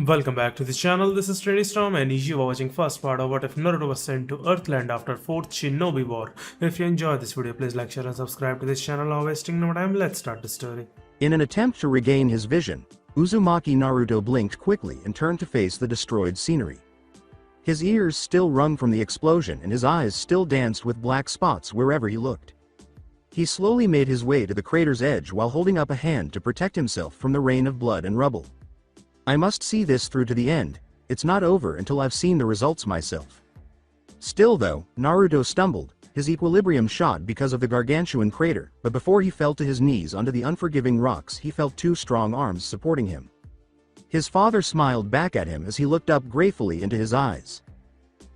Welcome back to the channel. This is Trendy Storm and you are watching first part of What If Naruto was sent to EarthLand after 4th Shinobi War. If you enjoyed this video, please like, share and subscribe to this channel. Now wasting no time, let's start the story. In an attempt to regain his vision, Uzumaki Naruto blinked quickly and turned to face the destroyed scenery. His ears still rung from the explosion and his eyes still danced with black spots wherever he looked. He slowly made his way to the crater's edge while holding up a hand to protect himself from the rain of blood and rubble. I must see this through to the end. It's not over until I've seen the results myself. Still though, Naruto stumbled, his equilibrium shot because of the gargantuan crater, but before he fell to his knees onto the unforgiving rocks he felt two strong arms supporting him. His father smiled back at him as he looked up gratefully into his eyes.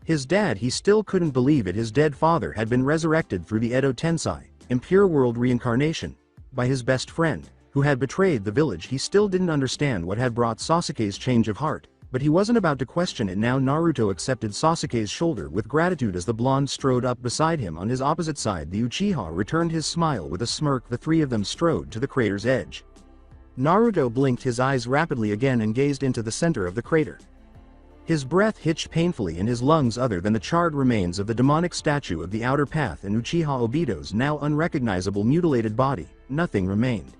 His dad, he still couldn't believe it, his dead father had been resurrected through the Edo Tensei, impure world reincarnation, by his best friend, who had betrayed the village. He still didn't understand what had brought Sasuke's change of heart, but he wasn't about to question it now. Naruto accepted Sasuke's shoulder with gratitude as the blonde strode up beside him on his opposite side. The Uchiha returned his smile with a smirk. The three of them strode to the crater's edge. Naruto blinked his eyes rapidly again and gazed into the center of the crater. His breath hitched painfully in his lungs. Other than the charred remains of the demonic statue of the outer path and Uchiha Obito's now unrecognizable mutilated body, nothing remained.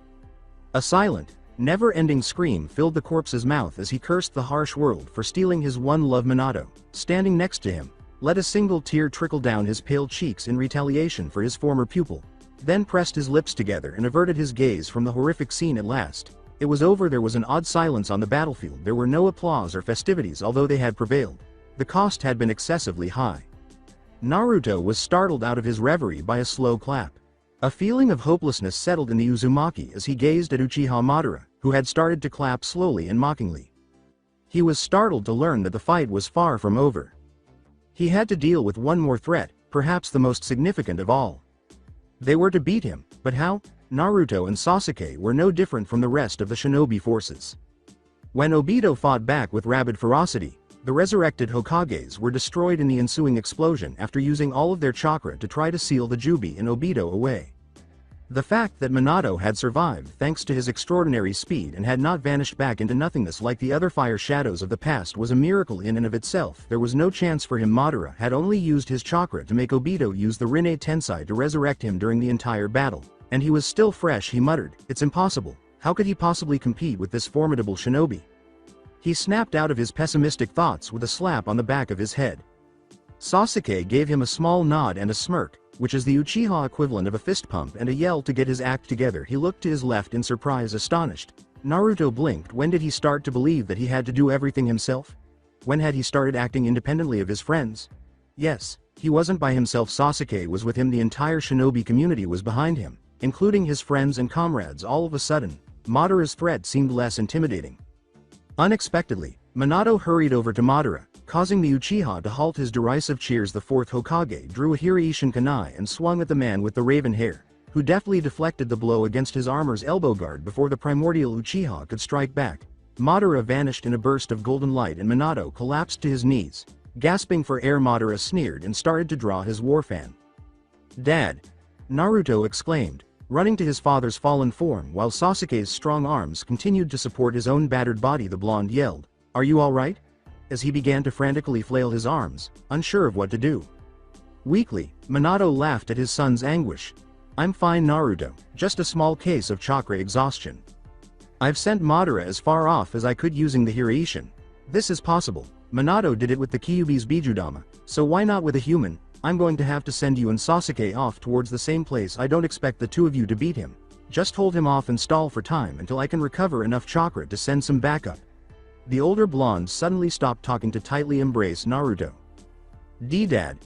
A silent, never-ending scream filled the corpse's mouth as he cursed the harsh world for stealing his one love. Minato, standing next to him, let a single tear trickle down his pale cheeks in retaliation for his former pupil, then pressed his lips together and averted his gaze from the horrific scene. At last, it was over. There was an odd silence on the battlefield. There were no applause or festivities. Although they had prevailed, the cost had been excessively high. Naruto was startled out of his reverie by a slow clap. A feeling of hopelessness settled in the Uzumaki as he gazed at Uchiha Madara, who had started to clap slowly and mockingly. He was startled to learn that the fight was far from over. He had to deal with one more threat, perhaps the most significant of all. They were to beat him, but how? Naruto and Sasuke were no different from the rest of the shinobi forces. When Obito fought back with rabid ferocity, the resurrected Hokages were destroyed in the ensuing explosion after using all of their chakra to try to seal the Jubi and Obito away. The fact that Minato had survived thanks to his extraordinary speed and had not vanished back into nothingness like the other fire shadows of the past was a miracle in and of itself. There was no chance for him. Madara had only used his chakra to make Obito use the Rinne Tensei to resurrect him during the entire battle, and he was still fresh. He muttered, "It's impossible. How could he possibly compete with this formidable shinobi?" He snapped out of his pessimistic thoughts with a slap on the back of his head. Sasuke gave him a small nod and a smirk, which is the Uchiha equivalent of a fist pump, and a yell to get his act together. He looked to his left in surprise, astonished. Naruto blinked. When did he start to believe that he had to do everything himself? When had he started acting independently of his friends? Yes, he wasn't by himself. Sasuke was with him. The entire shinobi community was behind him, including his friends and comrades. All of a sudden, Madara's threat seemed less intimidating. Unexpectedly, Minato hurried over to Madara, causing the Uchiha to halt his derisive cheers. The fourth Hokage drew a Hiraishin kunai and swung at the man with the raven hair, who deftly deflected the blow against his armor's elbow guard before the primordial Uchiha could strike back. Madara vanished in a burst of golden light and Minato collapsed to his knees. Gasping for air, Madara sneered and started to draw his war fan. "Dad!" Naruto exclaimed, running to his father's fallen form while Sasuke's strong arms continued to support his own battered body. The blonde yelled, "Are you all right?" as he began to frantically flail his arms, unsure of what to do. Weakly, Minato laughed at his son's anguish. "I'm fine, Naruto, just a small case of chakra exhaustion. I've sent Madara as far off as I could using the Hiraishin. This is possible. Minato did it with the Kyuubi's Bijudama, so why not with a human? I'm going to have to send you and Sasuke off towards the same place. I don't expect the two of you to beat him. Just hold him off and stall for time until I can recover enough chakra to send some backup." The older blonde suddenly stopped talking to tightly embrace Naruto. "Dad!"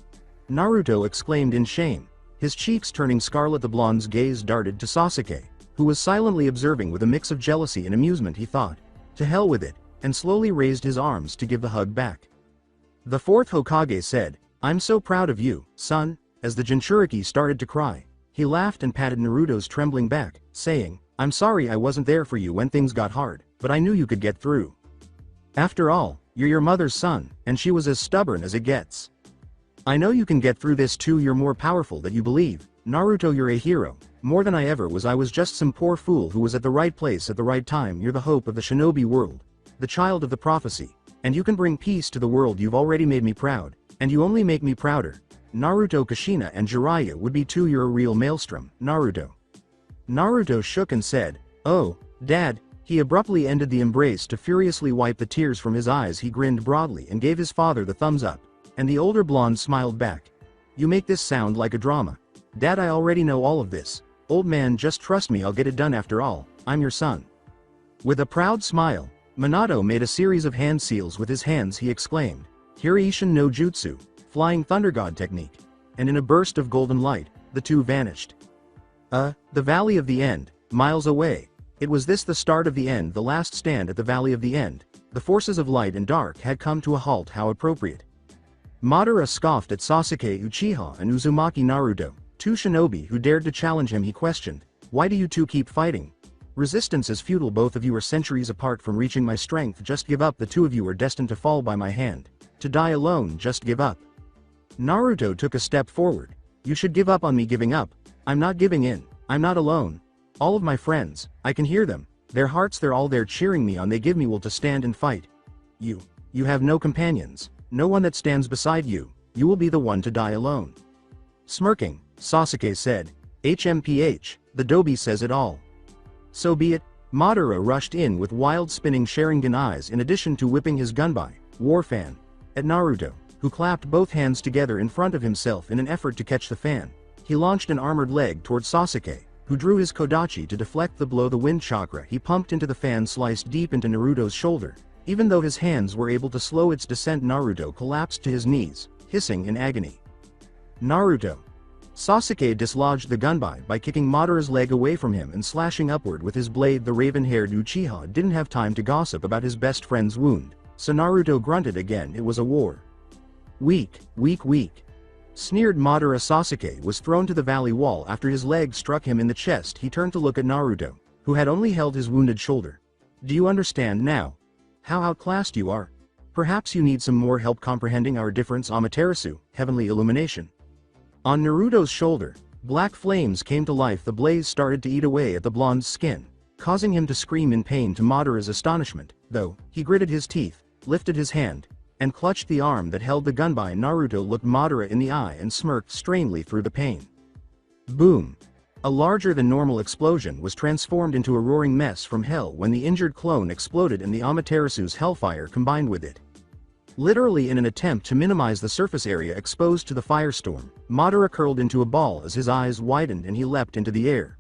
Naruto exclaimed in shame, his cheeks turning scarlet. The blonde's gaze darted to Sasuke, who was silently observing with a mix of jealousy and amusement. He thought, "To hell with it," and slowly raised his arms to give the hug back. The fourth Hokage said, "I'm so proud of you, son," as the Jinchuriki started to cry. He laughed and patted Naruto's trembling back, saying, "I'm sorry I wasn't there for you when things got hard, but I knew you could get through. After all, you're your mother's son, and she was as stubborn as it gets. I know you can get through this too. You're more powerful than you believe. Naruto, you're a hero, more than I ever was. I was just some poor fool who was at the right place at the right time. You're the hope of the shinobi world. the child of the prophecy, and you can bring peace to the world. You've already made me proud, and you only make me prouder. Naruto, Kushina and Jiraiya would be too. You're a real maelstrom, Naruto. Naruto shook and said, "Oh, Dad." He abruptly ended the embrace to furiously wipe the tears from his eyes. He grinned broadly and gave his father the thumbs up, and the older blonde smiled back. "You make this sound like a drama. Dad, I already know all of this. Old man, just trust me, I'll get it done. After all, I'm your son." With a proud smile, Minato made a series of hand seals with his hands. He exclaimed, "Hiraishin no Jutsu, Flying Thunder God technique," and in a burst of golden light, the two vanished. The Valley of the End, miles away. It was this the start of the end, the last stand at the Valley of the End. The forces of light and dark had come to a halt. How appropriate. Madara scoffed at Sasuke Uchiha and Uzumaki Naruto, two shinobi who dared to challenge him. He questioned, "Why do you two keep fighting? Resistance is futile. Both of you are centuries apart from reaching my strength. Just give up. The two of you are destined to fall by my hand. To die alone. Just give up." Naruto took a step forward. "You should give up on me." "Giving up? I'm not giving in. I'm not alone. All of my friends, I can hear them. Their hearts, they're all there cheering me on. They give me will to stand and fight. You have no companions. No one that stands beside you. You will be the one to die alone." Smirking, Sasuke said, "HMPH, the Dobi says it all." "So be it." Madara rushed in with wild spinning Sharingan eyes, in addition to whipping his gunbai, war fan, at Naruto, who clapped both hands together in front of himself in an effort to catch the fan. He launched an armored leg toward Sasuke, who drew his Kodachi to deflect the blow. The wind chakra he pumped into the fan sliced deep into Naruto's shoulder. Even though his hands were able to slow its descent, Naruto collapsed to his knees, hissing in agony. "Naruto!" Sasuke dislodged the gunbai by kicking Madara's leg away from him and slashing upward with his blade. The raven-haired Uchiha didn't have time to gossip about his best friend's wound, so Naruto grunted again. It was a war. "Weak, weak, weak," sneered Madara. Sasuke was thrown to the valley wall after his leg struck him in the chest. He turned to look at Naruto, who had only held his wounded shoulder. "Do you understand now? How outclassed you are? Perhaps you need some more help comprehending our difference." Amaterasu, heavenly illumination. On Naruto's shoulder, black flames came to life. The blaze started to eat away at the blonde's skin, causing him to scream in pain. To Madara's astonishment, though, he gritted his teeth, lifted his hand, and clutched the arm that held the gunbai. Naruto looked Madara in the eye and smirked strangely through the pain. Boom! A larger than normal explosion was transformed into a roaring mess from hell when the injured clone exploded and the Amaterasu's hellfire combined with it. Literally in an attempt to minimize the surface area exposed to the firestorm, Madara curled into a ball as his eyes widened and he leapt into the air.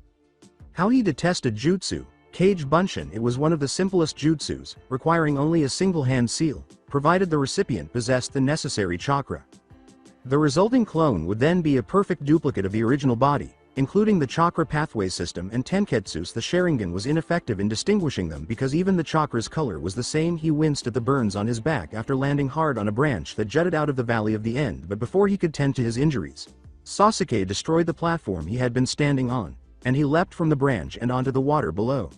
How he detested jutsu, Cage Bunshin. It was one of the simplest jutsus, requiring only a single hand seal, provided the recipient possessed the necessary chakra. The resulting clone would then be a perfect duplicate of the original body, including the chakra pathway system and tenketsus. The Sharingan was ineffective in distinguishing them because even the chakra's color was the same. He winced at the burns on his back after landing hard on a branch that jutted out of the Valley of the End, but before he could tend to his injuries, Sasuke destroyed the platform he had been standing on, and he leapt from the branch and onto the water below.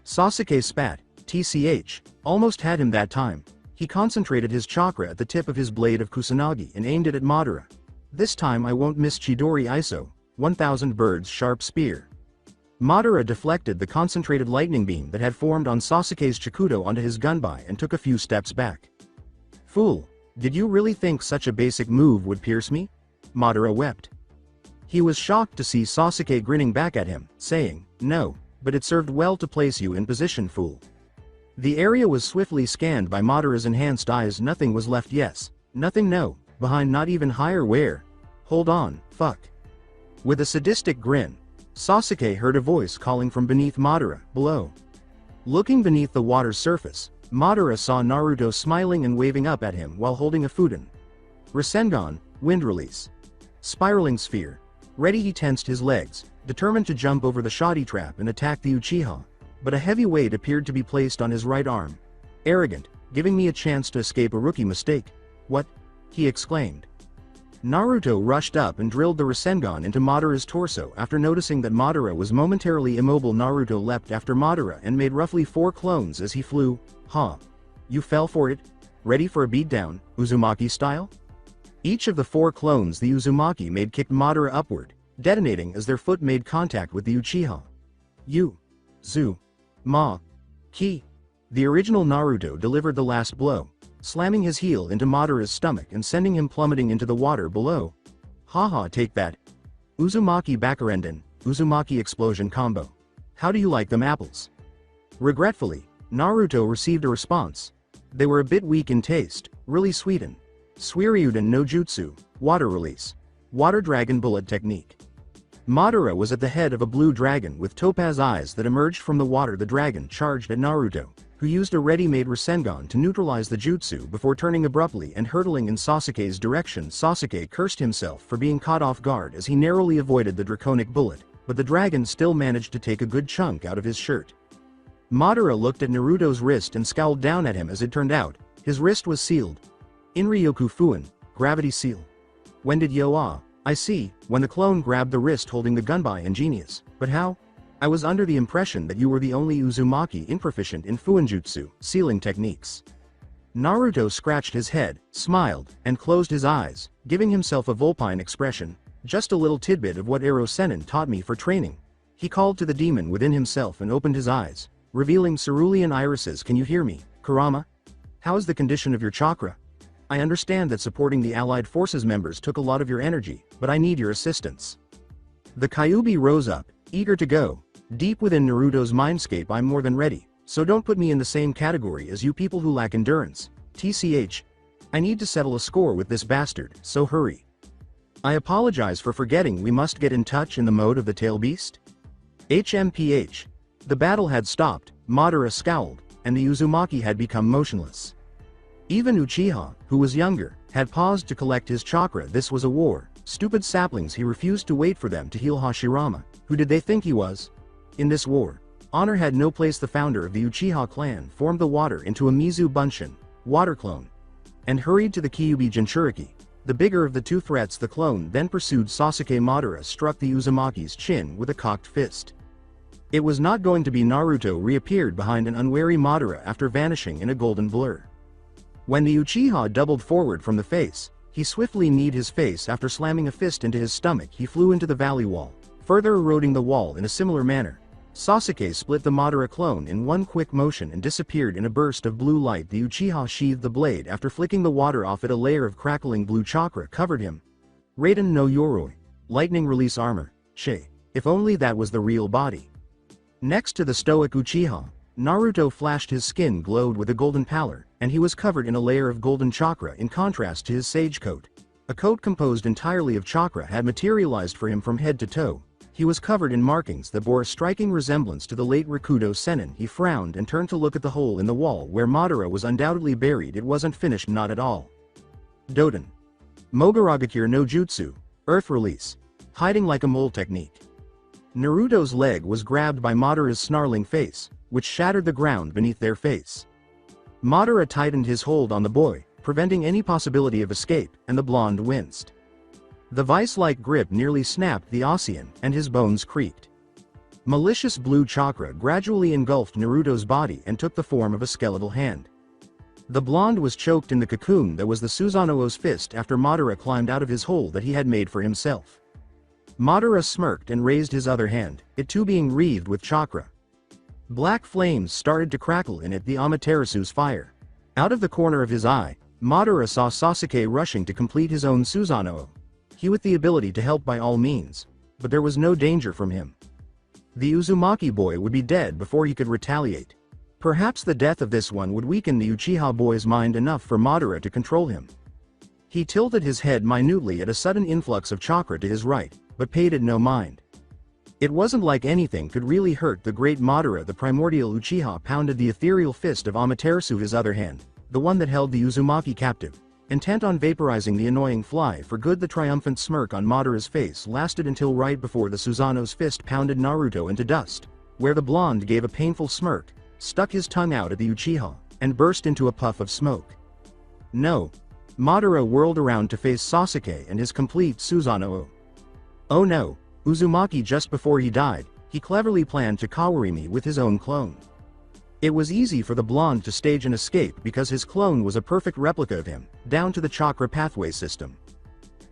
Sasuke spat, "TCH, almost had him that time." He concentrated his chakra at the tip of his blade of Kusanagi and aimed it at Madara. "This time I won't miss." Chidori Iso, 1000 birds sharp spear. Madara deflected the concentrated lightning beam that had formed on Sasuke's Chikudo onto his gunbai and took a few steps back. "Fool, did you really think such a basic move would pierce me?" Madara wept. He was shocked to see Sasuke grinning back at him, saying, "No, but it served well to place you in position, fool." The area was swiftly scanned by Madara's enhanced eyes. Nothing was left. Yes, nothing. No, behind. Not even higher. Where? Hold on, fuck. With a sadistic grin, Sasuke heard a voice calling from beneath Madara, below. Looking beneath the water's surface, Madara saw Naruto smiling and waving up at him while holding a Fudan. Rasengan, wind release. Spiraling sphere. Ready. He tensed his legs, determined to jump over the shoddy trap and attack the Uchiha, but a heavy weight appeared to be placed on his right arm. "Arrogant, giving me a chance to escape. A rookie mistake." "What?" he exclaimed. Naruto rushed up and drilled the Rasengan into Madara's torso. After noticing that Madara was momentarily immobile, Naruto leapt after Madara and made roughly 4 clones as he flew. "Huh. You fell for it? Ready for a beatdown, Uzumaki style?" Each of the 4 clones the Uzumaki made kicked Madara upward, detonating as their foot made contact with the Uchiha. "You. Zu. Ma. Ki. The original Naruto delivered the last blow, slamming his heel into Madara's stomach and sending him plummeting into the water below. Haha, take that. Uzumaki Bakurenden, Uzumaki Explosion Combo. How do you like them apples? Regretfully, Naruto received a response. They were a bit weak in taste, really sweeten. Suiryuden no Jutsu, Water Release. Water Dragon Bullet Technique. Madara was at the head of a blue dragon with topaz eyes that emerged from the water. The dragon charged at Naruto, who used a ready-made Rasengan to neutralize the jutsu before turning abruptly and hurtling in Sasuke's direction. Sasuke cursed himself for being caught off guard as he narrowly avoided the draconic bullet, but the dragon still managed to take a good chunk out of his shirt. Madara looked at Naruto's wrist and scowled down at him. As it turned out, his wrist was sealed. Inryoku Fuin, Gravity Seal. When did Yoa? I see, when the clone grabbed the wrist holding the gunbai. Ingenious. But how? I was under the impression that you were the only Uzumaki improficient in Fuinjutsu, sealing techniques. Naruto scratched his head, smiled, and closed his eyes, giving himself a vulpine expression. Just a little tidbit of what Ero Sennin taught me for training. He called to the demon within himself and opened his eyes, revealing cerulean irises. Can you hear me, Kurama? How is the condition of your chakra? I understand that supporting the Allied Forces members took a lot of your energy, but I need your assistance. The Kyuubi rose up, eager to go. Deep within Naruto's mindscape, I'm more than ready, so don't put me in the same category as you people who lack endurance. TCH. I need to settle a score with this bastard, so hurry. I apologize for forgetting we must get in touch in the mode of the tail beast. HMPH. The battle had stopped, Madara scowled, and the Uzumaki had become motionless. Even Uchiha, who was younger, had paused to collect his chakra. This was a war. Stupid saplings, he refused to wait for them to heal Hashirama. Who did they think he was? In this war, honor had no place. The founder of the Uchiha clan formed the water into a Mizu Bunshin, water clone, and hurried to the Kyuubi Jinchuriki. The bigger of the two threats, the clone then pursued Sasuke. Madara struck the Uzumaki's chin with a cocked fist. It was not going to be. Naruto reappeared behind an unwary Madara after vanishing in a golden blur. When the Uchiha doubled forward from the face, he swiftly kneed his face. After slamming a fist into his stomach, he flew into the valley wall, further eroding the wall in a similar manner. Sasuke split the Madara clone in one quick motion and disappeared in a burst of blue light. The Uchiha sheathed the blade after flicking the water off it. A layer of crackling blue chakra covered him. Raiden no Yoroi. Lightning release armor. Che. If only that was the real body. Next to the stoic Uchiha, Naruto flashed. His skin glowed with a golden pallor, and he was covered in a layer of golden chakra in contrast to his sage coat. A coat composed entirely of chakra had materialized for him from head to toe. He was covered in markings that bore a striking resemblance to the late Rakudo Sennin. He frowned and turned to look at the hole in the wall where Madara was undoubtedly buried. It wasn't finished, not at all. Doden. Mogaragakure no Jutsu, Earth Release. Hiding like a mole technique. Naruto's leg was grabbed by Madara's snarling face, which shattered the ground beneath their face. Madara tightened his hold on the boy, preventing any possibility of escape, and the blonde winced. The vice-like grip nearly snapped the Osean, and his bones creaked. Malicious blue chakra gradually engulfed Naruto's body and took the form of a skeletal hand. The blonde was choked in the cocoon that was the Susanoo's fist after Madara climbed out of his hole that he had made for himself. Madara smirked and raised his other hand, it too being wreathed with chakra. Black flames started to crackle in it, the Amaterasu's fire. Out of the corner of his eye, Madara saw Sasuke rushing to complete his own Susanoo. He with the ability to help by all means, but there was no danger from him. The Uzumaki boy would be dead before he could retaliate. Perhaps the death of this one would weaken the Uchiha boy's mind enough for Madara to control him. He tilted his head minutely at a sudden influx of chakra to his right, but paid it no mind. It wasn't like anything could really hurt the great Madara. The primordial Uchiha pounded the ethereal fist of Amaterasu, his other hand, the one that held the Uzumaki captive, intent on vaporizing the annoying fly for good. The triumphant smirk on Madara's face lasted until right before the Susanoo's fist pounded Naruto into dust, where the blonde gave a painful smirk, stuck his tongue out at the Uchiha, and burst into a puff of smoke. No. Madara whirled around to face Sasuke and his complete Susanoo. Oh no, Uzumaki. Just before he died, he cleverly planned to Kawarimi with his own clone. It was easy for the blonde to stage an escape because his clone was a perfect replica of him, down to the chakra pathway system.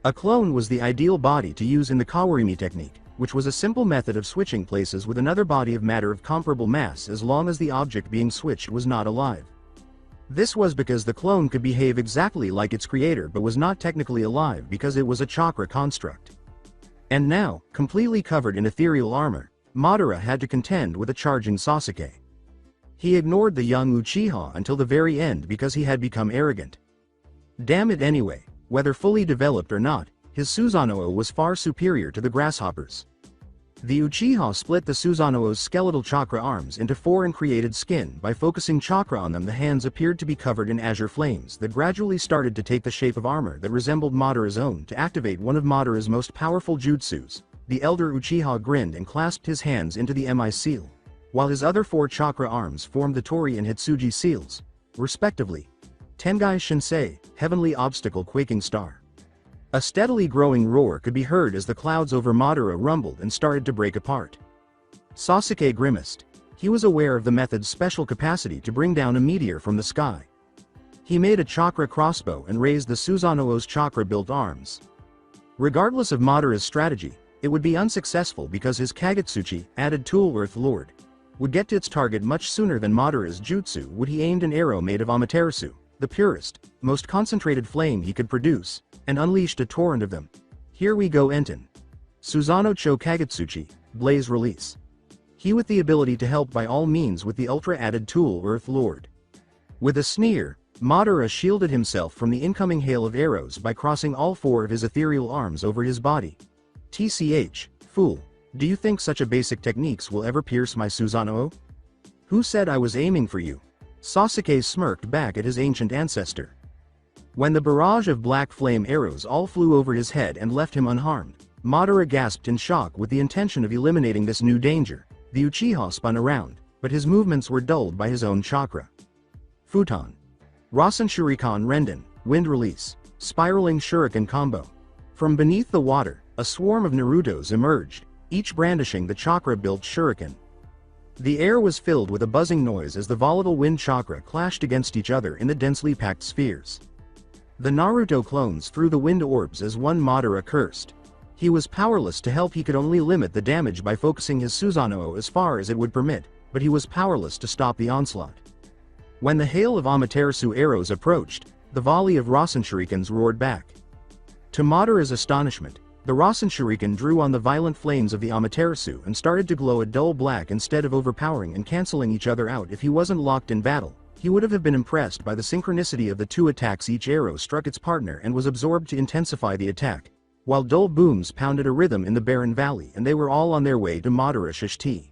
A clone was the ideal body to use in the Kawarimi technique, which was a simple method of switching places with another body of matter of comparable mass as long as the object being switched was not alive. This was because the clone could behave exactly like its creator but was not technically alive because it was a chakra construct. And now, completely covered in ethereal armor, Madara had to contend with a charging Sasuke. He ignored the young Uchiha until the very end because he had become arrogant. Damn it anyway, whether fully developed or not, his Susanoo was far superior to the grasshoppers. The Uchiha split the Susanoo's skeletal chakra arms into 4 and created skin. By focusing chakra on them, the hands appeared to be covered in azure flames that gradually started to take the shape of armor that resembled Madara's own to activate one of Madara's most powerful jutsus. The elder Uchiha grinned and clasped his hands into the Mi seal, while his other 4 chakra arms formed the Tori and Hitsuji seals, respectively. Tengai Shinsei, Heavenly Obstacle Quaking Star. A steadily growing roar could be heard as the clouds over Madara rumbled and started to break apart. Sasuke grimaced. He was aware of the method's special capacity to bring down a meteor from the sky. He made a chakra crossbow and raised the Susanoo's chakra-built arms. Regardless of Madara's strategy, it would be unsuccessful because his Kagetsuchi, added tool Earth Lord, would get to its target much sooner than Madara's jutsu would. He aimed an arrow made of Amaterasu, the purest, most concentrated flame he could produce, and unleashed a torrent of them. Here we go Enten. Susanoo Cho Kagetsuchi, Blaze Release. He with the ability to help by all means with the ultra-added tool Earth Lord. With a sneer, Madara shielded himself from the incoming hail of arrows by crossing all 4 of his ethereal arms over his body. TCH, fool, do you think such a basic techniques will ever pierce my Susanoo? Who said I was aiming for you? Sasuke smirked back at his ancient ancestor. When the barrage of black flame arrows all flew over his head and left him unharmed, Madara gasped in shock with the intention of eliminating this new danger. The Uchiha spun around, but his movements were dulled by his own chakra. Futon. Rasen Shuriken Renden, Wind Release, Spiraling Shuriken Combo. From beneath the water, a swarm of Narutos emerged, each brandishing the chakra-built shuriken. The air was filled with a buzzing noise as the volatile wind chakra clashed against each other in the densely packed spheres. The Naruto clones threw the wind orbs as one Madara cursed. He was powerless to help. He could only limit the damage by focusing his Susanoo as far as it would permit, but he was powerless to stop the onslaught. When the hail of Amaterasu arrows approached, the volley of Rasen Shurikens roared back. To Madara's astonishment, the Rasen Shuriken drew on the violent flames of the Amaterasu and started to glow a dull black instead of overpowering and cancelling each other out. If he wasn't locked in battle, he would have been impressed by the synchronicity of the 2 attacks. Each arrow struck its partner and was absorbed to intensify the attack, while dull booms pounded a rhythm in the barren valley, and they were all on their way to Madara Shishti.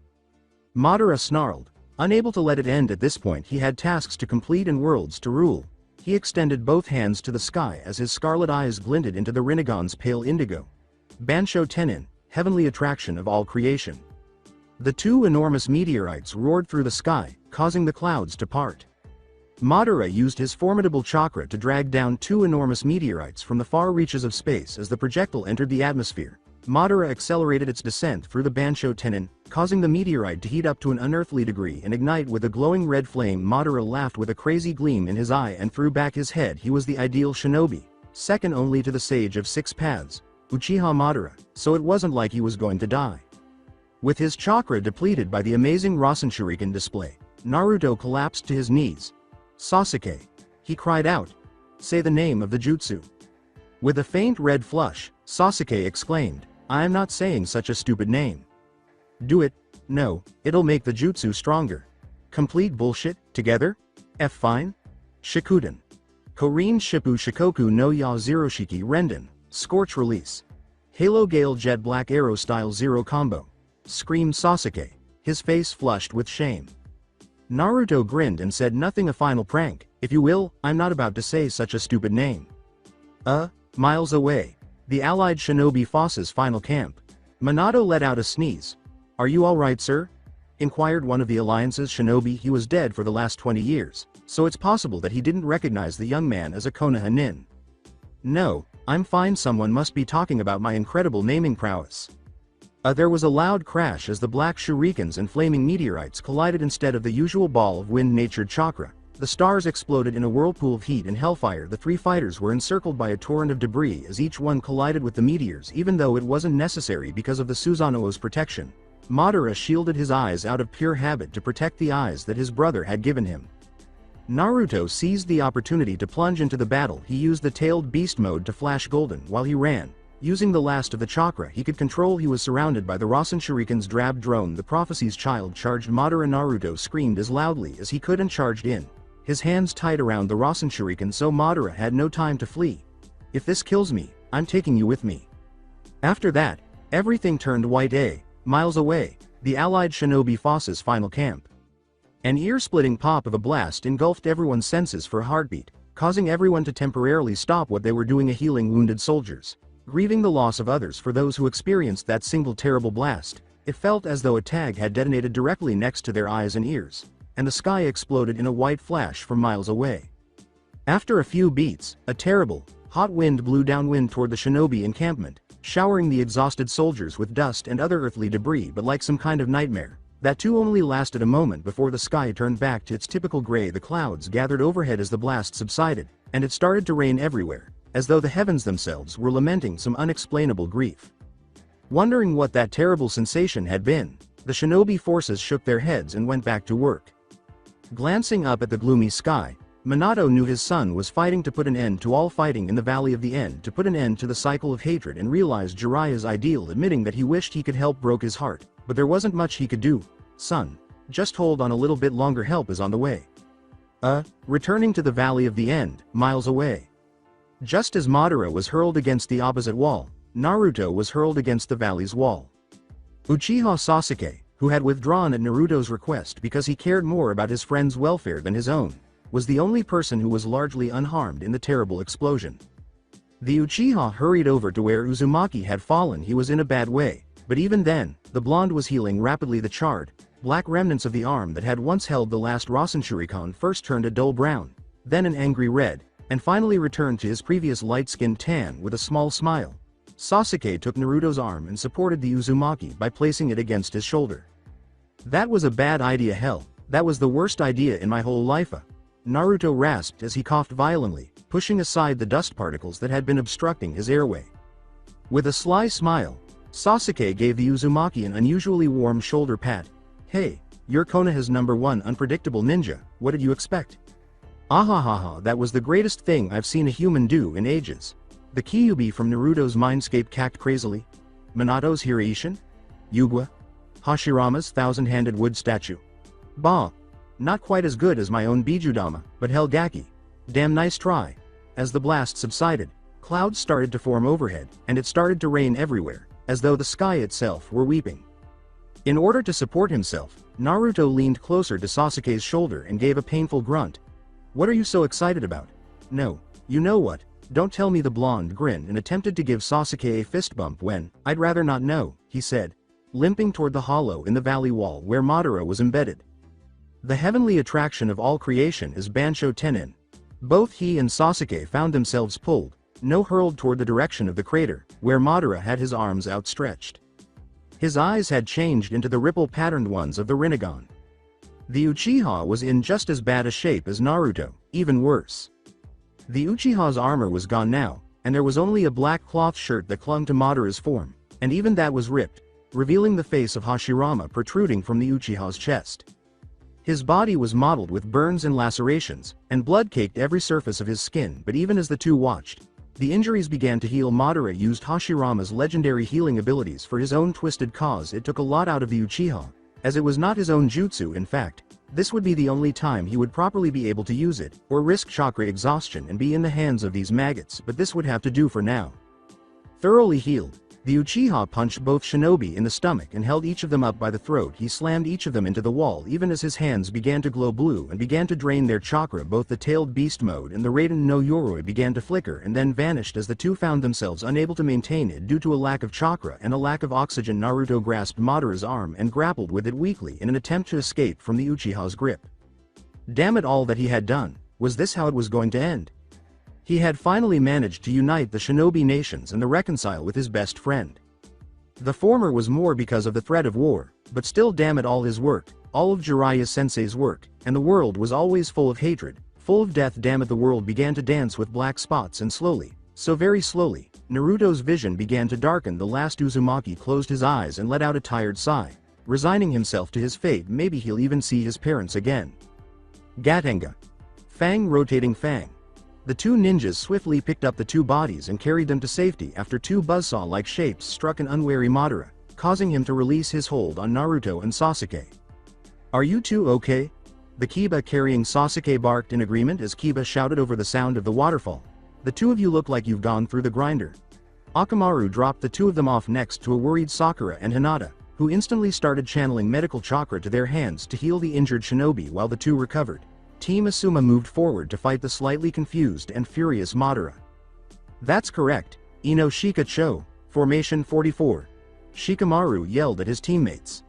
Madara snarled. Unable to let it end at this point, he had tasks to complete and worlds to rule. He extended both hands to the sky as his scarlet eyes glinted into the Rinnegan's pale indigo. Bansho Tenin, heavenly attraction of all creation. The 2 enormous meteorites roared through the sky, causing the clouds to part. Madara used his formidable chakra to drag down 2 enormous meteorites from the far reaches of space. As the projectile entered the atmosphere, Madara accelerated its descent through the Bansho Tenin, causing the meteorite to heat up to an unearthly degree and ignite with a glowing red flame. Madara laughed with a crazy gleam in his eye and threw back his head. He was the ideal shinobi, second only to the sage of 6 paths, Uchiha Madara, so it wasn't like he was going to die. With his chakra depleted by the amazing Rasen Shuriken display, Naruto collapsed to his knees. Sasuke, he cried out. Say the name of the jutsu. With a faint red flush, Sasuke exclaimed, I am not saying such a stupid name. Do it. No, it'll make the jutsu stronger. Complete bullshit, together? F fine? Shikuden. Korin Shippu Shikoku no Ya Zeroshiki Renden, Scorch Release. Halo Gale Jet Black Arrow Style Zero Combo. Screamed Sasuke, his face flushed with shame. Naruto grinned and said, nothing, a final prank, if you will. I'm not about to say such a stupid name. Miles away. The allied shinobi Foss's final camp. Minato let out a sneeze. Are you alright, sir? Inquired one of the alliance's shinobi. He was dead for the last 20 years, so it's possible that he didn't recognize the young man as a Konoha nin. No, I'm fine. Someone must be talking about my incredible naming prowess. There was a loud crash as the black shurikens and flaming meteorites collided. Instead of the usual ball of wind-natured chakra, the stars exploded in a whirlpool of heat and hellfire, the three fighters were encircled by a torrent of debris as each one collided with the meteors, even though it wasn't necessary because of the Susanoo's protection. Madara shielded his eyes out of pure habit to protect the eyes that his brother had given him. Naruto seized the opportunity to plunge into the battle. He used the tailed beast mode to flash golden while he ran. Using the last of the chakra he could control, he was surrounded by the Rasen Shuriken's drab drone. The prophecy's child charged Madara. Naruto screamed as loudly as he could and charged in. His hands tied around the Rasen Shuriken so Madara had no time to flee. "If this kills me, I'm taking you with me." After that, everything turned white. Miles away, the allied Shinobi Foss's final camp. An ear-splitting pop of a blast engulfed everyone's senses for a heartbeat, causing everyone to temporarily stop what they were doing, healing wounded soldiers. Grieving the loss of others. For those who experienced that single terrible blast, it felt as though a tag had detonated directly next to their eyes and ears, and the sky exploded in a white flash from miles away. After a few beats, a terrible, hot wind blew downwind toward the Shinobi encampment, showering the exhausted soldiers with dust and other earthly debris. But like some kind of nightmare, that too only lasted a moment before the sky turned back to its typical gray. The clouds gathered overhead as the blast subsided, and it started to rain everywhere, as though the heavens themselves were lamenting some unexplainable grief. Wondering what that terrible sensation had been, the Shinobi forces shook their heads and went back to work. Glancing up at the gloomy sky, Minato knew his son was fighting to put an end to all fighting in the Valley of the End, to put an end to the cycle of hatred, and realized Jiraiya's ideal. Admitting that he wished he could help broke his heart, but there wasn't much he could do. "Son, just hold on a little bit longer, help is on the way." Returning to the Valley of the End, miles away. Just as Madara was hurled against the opposite wall, Naruto was hurled against the valley's wall. Uchiha Sasuke, who had withdrawn at Naruto's request because he cared more about his friend's welfare than his own, was the only person who was largely unharmed in the terrible explosion. The Uchiha hurried over to where Uzumaki had fallen. He was in a bad way, but even then, the blonde was healing rapidly. The charred, black remnants of the arm that had once held the last Rasen Shuriken first turned a dull brown, then an angry red, and finally returned to his previous light-skinned tan. With a small smile, Sasuke took Naruto's arm and supported the Uzumaki by placing it against his shoulder. "That was a bad idea. Hell, that was the worst idea in my whole life." Naruto rasped as he coughed violently, pushing aside the dust particles that had been obstructing his airway. With a sly smile, Sasuke gave the Uzumaki an unusually warm shoulder pat. "Hey, you're Konoha's #1 unpredictable ninja, what did you expect?" "Ahahaha, that was the greatest thing I've seen a human do in ages." The Kyuubi from Naruto's mindscape cacked crazily. "Minato's Hiraishin? Yugwa? Hashirama's thousand-handed wood statue? Bah! Not quite as good as my own Bijudama, but hell Gaki. Damn nice try." As the blast subsided, clouds started to form overhead, and it started to rain everywhere, as though the sky itself were weeping. In order to support himself, Naruto leaned closer to Sasuke's shoulder and gave a painful grunt. "What are you so excited about?" "No, you know what, don't tell me." The blonde grinned and attempted to give Sasuke a fist bump. "I'd rather not know," he said, limping toward the hollow in the valley wall where Madara was embedded. The heavenly attraction of all creation is Bansho Tenin. Both he and Sasuke found themselves pulled, hurled toward the direction of the crater, where Madara had his arms outstretched. His eyes had changed into the ripple-patterned ones of the Rinnegan. The Uchiha was in just as bad a shape as Naruto, even worse. The Uchiha's armor was gone now, and there was only a black cloth shirt that clung to Madara's form, and even that was ripped, revealing the face of Hashirama protruding from the Uchiha's chest. His body was mottled with burns and lacerations, and blood caked every surface of his skin. But even as the two watched, the injuries began to heal. Madara used Hashirama's legendary healing abilities for his own twisted cause. It took a lot out of the Uchiha, as it was not his own jutsu. In fact, this would be the only time he would properly be able to use it, or risk chakra exhaustion and be in the hands of these maggots. But this would have to do for now. Thoroughly healed, the Uchiha punched both shinobi in the stomach and held each of them up by the throat. He slammed each of them into the wall even as his hands began to glow blue and began to drain their chakra. Both the tailed beast mode and the Raiden no Yoroi began to flicker and then vanished as the two found themselves unable to maintain it due to a lack of chakra and a lack of oxygen. Naruto grasped Madara's arm and grappled with it weakly in an attempt to escape from the Uchiha's grip. Damn it all that he had done, was this how it was going to end? He had finally managed to unite the shinobi nations and to reconcile with his best friend. The former was more because of the threat of war, but still damn it all his work, all of Jiraiya Sensei's work, and the world was always full of hatred, full of death. Damn it, the world began to dance with black spots, and slowly, so very slowly, Naruto's vision began to darken. The last Uzumaki closed his eyes and let out a tired sigh, resigning himself to his fate. Maybe he'll even see his parents again. Gatenga. Fang rotating Fang. The two ninjas swiftly picked up the two bodies and carried them to safety after two buzzsaw-like shapes struck an unwary Madara, causing him to release his hold on Naruto and Sasuke. "Are you two okay?" The Kiba carrying Sasuke barked in agreement as Kiba shouted over the sound of the waterfall. "The two of you look like you've gone through the grinder." Akamaru dropped the two of them off next to a worried Sakura and Hinata, who instantly started channeling medical chakra to their hands to heal the injured shinobi while the two recovered. Team Asuma moved forward to fight the slightly confused and furious Madara. "That's correct, Ino Shika Cho, Formation 44. Shikamaru yelled at his teammates.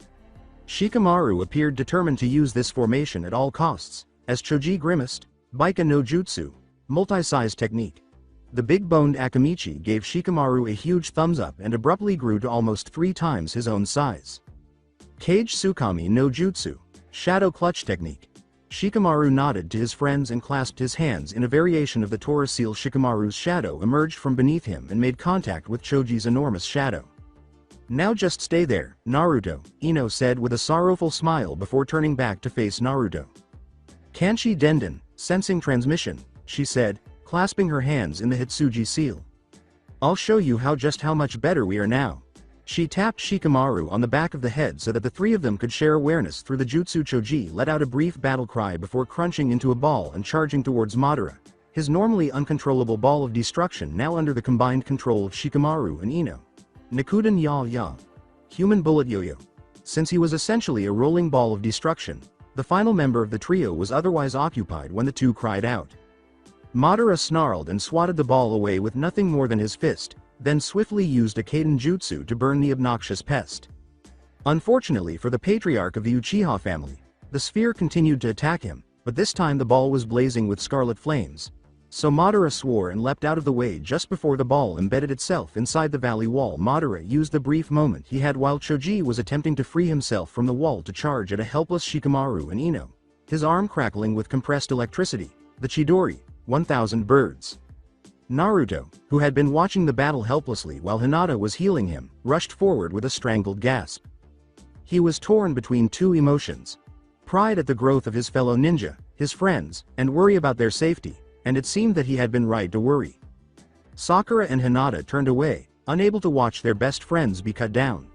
Shikamaru appeared determined to use this formation at all costs, as Choji grimaced, Baika no Jutsu, multi-size technique. The big-boned Akamichi gave Shikamaru a huge thumbs-up and abruptly grew to almost 3 times his own size. Kage Tsukami no Jutsu, shadow clutch technique. Shikamaru nodded to his friends and clasped his hands in a variation of the Tora seal. Shikamaru's shadow emerged from beneath him and made contact with Choji's enormous shadow. "Now just stay there, Naruto," Ino said with a sorrowful smile before turning back to face Naruto. "Kanshi Denden, sensing transmission," she said, clasping her hands in the Hitsuji seal. "I'll show you how much better we are now." She tapped Shikamaru on the back of the head so that the three of them could share awareness through the jutsu. Choji let out a brief battle cry before crunching into a ball and charging towards Madara, his normally uncontrollable ball of destruction now under the combined control of Shikamaru and Ino. Nikuden Ya. Human bullet yo-yo. Since he was essentially a rolling ball of destruction, the final member of the trio was otherwise occupied when the two cried out. Madara snarled and swatted the ball away with nothing more than his fist, then swiftly used a Kaden Jutsu to burn the obnoxious pest. Unfortunately for the patriarch of the Uchiha family, the sphere continued to attack him, but this time the ball was blazing with scarlet flames. So Madara swore and leapt out of the way just before the ball embedded itself inside the valley wall. Madara used the brief moment he had while Choji was attempting to free himself from the wall to charge at a helpless Shikamaru and Ino, his arm crackling with compressed electricity. The Chidori, 1000 birds. Naruto, who had been watching the battle helplessly while Hinata was healing him, rushed forward with a strangled gasp. He was torn between two emotions: pride at the growth of his fellow ninja, his friends, and worry about their safety, and it seemed that he had been right to worry. Sakura and Hinata turned away, unable to watch their best friends be cut down.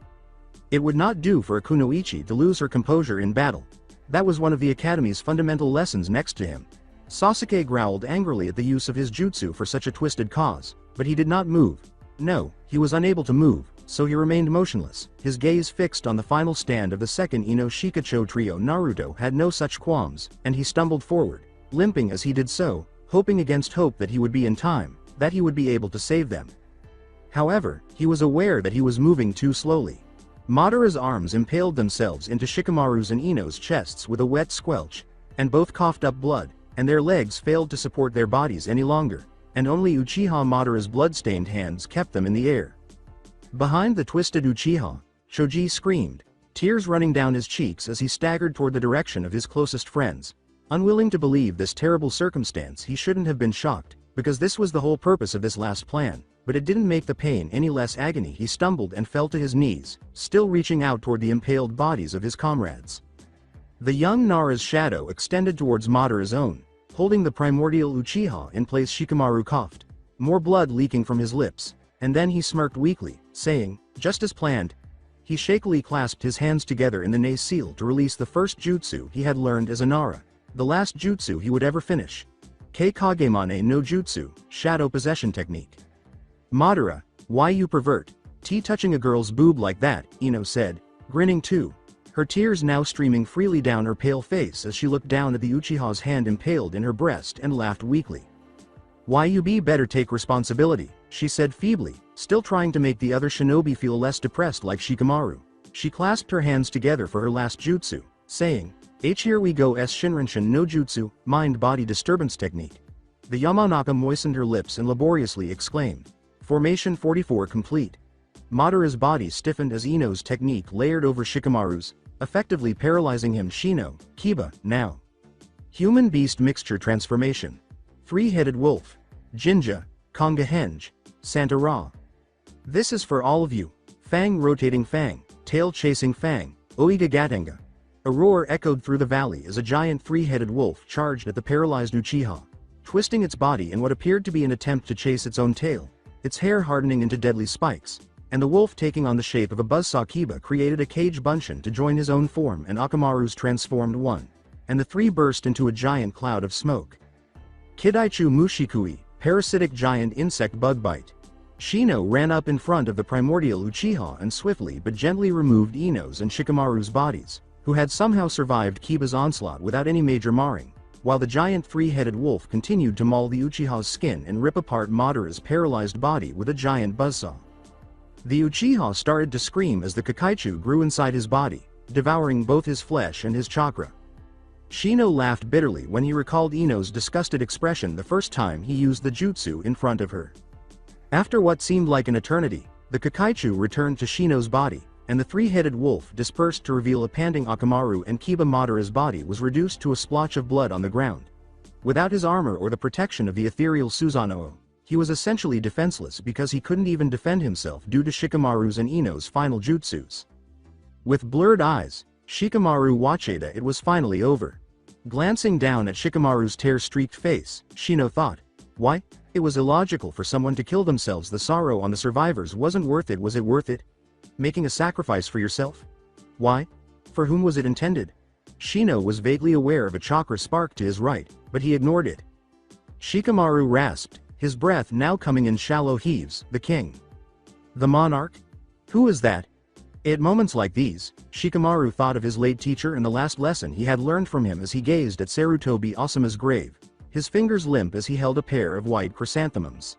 It would not do for a Kunoichi to lose her composure in battle. That was one of the academy's fundamental lessons. Next to him, Sasuke growled angrily at the use of his jutsu for such a twisted cause, but he did not move. No, he was unable to move, so he remained motionless, his gaze fixed on the final stand of the second Ino Shikacho trio. Naruto had no such qualms, and he stumbled forward, limping as he did so, hoping against hope that he would be in time, that he would be able to save them. However, he was aware that he was moving too slowly. Madara's arms impaled themselves into Shikamaru's and Ino's chests with a wet squelch, and both coughed up blood, and their legs failed to support their bodies any longer, and only Uchiha Madara's blood-stained hands kept them in the air. Behind the twisted Uchiha, Choji screamed, tears running down his cheeks as he staggered toward the direction of his closest friends. Unwilling to believe this terrible circumstance, he shouldn't have been shocked, because this was the whole purpose of this last plan, but it didn't make the pain any less agony. He stumbled and fell to his knees, still reaching out toward the impaled bodies of his comrades. The young Nara's shadow extended towards Madara's own, holding the primordial Uchiha in place. Shikamaru coughed, more blood leaking from his lips, and then he smirked weakly, saying, "Just as planned." He shakily clasped his hands together in the Ne seal to release the first jutsu he had learned as a Nara, the last jutsu he would ever finish. Kei Kagemane no Jutsu, shadow possession technique. "Madara, why you pervert? Touching a girl's boob like that," Ino said, grinning too, her tears now streaming freely down her pale face as she looked down at the Uchiha's hand impaled in her breast and laughed weakly. "Why you be better take responsibility," she said feebly, still trying to make the other shinobi feel less depressed like Shikamaru. She clasped her hands together for her last jutsu, saying, "Here we go s Shinrenshin no Jutsu, mind-body disturbance technique." The Yamanaka moistened her lips and laboriously exclaimed, "Formation 44 complete." Madara's body stiffened as Ino's technique layered over Shikamaru's, effectively paralyzing him. Shino, Kiba, now. Human-beast mixture transformation. Three-headed wolf. Jinja, Konga Henge, Santa Ra. This is for all of you. Fang rotating fang, tail chasing fang, Oiga Gatenga. A roar echoed through the valley as a giant three-headed wolf charged at the paralyzed Uchiha, twisting its body in what appeared to be an attempt to chase its own tail, its hair hardening into deadly spikes, and the wolf taking on the shape of a buzzsaw. Kiba created a cage bunshin to join his own form and Akamaru's transformed one, and the three burst into a giant cloud of smoke. Kidaichu Mushikui, parasitic giant insect bug bite. Shino ran up in front of the primordial Uchiha and swiftly but gently removed Ino's and Shikamaru's bodies, who had somehow survived Kiba's onslaught without any major marring, while the giant three-headed wolf continued to maul the Uchiha's skin and rip apart Madara's paralyzed body with a giant buzzsaw. The Uchiha started to scream as the Kakaichu grew inside his body, devouring both his flesh and his chakra. Shino laughed bitterly when he recalled Ino's disgusted expression the first time he used the jutsu in front of her. After what seemed like an eternity, the Kakaichu returned to Shino's body, and the three-headed wolf dispersed to reveal a panting Akamaru, and Kiba. Madara's body was reduced to a splotch of blood on the ground. Without his armor or the protection of the ethereal Susanoo, he was essentially defenseless because he couldn't even defend himself due to Shikamaru's and Ino's final jutsus. With blurred eyes, Shikamaru watched. It was finally over. Glancing down at Shikamaru's tear-streaked face, Shino thought, why? It was illogical for someone to kill themselves. The sorrow on the survivors wasn't worth it. Was it worth it? Making a sacrifice for yourself? Why? For whom was it intended? Shino was vaguely aware of a chakra spark to his right, but he ignored it. Shikamaru rasped, his breath now coming in shallow heaves. The king? The monarch? Who is that? At moments like these, Shikamaru thought of his late teacher and the last lesson he had learned from him as he gazed at Sarutobi Osamu's grave, his fingers limp as he held a pair of white chrysanthemums.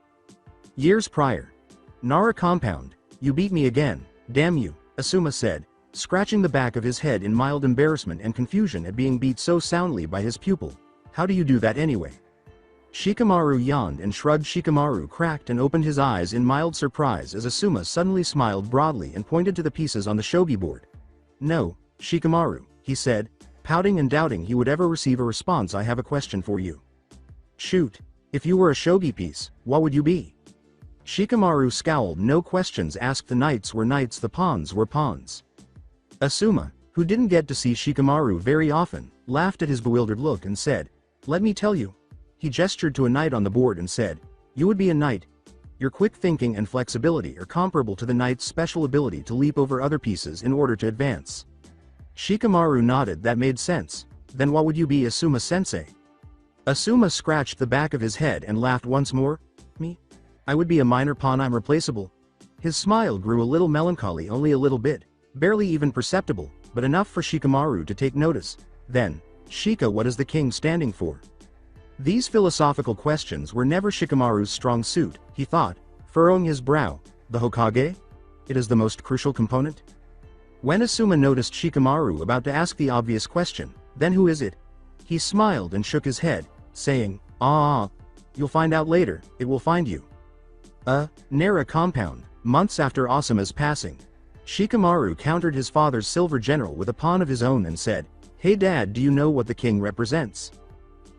Years prior. Nara compound, you beat me again, damn you, Asuma said, scratching the back of his head in mild embarrassment and confusion at being beat so soundly by his pupil. How do you do that anyway? Shikamaru yawned and shrugged. Shikamaru cracked and opened his eyes in mild surprise as Asuma suddenly smiled broadly and pointed to the pieces on the shogi board. No, Shikamaru, he said, pouting and doubting he would ever receive a response. I have a question for you. Shoot. If you were a shogi piece, what would you be? Shikamaru scowled. No questions asked. The knights were knights, the pawns were pawns. Asuma, who didn't get to see Shikamaru very often, laughed at his bewildered look and said, let me tell you. He gestured to a knight on the board and said, you would be a knight. Your quick thinking and flexibility are comparable to the knight's special ability to leap over other pieces in order to advance. Shikamaru nodded. That made sense. Then what would you be, Asuma-sensei? Asuma scratched the back of his head and laughed once more. Me? I would be a minor pawn. I'm replaceable. His smile grew a little melancholy, only a little bit, barely even perceptible, but enough for Shikamaru to take notice. Then, Shika, what is the king standing for? These philosophical questions were never Shikamaru's strong suit, he thought, furrowing his brow. The Hokage? It is the most crucial component? When Asuma noticed Shikamaru about to ask the obvious question, then who is it? He smiled and shook his head, saying, you'll find out later, it will find you. Nara compound, months after Asuma's passing. Shikamaru countered his father's silver general with a pawn of his own and said, hey dad, do you know what the king represents?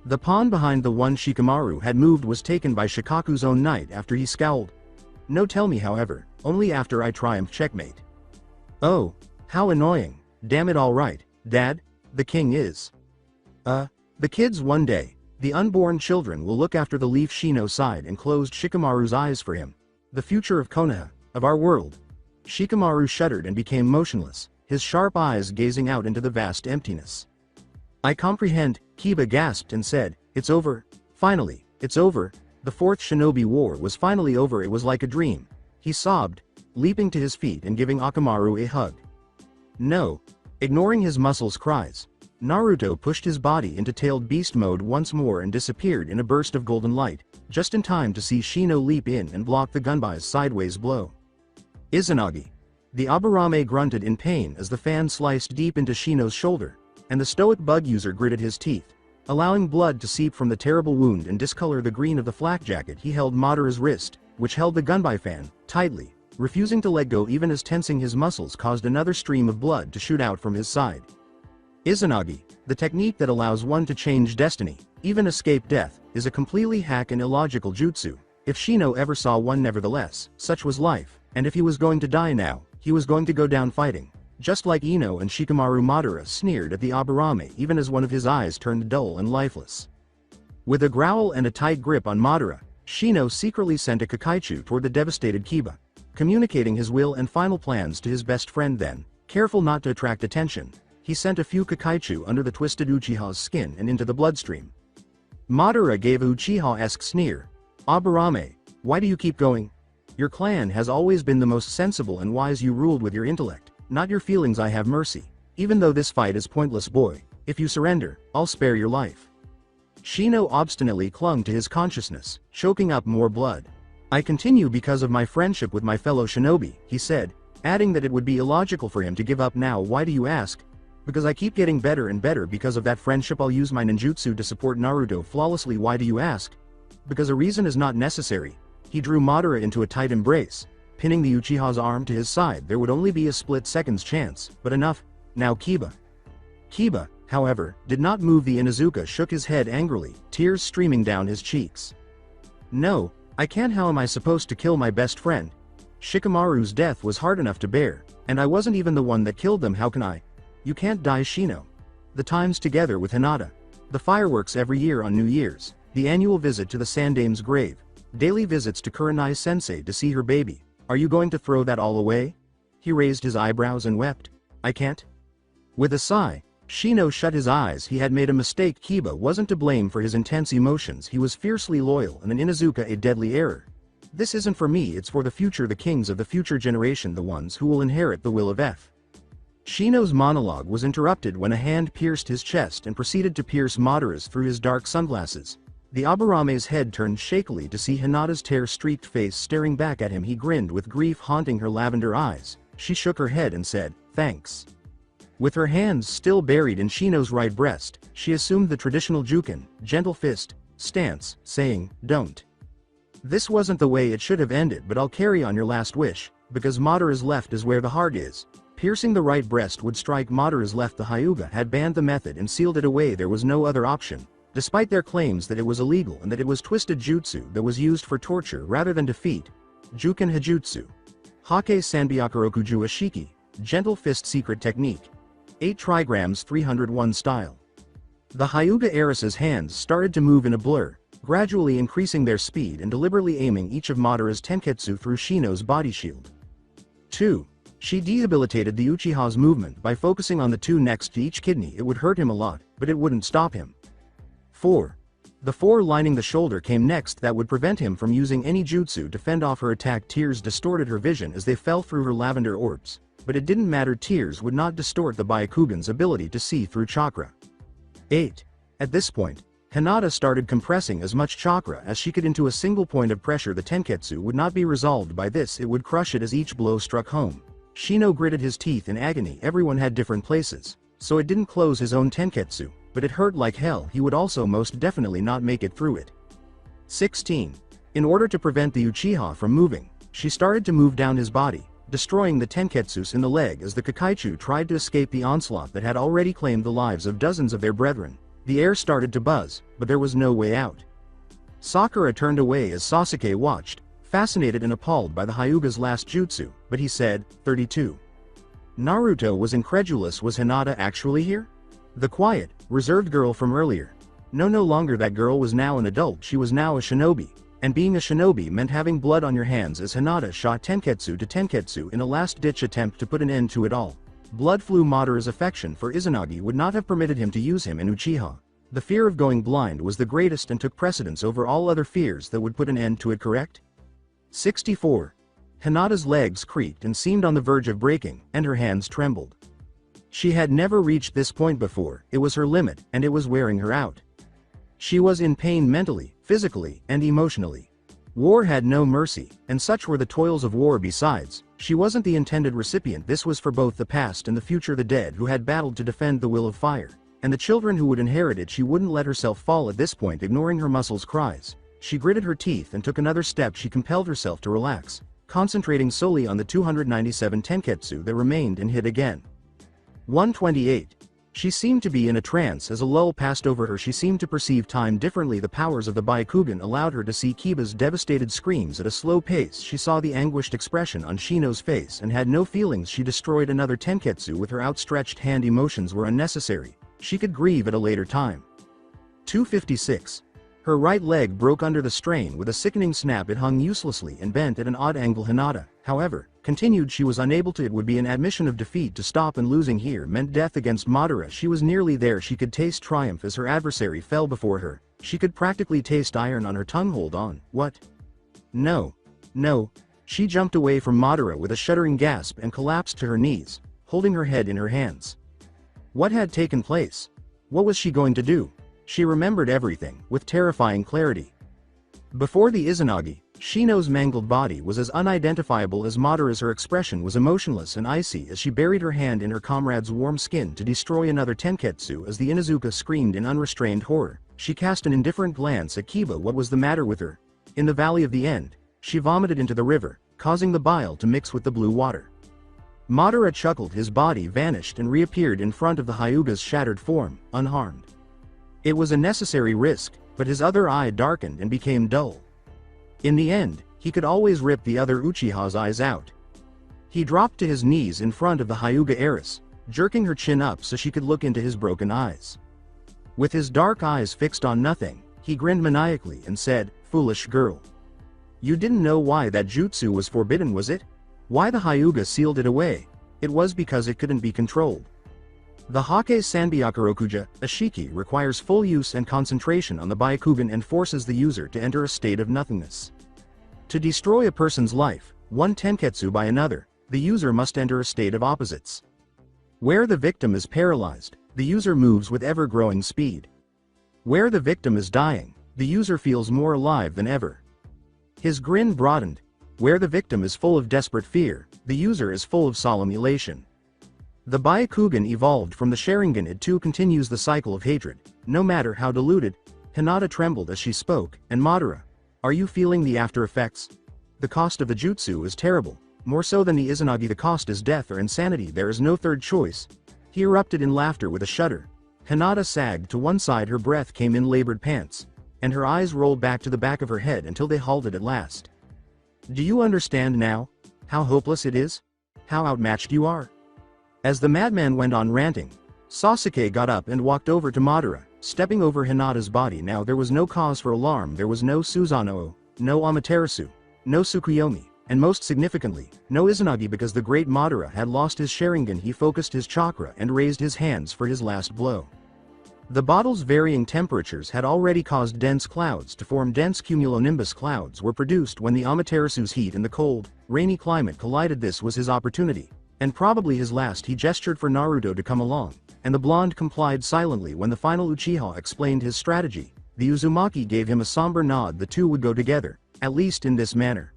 The pawn behind the one Shikamaru had moved was taken by Shikaku's own knight after he scowled. No, tell me however, only after I triumph. Checkmate. Oh, how annoying. Damn it. All right, dad, the king is. The kids one day. The unborn children will look after the leaf. Shino sighed and closed Shikamaru's eyes for him. The future of Konoha, of our world. Shikamaru shuddered and became motionless, his sharp eyes gazing out into the vast emptiness. I comprehend, Kiba gasped and said, it's over. Finally, it's over. The fourth Shinobi War was finally over. It was like a dream. He sobbed, leaping to his feet and giving Akamaru a hug. No. Ignoring his muscles' cries, Naruto pushed his body into tailed beast mode once more and disappeared in a burst of golden light, just in time to see Shino leap in and block the Gunbai's sideways blow. Izanagi. The Aburame grunted in pain as the fan sliced deep into Shino's shoulder, and the stoic bug user gritted his teeth, allowing blood to seep from the terrible wound and discolor the green of the flak jacket he held. Madara's wrist, which held the Gunbai fan, tightly, refusing to let go even as tensing his muscles caused another stream of blood to shoot out from his side. Izanagi, the technique that allows one to change destiny, even escape death, is a completely hack and illogical jutsu. If Shino ever saw one, nevertheless, such was life, and if he was going to die now, he was going to go down fighting. Just like Ino and Shikamaru, Madara sneered at the Aburame even as one of his eyes turned dull and lifeless. With a growl and a tight grip on Madara, Shino secretly sent a Kakaichu toward the devastated Kiba, communicating his will and final plans to his best friend. Then, careful not to attract attention, he sent a few Kakaichu under the twisted Uchiha's skin and into the bloodstream. Madara gave a Uchiha-esque sneer. "Aburame, why do you keep going? Your clan has always been the most sensible and wise. You ruled with your intellect, not your feelings. I have mercy. Even though this fight is pointless, boy, if you surrender, I'll spare your life." Shino obstinately clung to his consciousness, choking up more blood. "I continue because of my friendship with my fellow shinobi," he said, adding that it would be illogical for him to give up now. "Why do you ask?" "Because I keep getting better and better because of that friendship. I'll use my ninjutsu to support Naruto flawlessly." "Why do you ask?" "Because a reason is not necessary." He drew Madara into a tight embrace, pinning the Uchiha's arm to his side. There would only be a split-second's chance, but enough. Now Kiba. Kiba, however, did not move. The Inuzuka shook his head angrily, tears streaming down his cheeks. "No, I can't. How am I supposed to kill my best friend? Shikamaru's death was hard enough to bear, and I wasn't even the one that killed them. How can I?" "You can't die, Shino. The times together with Hinata, the fireworks every year on New Year's, the annual visit to the Sandame's grave, daily visits to Kurenai-sensei to see her baby. Are you going to throw that all away?" He raised his eyebrows and wept. "I can't." With a sigh, Shino shut his eyes. He had made a mistake. Kiba wasn't to blame for his intense emotions. He was fiercely loyal, and an Inuzuka a deadly error. "This isn't for me, it's for the future, the kings of the future generation, the ones who will inherit the will of F." Shino's monologue was interrupted when a hand pierced his chest and proceeded to pierce Madara's through his dark sunglasses. The Aburame's head turned shakily to see Hinata's tear-streaked face staring back at him. He grinned with grief haunting her lavender eyes. She shook her head and said, "Thanks." With her hands still buried in Shino's right breast, she assumed the traditional Jukin, gentle fist, stance, saying, "Don't." "This wasn't the way it should have ended, but I'll carry on your last wish, because Madara's left is where the heart is." Piercing the right breast would strike Madara's left. The Hyuga had banned the method and sealed it away. There was no other option. Despite their claims that it was illegal and that it was twisted jutsu that was used for torture rather than defeat. Jukin Hajutsu. Hake Sanbyakurokuju Ashiki, gentle fist secret technique. 8 trigrams 301 style. The Hyuga heiress's hands started to move in a blur, gradually increasing their speed and deliberately aiming each of Madara's tenketsu through Shino's body shield. 2. She debilitated the Uchiha's movement by focusing on the 2 next to each kidney. It would hurt him a lot, but it wouldn't stop him. 4. The 4 lining the shoulder came next. That would prevent him from using any jutsu to fend off her attack. Tears distorted her vision as they fell through her lavender orbs, but it didn't matter. Tears would not distort the Byakugan's ability to see through chakra. 8. At this point, Hinata started compressing as much chakra as she could into a single point of pressure. The tenketsu would not be resolved by this. It would crush it as each blow struck home. Shino gritted his teeth in agony. Everyone had different places, so it didn't close his own tenketsu, but it hurt like hell. He would also most definitely not make it through it. 16. In order to prevent the Uchiha from moving, she started to move down his body, destroying the tenketsus in the leg as the Kakaichu tried to escape the onslaught that had already claimed the lives of dozens of their brethren. The air started to buzz, but there was no way out. Sakura turned away as Sasuke watched, fascinated and appalled by the Hyuga's last jutsu, but he said, 32. Naruto was incredulous. Was Hinata actually here? The quiet, reserved girl from earlier. No longer that girl was now an adult. She was now a shinobi, and being a shinobi meant having blood on your hands as Hinata shot tenketsu to tenketsu in a last-ditch attempt to put an end to it all. Blood flew. Madara's affection for Izanagi would not have permitted him to use him in Uchiha. The fear of going blind was the greatest and took precedence over all other fears that would put an end to it. Correct? 64. Hinata's legs creaked and seemed on the verge of breaking, and her hands trembled. She had never reached this point before. It was her limit, and it was wearing her out. She was in pain mentally, physically, and emotionally. War had no mercy, and such were the toils of war. Besides, she wasn't the intended recipient. This was for both the past and the future, the dead who had battled to defend the will of fire, and the children who would inherit it. She wouldn't let herself fall at this point. Ignoring her muscles' cries, she gritted her teeth and took another step. She compelled herself to relax, concentrating solely on the 297 tenketsu that remained and hit again. 128. She seemed to be in a trance. As a lull passed over her, she seemed to perceive time differently. The powers of the Byakugan allowed her to see Kiba's devastated screams at a slow pace. She saw the anguished expression on Shino's face and had no feelings. She destroyed another tenketsu with her outstretched hand. Emotions were unnecessary. She could grieve at a later time. 256. Her right leg broke under the strain. With a sickening snap, it hung uselessly and bent at an odd angle. Hinata, however, continued. She was unable to. It would be an admission of defeat to stop, and losing here meant death against Madara. She was nearly there. She could taste triumph as her adversary fell before her. She could practically taste iron on her tongue. Hold on. What? No. No. She jumped away from Madara with a shuddering gasp and collapsed to her knees, holding her head in her hands. What had taken place? What was she going to do? She remembered everything with terrifying clarity. Before the Izanagi, Shino's mangled body was as unidentifiable as Madara's. Her expression was emotionless and icy as she buried her hand in her comrade's warm skin to destroy another tenketsu. As the Inuzuka screamed in unrestrained horror, she cast an indifferent glance at Kiba. What was the matter with her? In the Valley of the End, she vomited into the river, causing the bile to mix with the blue water. Madara chuckled. His body vanished and reappeared in front of the Hyuga's shattered form, unharmed. It was a necessary risk, but his other eye darkened and became dull. In the end, he could always rip the other Uchiha's eyes out. He dropped to his knees in front of the Hyuga heiress, jerking her chin up so she could look into his broken eyes. With his dark eyes fixed on nothing, he grinned maniacally and said, "Foolish girl. You didn't know why that jutsu was forbidden, was it? Why the Hyuga sealed it away? It was because it couldn't be controlled. The Hake Sanbyakurokuja, Ashiki, requires full use and concentration on the Byakugan and forces the user to enter a state of nothingness. To destroy a person's life, one tenketsu by another, the user must enter a state of opposites. Where the victim is paralyzed, the user moves with ever-growing speed. Where the victim is dying, the user feels more alive than ever." His grin broadened. Where the victim is full of desperate fear, the user is full of solemn elation. The Byakugan evolved from the Sharingan. It too continues the cycle of hatred, no matter how diluted. Hinata trembled as she spoke, and Madara, are you feeling the after effects? The cost of the jutsu is terrible, more so than the Izanagi. The cost is death or insanity. There is no third choice. He erupted in laughter with a shudder. Hinata sagged to one side. Her breath came in labored pants, and her eyes rolled back to the back of her head until they halted at last. Do you understand now? How hopeless it is? How outmatched you are? As the madman went on ranting, Sasuke got up and walked over to Madara, stepping over Hinata's body. Now there was no cause for alarm. There was no Susanoo, no Amaterasu, no Tsukuyomi, and most significantly, no Izanagi, because the great Madara had lost his Sharingan. He focused his chakra and raised his hands for his last blow. The bottle's varying temperatures had already caused dense clouds to form. Dense cumulonimbus clouds were produced when the Amaterasu's heat and the cold, rainy climate collided. This was his opportunity, and probably his last. He gestured for Naruto to come along, and the blonde complied silently. When the final Uchiha explained his strategy, the Uzumaki gave him a somber nod. The two would go together, at least in this manner.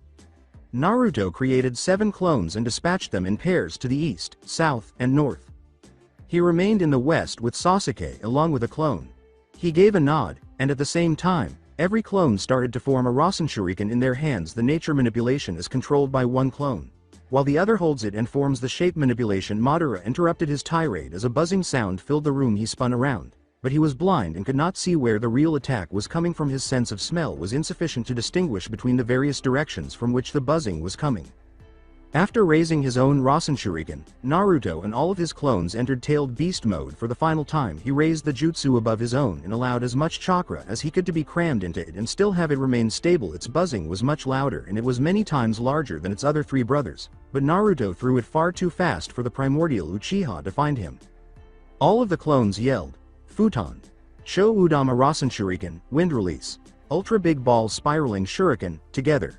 Naruto created 7 clones and dispatched them in pairs to the east, south, and north. He remained in the west with Sasuke along with a clone. He gave a nod, and at the same time, every clone started to form a Rasen Shuriken in their hands. The nature manipulation is controlled by one clone, while the other holds it and forms the shape manipulation. Madara interrupted his tirade as a buzzing sound filled the room. He spun around, but he was blind and could not see where the real attack was coming from. His sense of smell was insufficient to distinguish between the various directions from which the buzzing was coming. After raising his own Rasen Shuriken, Naruto and all of his clones entered tailed beast mode for the final time. He raised the jutsu above his own and allowed as much chakra as he could to be crammed into it and still have it remain stable. Its buzzing was much louder and it was many times larger than its other 3 brothers, but Naruto threw it far too fast for the primordial Uchiha to find him. All of the clones yelled, "Futon! Cho Udama Rasen Shuriken, Wind Release, Ultra Big Ball Spiraling Shuriken," together.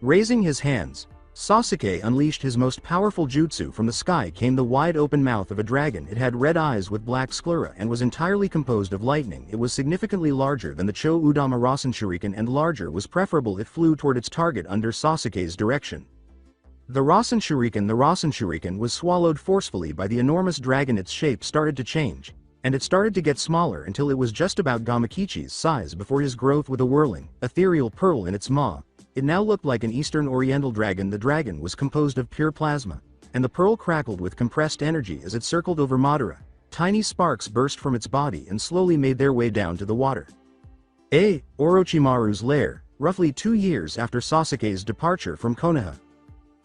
Raising his hands, Sasuke unleashed his most powerful jutsu. From the sky came the wide-open mouth of a dragon. It had red eyes with black sclera and was entirely composed of lightning. It was significantly larger than the Cho Udama Rasen Shuriken, and larger was preferable. It flew toward its target under Sasuke's direction. The Rasen Shuriken was swallowed forcefully by the enormous dragon. Its shape started to change, and it started to get smaller until it was just about Gamakichi's size before his growth with a whirling, ethereal pearl in its maw. It now looked like an Eastern Oriental dragon. The dragon was composed of pure plasma, and the pearl crackled with compressed energy as it circled over Madara. Tiny sparks burst from its body and slowly made their way down to the water. Orochimaru's lair, roughly 2 years after Sasuke's departure from Konoha.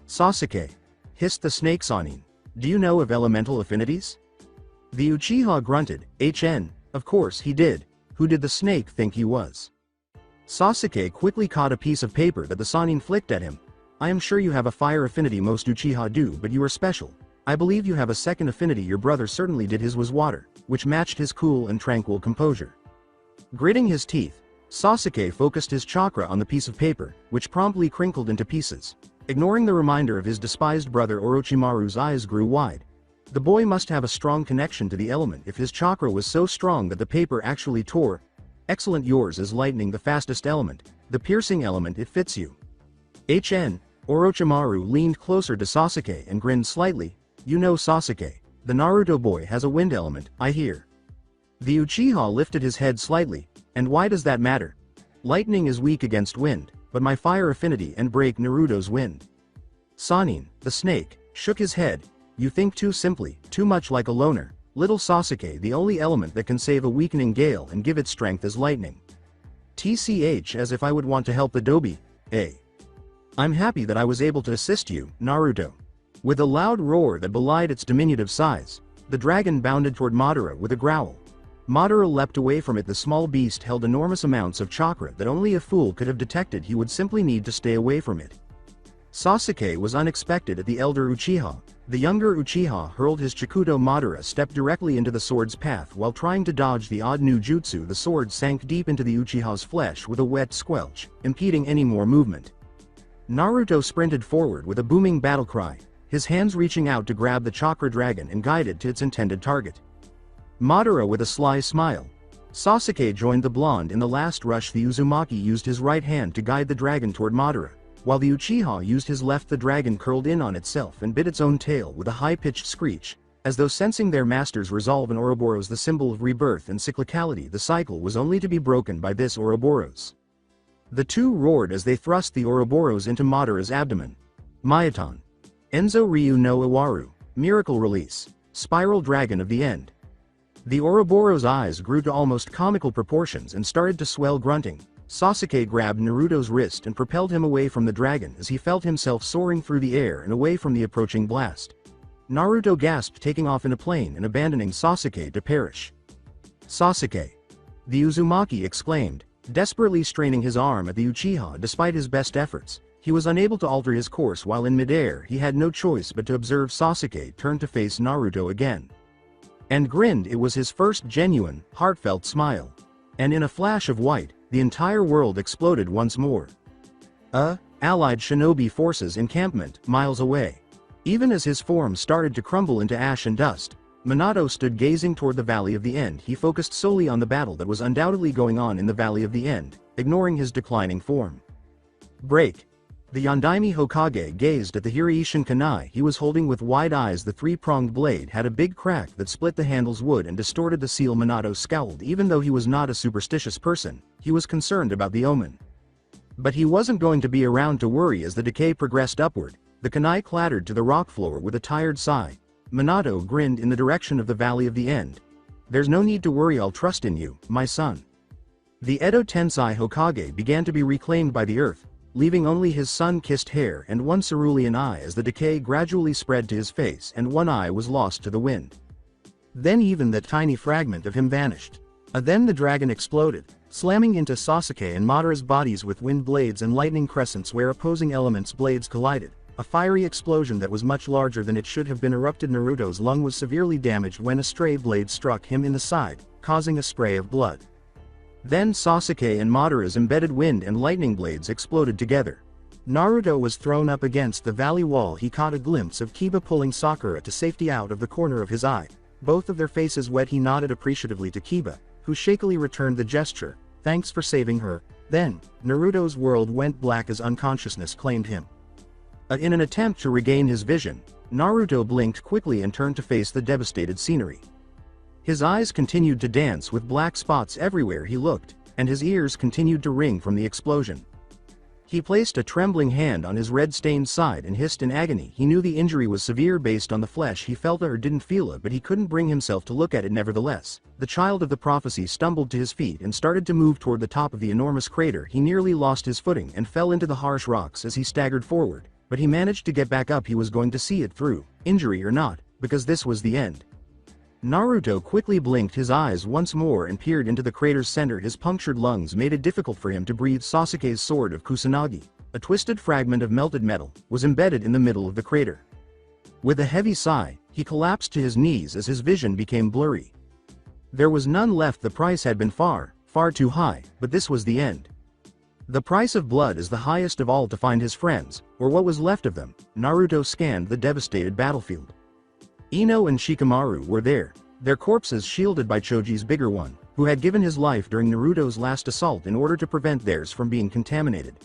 Sasuke, hissed the snake Sannin, do you know of elemental affinities? The Uchiha grunted, of course he did. Who did the snake think he was? Sasuke quickly caught a piece of paper that the Sannin flicked at him. I am sure you have a fire affinity. Most Uchiha do, but you are special. I believe you have a second affinity. Your brother certainly did. His was water, which matched his cool and tranquil composure. Gritting his teeth, Sasuke focused his chakra on the piece of paper, which promptly crinkled into pieces. Ignoring the reminder of his despised brother, Orochimaru's eyes grew wide. The boy must have a strong connection to the element if his chakra was so strong that the paper actually tore. Excellent. Yours is lightning, the fastest element, the piercing element. It fits you. Orochimaru leaned closer to Sasuke and grinned slightly. You know, Sasuke, the Naruto boy has a wind element, I hear. The Uchiha lifted his head slightly. And why does that matter? Lightning is weak against wind, but my fire affinity and break Naruto's wind. Sannin, the snake, shook his head. You think too simply, too much like a loner. Little Sasuke, the only element that can save a weakening gale and give it strength is lightning. TCH, as if I would want to help the Dobi. I'm happy that I was able to assist you, Naruto. With a loud roar that belied its diminutive size, the dragon bounded toward Madara with a growl. Madara leapt away from it. The small beast held enormous amounts of chakra that only a fool could have detected. He would simply need to stay away from it. Sasuke was unexpected at the elder Uchiha. The younger Uchiha hurled his Chikuto. Madara stepped directly into the sword's path. While trying to dodge the odd new jutsu, the sword sank deep into the Uchiha's flesh with a wet squelch, impeding any more movement. Naruto sprinted forward with a booming battle cry, his hands reaching out to grab the chakra dragon and guide it to its intended target. Madara with a sly smile. Sasuke joined the blonde in the last rush. The Uzumaki used his right hand to guide the dragon toward Madara, while the Uchiha used his left. The dragon curled in on itself and bit its own tail with a high-pitched screech, as though sensing their master's resolve. In Ouroboros, the symbol of rebirth and cyclicality, the cycle was only to be broken by this Ouroboros. The two roared as they thrust the Ouroboros into Madara's abdomen. Myoton. Enzo Ryu no Iwaru, miracle release, spiral dragon of the end. The Ouroboros' eyes grew to almost comical proportions and started to swell. Grunting, Sasuke grabbed Naruto's wrist and propelled him away from the dragon as he felt himself soaring through the air and away from the approaching blast. Naruto gasped, taking off in a plane and abandoning Sasuke to perish. Sasuke! The Uzumaki exclaimed, desperately straining his arm at the Uchiha. Despite his best efforts, he was unable to alter his course. While in midair, he had no choice but to observe Sasuke turn to face Naruto again. And grinned. It was his first genuine, heartfelt smile. And in a flash of white, the entire world exploded once more. Allied Shinobi forces encampment, miles away. Even as his form started to crumble into ash and dust, Minato stood gazing toward the Valley of the End. He focused solely on the battle that was undoubtedly going on in the Valley of the End, ignoring his declining form. Break. The Yondaime Hokage gazed at the Hiraishin kunai he was holding with wide eyes. The three-pronged blade had a big crack that split the handle's wood and distorted the seal. Minato scowled. Even though he was not a superstitious person, he was concerned about the omen. But he wasn't going to be around to worry. As the decay progressed upward, the kunai clattered to the rock floor with a tired sigh. Minato grinned in the direction of the Valley of the End. There's no need to worry, I'll trust in you, my son. The Edo Tensei Hokage began to be reclaimed by the earth, leaving only his sun-kissed hair and one cerulean eye as the decay gradually spread to his face and one eye was lost to the wind. Then even that tiny fragment of him vanished. Then the dragon exploded, slamming into Sasuke and Madara's bodies with wind blades and lightning crescents where opposing elements' blades collided. A fiery explosion that was much larger than it should have been erupted. Naruto's lung was severely damaged when a stray blade struck him in the side, causing a spray of blood. Then Sasuke and Madara's embedded wind and lightning blades exploded together. Naruto was thrown up against the valley wall. He caught a glimpse of Kiba pulling Sakura to safety out of the corner of his eye. Both of their faces wet. He nodded appreciatively to Kiba, who shakily returned the gesture. Thanks for saving her. Then, Naruto's world went black as unconsciousness claimed him. In an attempt to regain his vision, Naruto blinked quickly and turned to face the devastated scenery. His eyes continued to dance with black spots everywhere he looked, and his ears continued to ring from the explosion. He placed a trembling hand on his red-stained side and hissed in agony. He knew the injury was severe based on the flesh. He felt it or didn't feel it, but he couldn't bring himself to look at it nevertheless. The child of the prophecy stumbled to his feet and started to move toward the top of the enormous crater. He nearly lost his footing and fell into the harsh rocks as he staggered forward, but he managed to get back up. He was going to see it through, injury or not, because this was the end. Naruto quickly blinked his eyes once more and peered into the crater's center. His punctured lungs made it difficult for him to breathe. Sasuke's sword of Kusanagi, a twisted fragment of melted metal, was embedded in the middle of the crater. With a heavy sigh, he collapsed to his knees as his vision became blurry. There was none left. The price had been far, far too high, but this was the end. The price of blood is the highest of all. To find his friends, or what was left of them, Naruto scanned the devastated battlefield. Ino and Shikamaru were there, their corpses shielded by Choji's bigger one, who had given his life during Naruto's last assault in order to prevent theirs from being contaminated.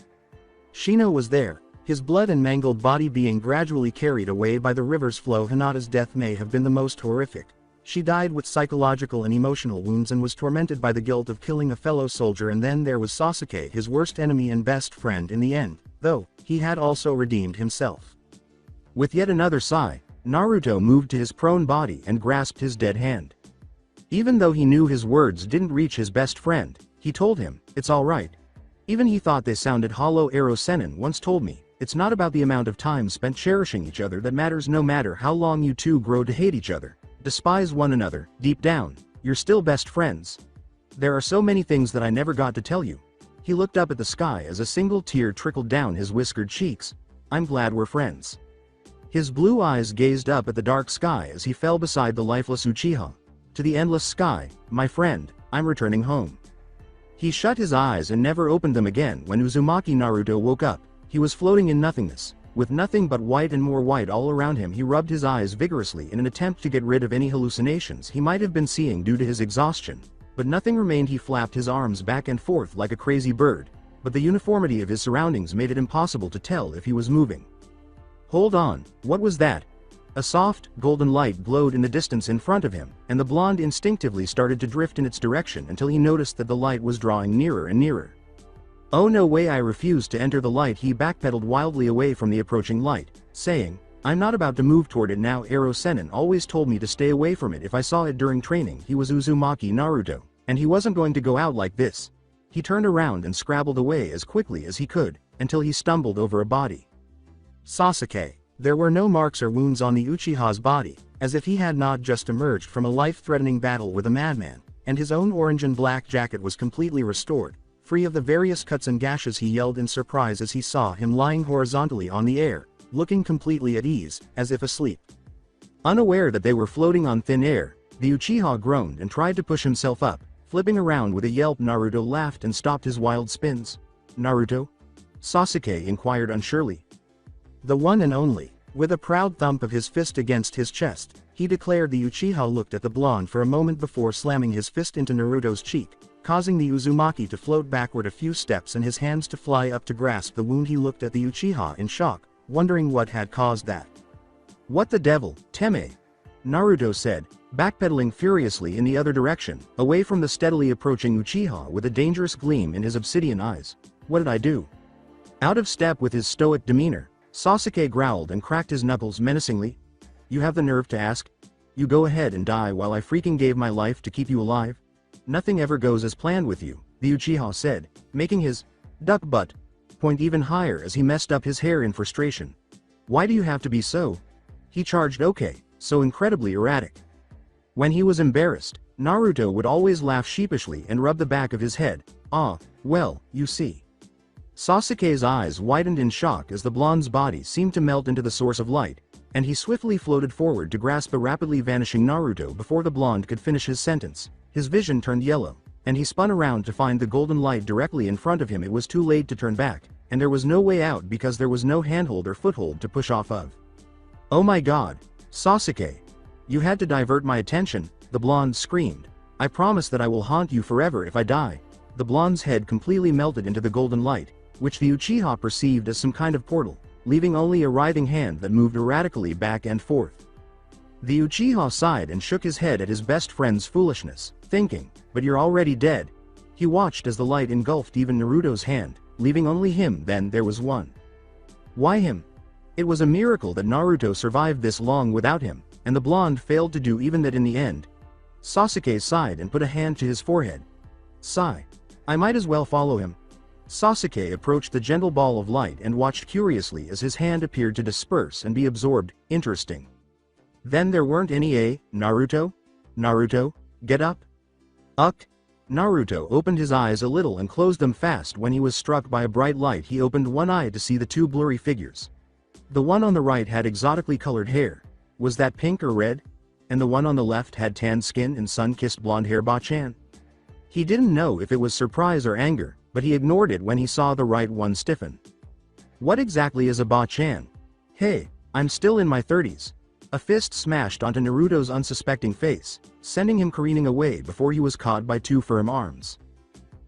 Shino was there, his blood and mangled body being gradually carried away by the river's flow. Hinata's death may have been the most horrific. She died with psychological and emotional wounds and was tormented by the guilt of killing a fellow soldier. And then there was Sasuke, his worst enemy and best friend in the end, though he had also redeemed himself. With yet another sigh, Naruto moved to his prone body and grasped his dead hand. Even though he knew his words didn't reach his best friend, he told him, "It's all right." Even he thought they sounded hollow. Ero Sennin once told me, "It's not about the amount of time spent cherishing each other that matters. No matter how long you two grow to hate each other, despise one another, deep down, you're still best friends. There are so many things that I never got to tell you." He looked up at the sky as a single tear trickled down his whiskered cheeks. "I'm glad we're friends." His blue eyes gazed up at the dark sky as he fell beside the lifeless Uchiha. "To the endless sky, my friend, I'm returning home." He shut his eyes and never opened them again. When Uzumaki Naruto woke up, he was floating in nothingness, with nothing but white and more white all around him. He rubbed his eyes vigorously in an attempt to get rid of any hallucinations he might have been seeing due to his exhaustion, but nothing remained. He flapped his arms back and forth like a crazy bird, but the uniformity of his surroundings made it impossible to tell if he was moving. Hold on, what was that? A soft, golden light glowed in the distance in front of him, and the blonde instinctively started to drift in its direction until he noticed that the light was drawing nearer and nearer. "Oh no way, I refuse to enter the light." He backpedaled wildly away from the approaching light, saying, "I'm not about to move toward it now. Ero Sennin always told me to stay away from it if I saw it during training." He was Uzumaki Naruto, and he wasn't going to go out like this. He turned around and scrabbled away as quickly as he could, until he stumbled over a body. Sasuke. There were no marks or wounds on the Uchiha's body, as if he had not just emerged from a life-threatening battle with a madman, and his own orange and black jacket was completely restored, free of the various cuts and gashes. He yelled in surprise as he saw him lying horizontally on the air, looking completely at ease, as if asleep. Unaware that they were floating on thin air, the Uchiha groaned and tried to push himself up, flipping around with a yelp. Naruto laughed and stopped his wild spins. "Naruto?" Sasuke inquired unsurely. "The one and only." With a proud thump of his fist against his chest, he declared. The Uchiha looked at the blonde for a moment before slamming his fist into Naruto's cheek, causing the Uzumaki to float backward a few steps and his hands to fly up to grasp the wound. He looked at the Uchiha in shock, wondering what had caused that. "What the devil, Teme?" Naruto said, backpedaling furiously in the other direction, away from the steadily approaching Uchiha with a dangerous gleam in his obsidian eyes. "What did I do?" Out of step with his stoic demeanor, Sasuke growled and cracked his knuckles menacingly. "You have the nerve to ask? You go ahead and die while I freaking gave my life to keep you alive? Nothing ever goes as planned with you," the Uchiha said, making his duck butt point even higher as he messed up his hair in frustration. "Why do you have to be so?" He charged. So incredibly erratic. When he was embarrassed, Naruto would always laugh sheepishly and rub the back of his head. "Ah, well, you see." Sasuke's eyes widened in shock as the blonde's body seemed to melt into the source of light, and he swiftly floated forward to grasp a rapidly vanishing Naruto before the blonde could finish his sentence. His vision turned yellow, and he spun around to find the golden light directly in front of him. It was too late to turn back, and there was no way out because there was no handhold or foothold to push off of. "Oh my god, Sasuke! You had to divert my attention," the blonde screamed. "I promise that I will haunt you forever if I die." The blonde's head completely melted into the golden light, which the Uchiha perceived as some kind of portal, leaving only a writhing hand that moved erratically back and forth. The Uchiha sighed and shook his head at his best friend's foolishness, thinking, "But you're already dead." He watched as the light engulfed even Naruto's hand, leaving only him. Then there was one. Why him? It was a miracle that Naruto survived this long without him, and the blonde failed to do even that in the end. Sasuke sighed and put a hand to his forehead. Sigh. I might as well follow him. Sasuke approached the gentle ball of light and watched curiously as his hand appeared to disperse and be absorbed. Interesting. Then there weren't any Naruto? Naruto, get up. Uck. Naruto opened his eyes a little and closed them fast. When he was struck by a bright light, he opened one eye to see the two blurry figures. The one on the right had exotically colored hair. Was that pink or red? And the one on the left had tan skin and sun-kissed blonde hair. Ba-chan? He didn't know if it was surprise or anger, but he ignored it when he saw the right one stiffen. What exactly is a Ba-chan? Hey, I'm still in my 30s. A fist smashed onto Naruto's unsuspecting face, sending him careening away before he was caught by two firm arms.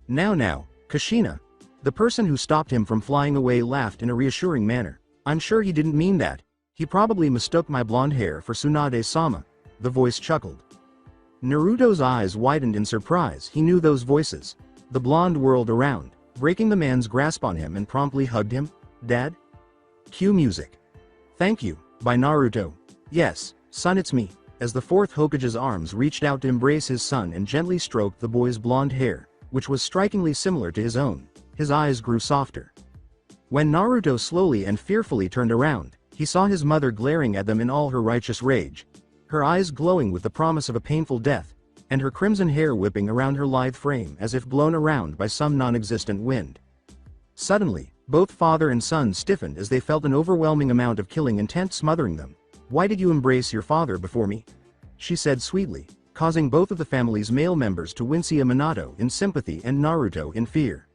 Now, Kushina. The person who stopped him from flying away laughed in a reassuring manner. I'm sure he didn't mean that. He probably mistook my blonde hair for Tsunade-sama. The voice chuckled. Naruto's eyes widened in surprise. He knew those voices. The blonde whirled around, breaking the man's grasp on him and promptly hugged him. Dad? Cue music. Thank you, by Naruto. Yes, son, it's me. As the fourth Hokage's arms reached out to embrace his son and gently stroked the boy's blonde hair, which was strikingly similar to his own, his eyes grew softer. When Naruto slowly and fearfully turned around, he saw his mother glaring at them in all her righteous rage, her eyes glowing with the promise of a painful death, and her crimson hair whipping around her lithe frame as if blown around by some non-existent wind. Suddenly, both father and son stiffened as they felt an overwhelming amount of killing intent smothering them. Why did you embrace your father before me? She said sweetly, causing both of the family's male members to wince. Minato in sympathy and Naruto in fear.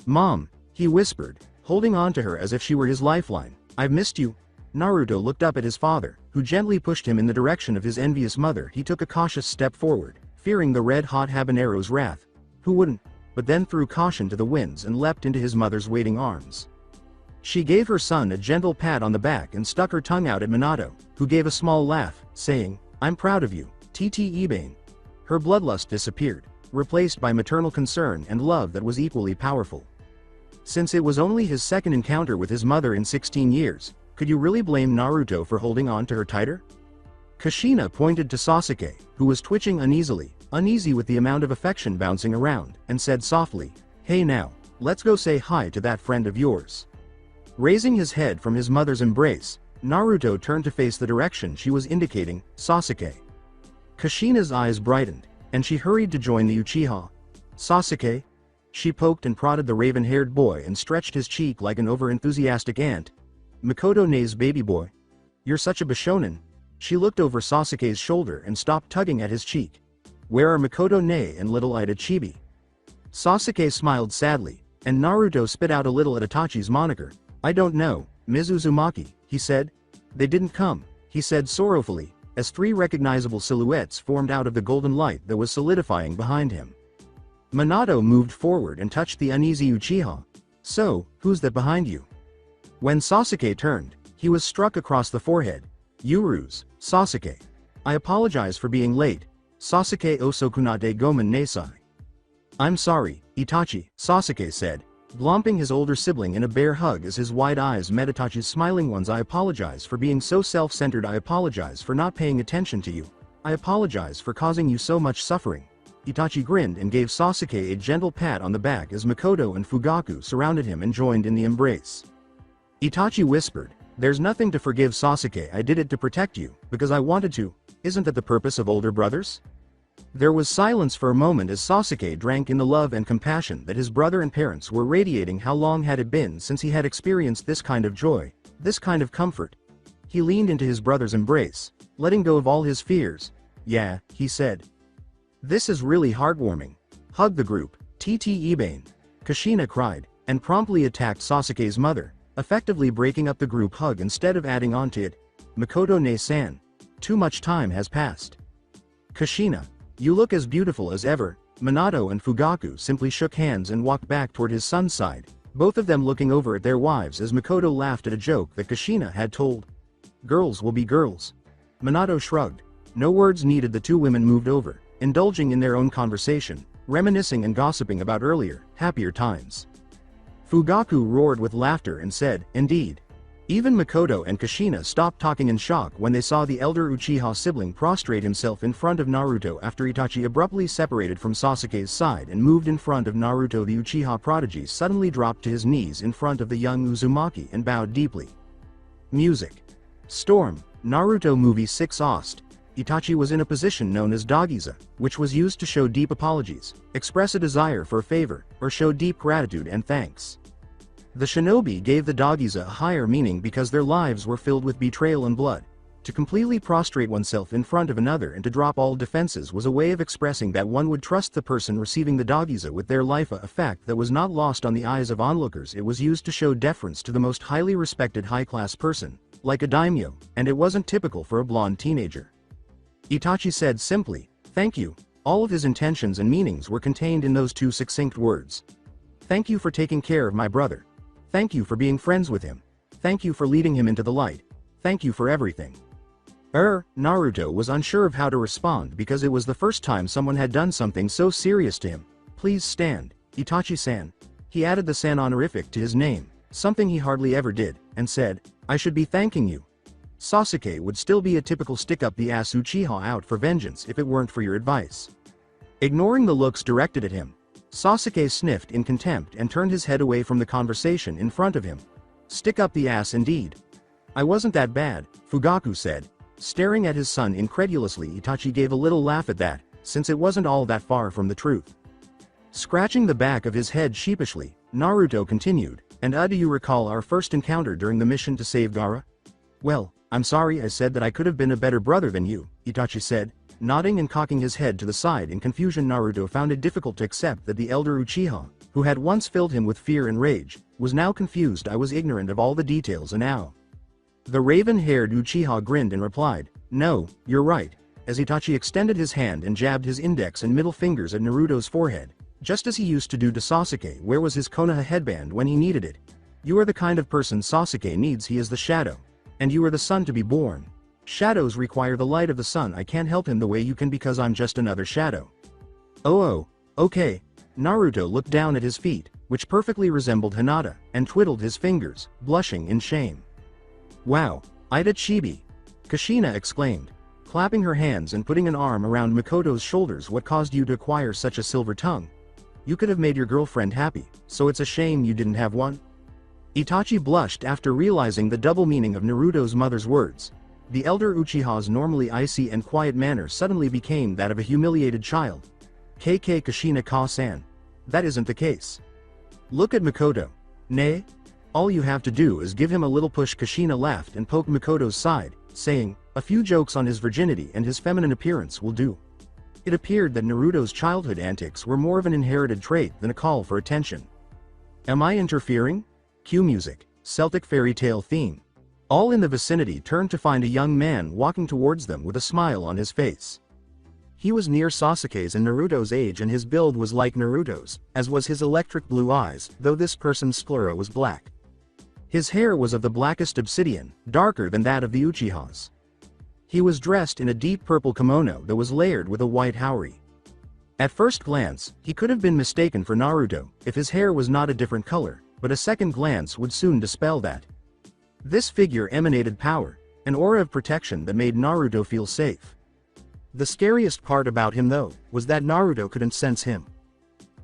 Mom, he whispered, holding on to her as if she were his lifeline. I've missed you. Naruto looked up at his father, who gently pushed him in the direction of his envious mother. He took a cautious step forward, fearing the red-hot habanero's wrath. Who wouldn't? But then threw caution to the winds and leapt into his mother's waiting arms. She gave her son a gentle pat on the back and stuck her tongue out at Minato, who gave a small laugh, saying, I'm proud of you, Ibane. Her bloodlust disappeared, replaced by maternal concern and love that was equally powerful. Since it was only his second encounter with his mother in 16 years, could you really blame Naruto for holding on to her tighter? Kushina pointed to Sasuke, who was twitching uneasy with the amount of affection bouncing around, and said softly, Hey now, let's go say hi to that friend of yours. Raising his head from his mother's embrace, Naruto turned to face the direction she was indicating, Sasuke. Kushina's eyes brightened, and she hurried to join the Uchiha. Sasuke? She poked and prodded the raven-haired boy and stretched his cheek like an overenthusiastic ant. Mikoto Ne's baby boy. You're such a Bishonen. She looked over Sasuke's shoulder and stopped tugging at his cheek. Where are Mikoto Ne and little Ida Chibi? Sasuke smiled sadly, and Naruto spit out a little at Itachi's moniker. I don't know, Ms. Uzumaki, he said. They didn't come, he said sorrowfully, as three recognizable silhouettes formed out of the golden light that was solidifying behind him. Minato moved forward and touched the uneasy Uchiha. So, who's that behind you? When Sasuke turned, he was struck across the forehead. Urus, Sasuke. I apologize for being late. Sasuke Osokunade Gomen Neisai. I'm sorry, Itachi, Sasuke said, glomping his older sibling in a bear hug as his wide eyes met Itachi's smiling ones. I apologize for being so self-centered. I apologize for not paying attention to you. I apologize for causing you so much suffering. Itachi grinned and gave Sasuke a gentle pat on the back as Mikoto and Fugaku surrounded him and joined in the embrace. Itachi whispered, There's nothing to forgive, Sasuke. I did it to protect you, because I wanted to. Isn't that the purpose of older brothers? There was silence for a moment as Sasuke drank in the love and compassion that his brother and parents were radiating. How long had it been since he had experienced this kind of joy, this kind of comfort? He leaned into his brother's embrace, letting go of all his fears. Yeah, he said. This is really heartwarming. Hug the group, Ibane. Kushina cried, and promptly attacked Sasuke's mother, effectively breaking up the group hug instead of adding on to it. Mikoto Ne-san. Too much time has passed. Kushina. You look as beautiful as ever. Minato and Fugaku simply shook hands and walked back toward his son's side, both of them looking over at their wives as Mikoto laughed at a joke that Kushina had told. Girls will be girls. Minato shrugged. No words needed. The two women moved over, indulging in their own conversation, reminiscing and gossiping about earlier, happier times. Fugaku roared with laughter and said, "Indeed." Even Makoto and Kushina stopped talking in shock when they saw the elder Uchiha sibling prostrate himself in front of Naruto after Itachi abruptly separated from Sasuke's side and moved in front of Naruto. The Uchiha prodigy suddenly dropped to his knees in front of the young Uzumaki and bowed deeply. Music. Storm, Naruto Movie 6 Ost. Itachi was in a position known as Dagiza, which was used to show deep apologies, express a desire for a favor, or show deep gratitude and thanks. The shinobi gave the Dagiza a higher meaning because their lives were filled with betrayal and blood. To completely prostrate oneself in front of another and to drop all defenses was a way of expressing that one would trust the person receiving the Dagiza with their life, a fact that was not lost on the eyes of onlookers. It was used to show deference to the most highly respected high-class person, like a daimyo, and it wasn't typical for a blonde teenager. Itachi said simply, "Thank you." All of his intentions and meanings were contained in those two succinct words. "Thank you for taking care of my brother. Thank you for being friends with him. Thank you for leading him into the light. Thank you for everything." Naruto was unsure of how to respond because it was the first time someone had done something so serious to him. "Please stand, Itachi-san." He added the san honorific to his name, something he hardly ever did, and said, "I should be thanking you. Sasuke would still be a typical stick-up-the-ass Uchiha out for vengeance if it weren't for your advice." Ignoring the looks directed at him, Sasuke sniffed in contempt and turned his head away from the conversation in front of him. "Stick up the ass indeed. I wasn't that bad," Fugaku said. Staring at his son incredulously, Itachi gave a little laugh at that, since it wasn't all that far from the truth. Scratching the back of his head sheepishly, Naruto continued, "And do you recall our first encounter during the mission to save Gaara?" "Well, I'm sorry I said that I could have been a better brother than you," Itachi said. Nodding and cocking his head to the side in confusion, Naruto found it difficult to accept that the elder Uchiha, who had once filled him with fear and rage, was now confused. "I was ignorant of all the details and now." The raven-haired Uchiha grinned and replied, "No, you're right," as Itachi extended his hand and jabbed his index and middle fingers at Naruto's forehead, just as he used to do to Sasuke. "Where was his Konoha headband when he needed it? You are the kind of person Sasuke needs. He is the shadow. And you are the sun to be born. Shadows require the light of the sun. I can't help him the way you can because I'm just another shadow." Oh, okay." Naruto looked down at his feet, which perfectly resembled Hinata, and twiddled his fingers, blushing in shame. "Wow, Ida Chibi!" Kushina exclaimed, clapping her hands and putting an arm around Makoto's shoulders. "What caused you to acquire such a silver tongue? You could have made your girlfriend happy, so it's a shame you didn't have one." Itachi blushed after realizing the double meaning of Naruto's mother's words. The elder Uchiha's normally icy and quiet manner suddenly became that of a humiliated child. "KK Kushina-ka-san. That isn't the case. Look at Makoto. Nay? All you have to do is give him a little push." Kushina laughed and poked Makoto's side, saying, "A few jokes on his virginity and his feminine appearance will do." It appeared that Naruto's childhood antics were more of an inherited trait than a call for attention. "Am I interfering?" Cue music, Celtic fairy tale theme. All in the vicinity turned to find a young man walking towards them with a smile on his face. He was near Sasuke's and Naruto's age, and his build was like Naruto's, as was his electric blue eyes, though this person's sclera was black. His hair was of the blackest obsidian, darker than that of the Uchihas. He was dressed in a deep purple kimono that was layered with a white haori. At first glance, he could have been mistaken for Naruto, if his hair was not a different color, but a second glance would soon dispel that. This figure emanated power, an aura of protection that made Naruto feel safe. The scariest part about him, though, was that Naruto couldn't sense him.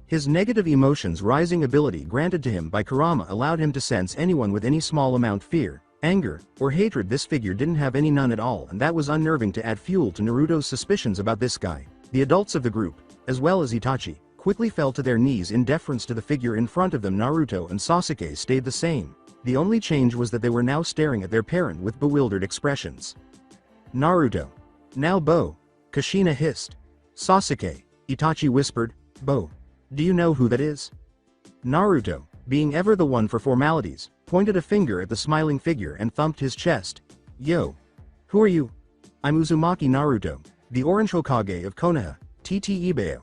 His negative emotions rising ability granted to him by Kurama allowed him to sense anyone with any small amount fear, anger, or hatred. This figure didn't have any, none at all, and that was unnerving to add fuel to Naruto's suspicions about this guy. The adults of the group, as well as Itachi, quickly fell to their knees in deference to the figure in front of them. Naruto and Sasuke stayed the same. The only change was that they were now staring at their parent with bewildered expressions. "Naruto. Now Bo," Kushina hissed. "Sasuke," Itachi whispered. "Bo. Do you know who that is?" Naruto, being ever the one for formalities, pointed a finger at the smiling figure and thumped his chest. "Yo. Who are you?" "I'm Uzumaki Naruto, the Orange Hokage of Konoha, TT Ibeo.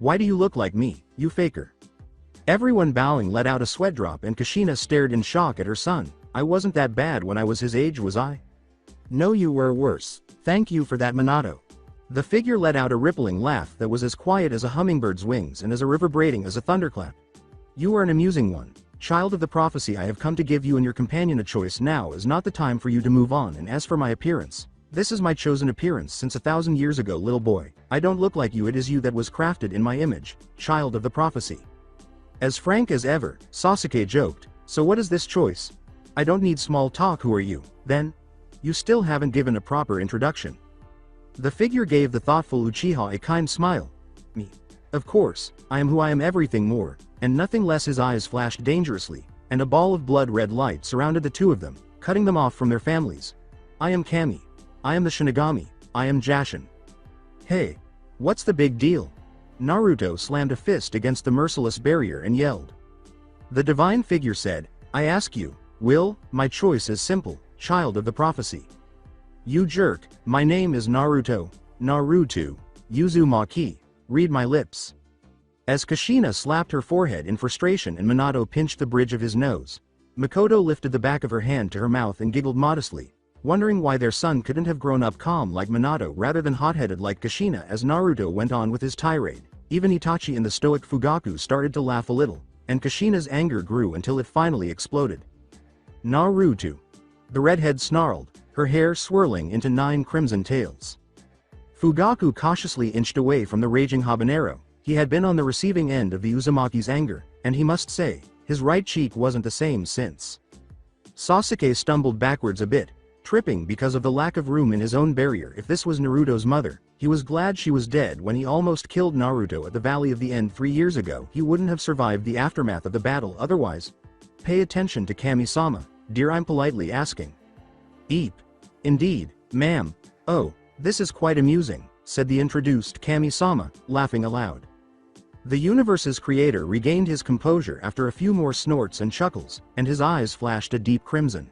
Why do you look like me, you faker?" Everyone bowing let out a sweat drop, and Kushina stared in shock at her son. "I wasn't that bad when I was his age, was I?" "No, you were worse. Thank you for that, Minato." The figure let out a rippling laugh that was as quiet as a hummingbird's wings and as reverberating as a thunderclap. "You are an amusing one. child of the prophecy, I have come to give you and your companion a choice. Now is not the time for you to move on, and as for my appearance, this is my chosen appearance since 1,000 years ago, little boy. I don't look like you, it is you that was crafted in my image, child of the prophecy. As frank as ever, Sasuke joked, so what is this choice? I don't need small talk, who are you, then? You still haven't given a proper introduction. The figure gave the thoughtful Uchiha a kind smile. Me. Of course, I am who I am, everything more, and nothing less. His eyes flashed dangerously, and a ball of blood-red light surrounded the two of them, cutting them off from their families. I am Kami. I am the Shinigami. I am Jashin. Hey, what's the big deal? Naruto slammed a fist against the merciless barrier and yelled. The divine figure said, I ask you, will, my choice is simple, child of the prophecy. You jerk, my name is Naruto, Naruto, Uzumaki, read my lips. As Kushina slapped her forehead in frustration and Minato pinched the bridge of his nose, Makoto lifted the back of her hand to her mouth and giggled modestly, wondering why their son couldn't have grown up calm like Minato rather than hot-headed like Kushina. As Naruto went on with his tirade, even Itachi and the stoic Fugaku started to laugh a little, and Kushina's anger grew until it finally exploded. Naruto. The redhead snarled, her hair swirling into 9 crimson tails. Fugaku cautiously inched away from the raging habanero. He had been on the receiving end of the Uzumaki's anger, and he must say, his right cheek wasn't the same since. Sasuke stumbled backwards a bit, tripping because of the lack of room in his own barrier. If this was Naruto's mother, he was glad she was dead. When he almost killed Naruto at the Valley of the End 3 years ago, he wouldn't have survived the aftermath of the battle otherwise. Pay attention to Kami-sama, dear, I'm politely asking. Eep. Indeed, ma'am. Oh, this is quite amusing, said the introduced Kami-sama, laughing aloud. The universe's creator regained his composure after a few more snorts and chuckles, and his eyes flashed a deep crimson.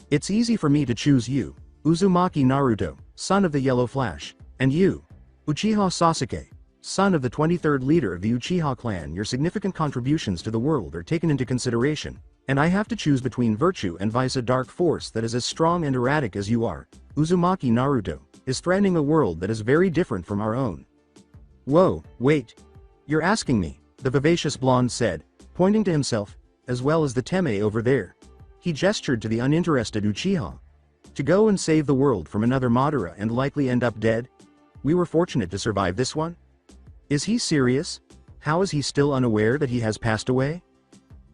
It's easy for me to choose you, Uzumaki Naruto, son of the Yellow Flash, and you, Uchiha Sasuke, son of the 23rd leader of the Uchiha clan. Your significant contributions to the world are taken into consideration, and I have to choose between virtue and vice. A dark force that is as strong and erratic as you are, Uzumaki Naruto, is threatening a world that is very different from our own. Whoa, wait. You're asking me, the vivacious blonde said, pointing to himself, as well as the Teme over there. He gestured to the uninterested Uchiha. To go and save the world from another Madara and likely end up dead? We were fortunate to survive this one? Is he serious? How is he still unaware that he has passed away?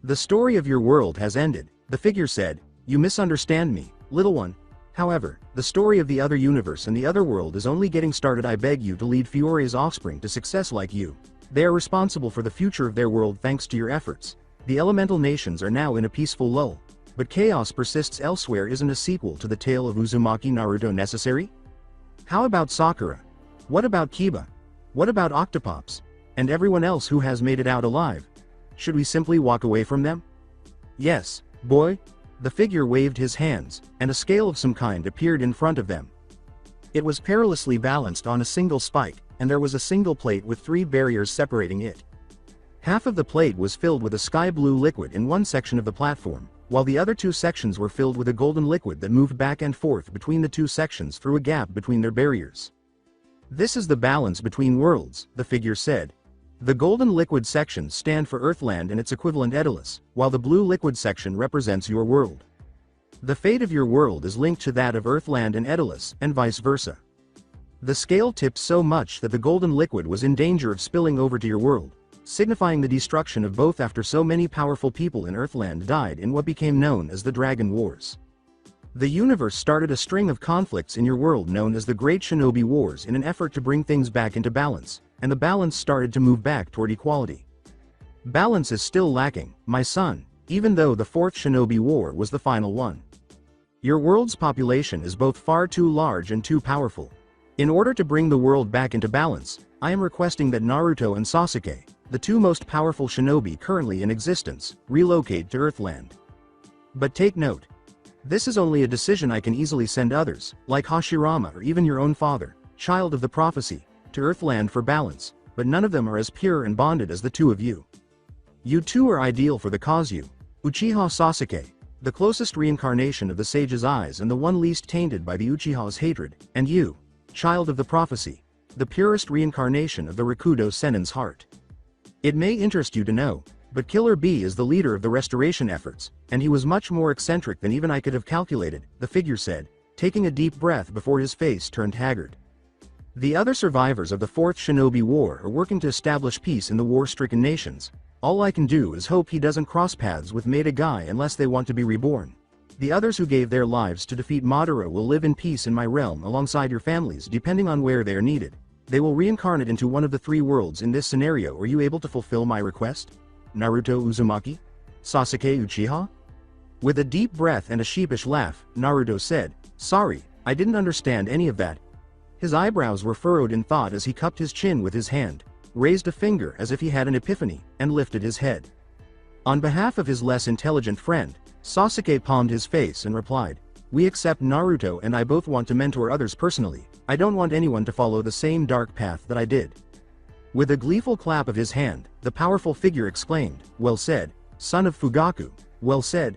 The story of your world has ended, the figure said. You misunderstand me, little one. However, the story of the other universe and the other world is only getting started. I beg you to lead Fiore's offspring to success like you. They are responsible for the future of their world thanks to your efforts. The elemental nations are now in a peaceful lull, but chaos persists elsewhere. Isn't a sequel to the tale of Uzumaki Naruto necessary? How about Sakura? What about Kiba? What about Octopops? And everyone else who has made it out alive? Should we simply walk away from them? Yes, boy. The figure waved his hands, and a scale of some kind appeared in front of them. It was perilously balanced on a single spike, and there was a single plate with 3 barriers separating it. Half of the plate was filled with a sky blue liquid in one section of the platform, while the other 2 sections were filled with a golden liquid that moved back and forth between the 2 sections through a gap between their barriers. This is the balance between worlds, the figure said. The golden liquid sections stand for EarthLand and its equivalent Edilus, while the blue liquid section represents your world. The fate of your world is linked to that of EarthLand and Edilus, and vice versa. The scale tipped so much that the golden liquid was in danger of spilling over to your world, signifying the destruction of both after so many powerful people in EarthLand died in what became known as the Dragon Wars. The universe started a string of conflicts in your world known as the Great Shinobi Wars in an effort to bring things back into balance, and the balance started to move back toward equality. Balance is still lacking, my son, even though the 4th Shinobi War was the final one. Your world's population is both far too large and too powerful. In order to bring the world back into balance, I am requesting that Naruto and Sasuke, the 2 most powerful shinobi currently in existence, relocate to EarthLand. But take note. This is only a decision. I can easily send others, like Hashirama or even your own father, child of the prophecy, to EarthLand for balance, but none of them are as pure and bonded as the 2 of you. You 2 are ideal for the cause. You, Uchiha Sasuke, the closest reincarnation of the sage's eyes and the one least tainted by the Uchiha's hatred, and you, child of the prophecy, the purest reincarnation of the Rakudo Senin's heart. It may interest you to know, But Killer B is the leader of the restoration efforts, and he was much more eccentric than even I could have calculated, the figure said, taking a deep breath before his face turned haggard. The other survivors of the Fourth Shinobi War are working to establish peace in the war-stricken nations. All I can do is hope he doesn't cross paths with Maida Guy unless they want to be reborn. The others who gave their lives to defeat Madara will live in peace in my realm alongside your families depending on where they are needed. They will reincarnate into one of the three worlds in this scenario. Are you able to fulfill my request? Naruto Uzumaki? Sasuke Uchiha? With a deep breath and a sheepish laugh, Naruto said, "Sorry, I didn't understand any of that." His eyebrows were furrowed in thought as he cupped his chin with his hand, raised a finger as if he had an epiphany, and lifted his head. On behalf of his less intelligent friend, Sasuke palmed his face and replied, "We accept. Naruto and I both want to mentor others personally. I don't want anyone to follow the same dark path that I did." With a gleeful clap of his hand, the powerful figure exclaimed, "Well said, son of Fugaku, well said."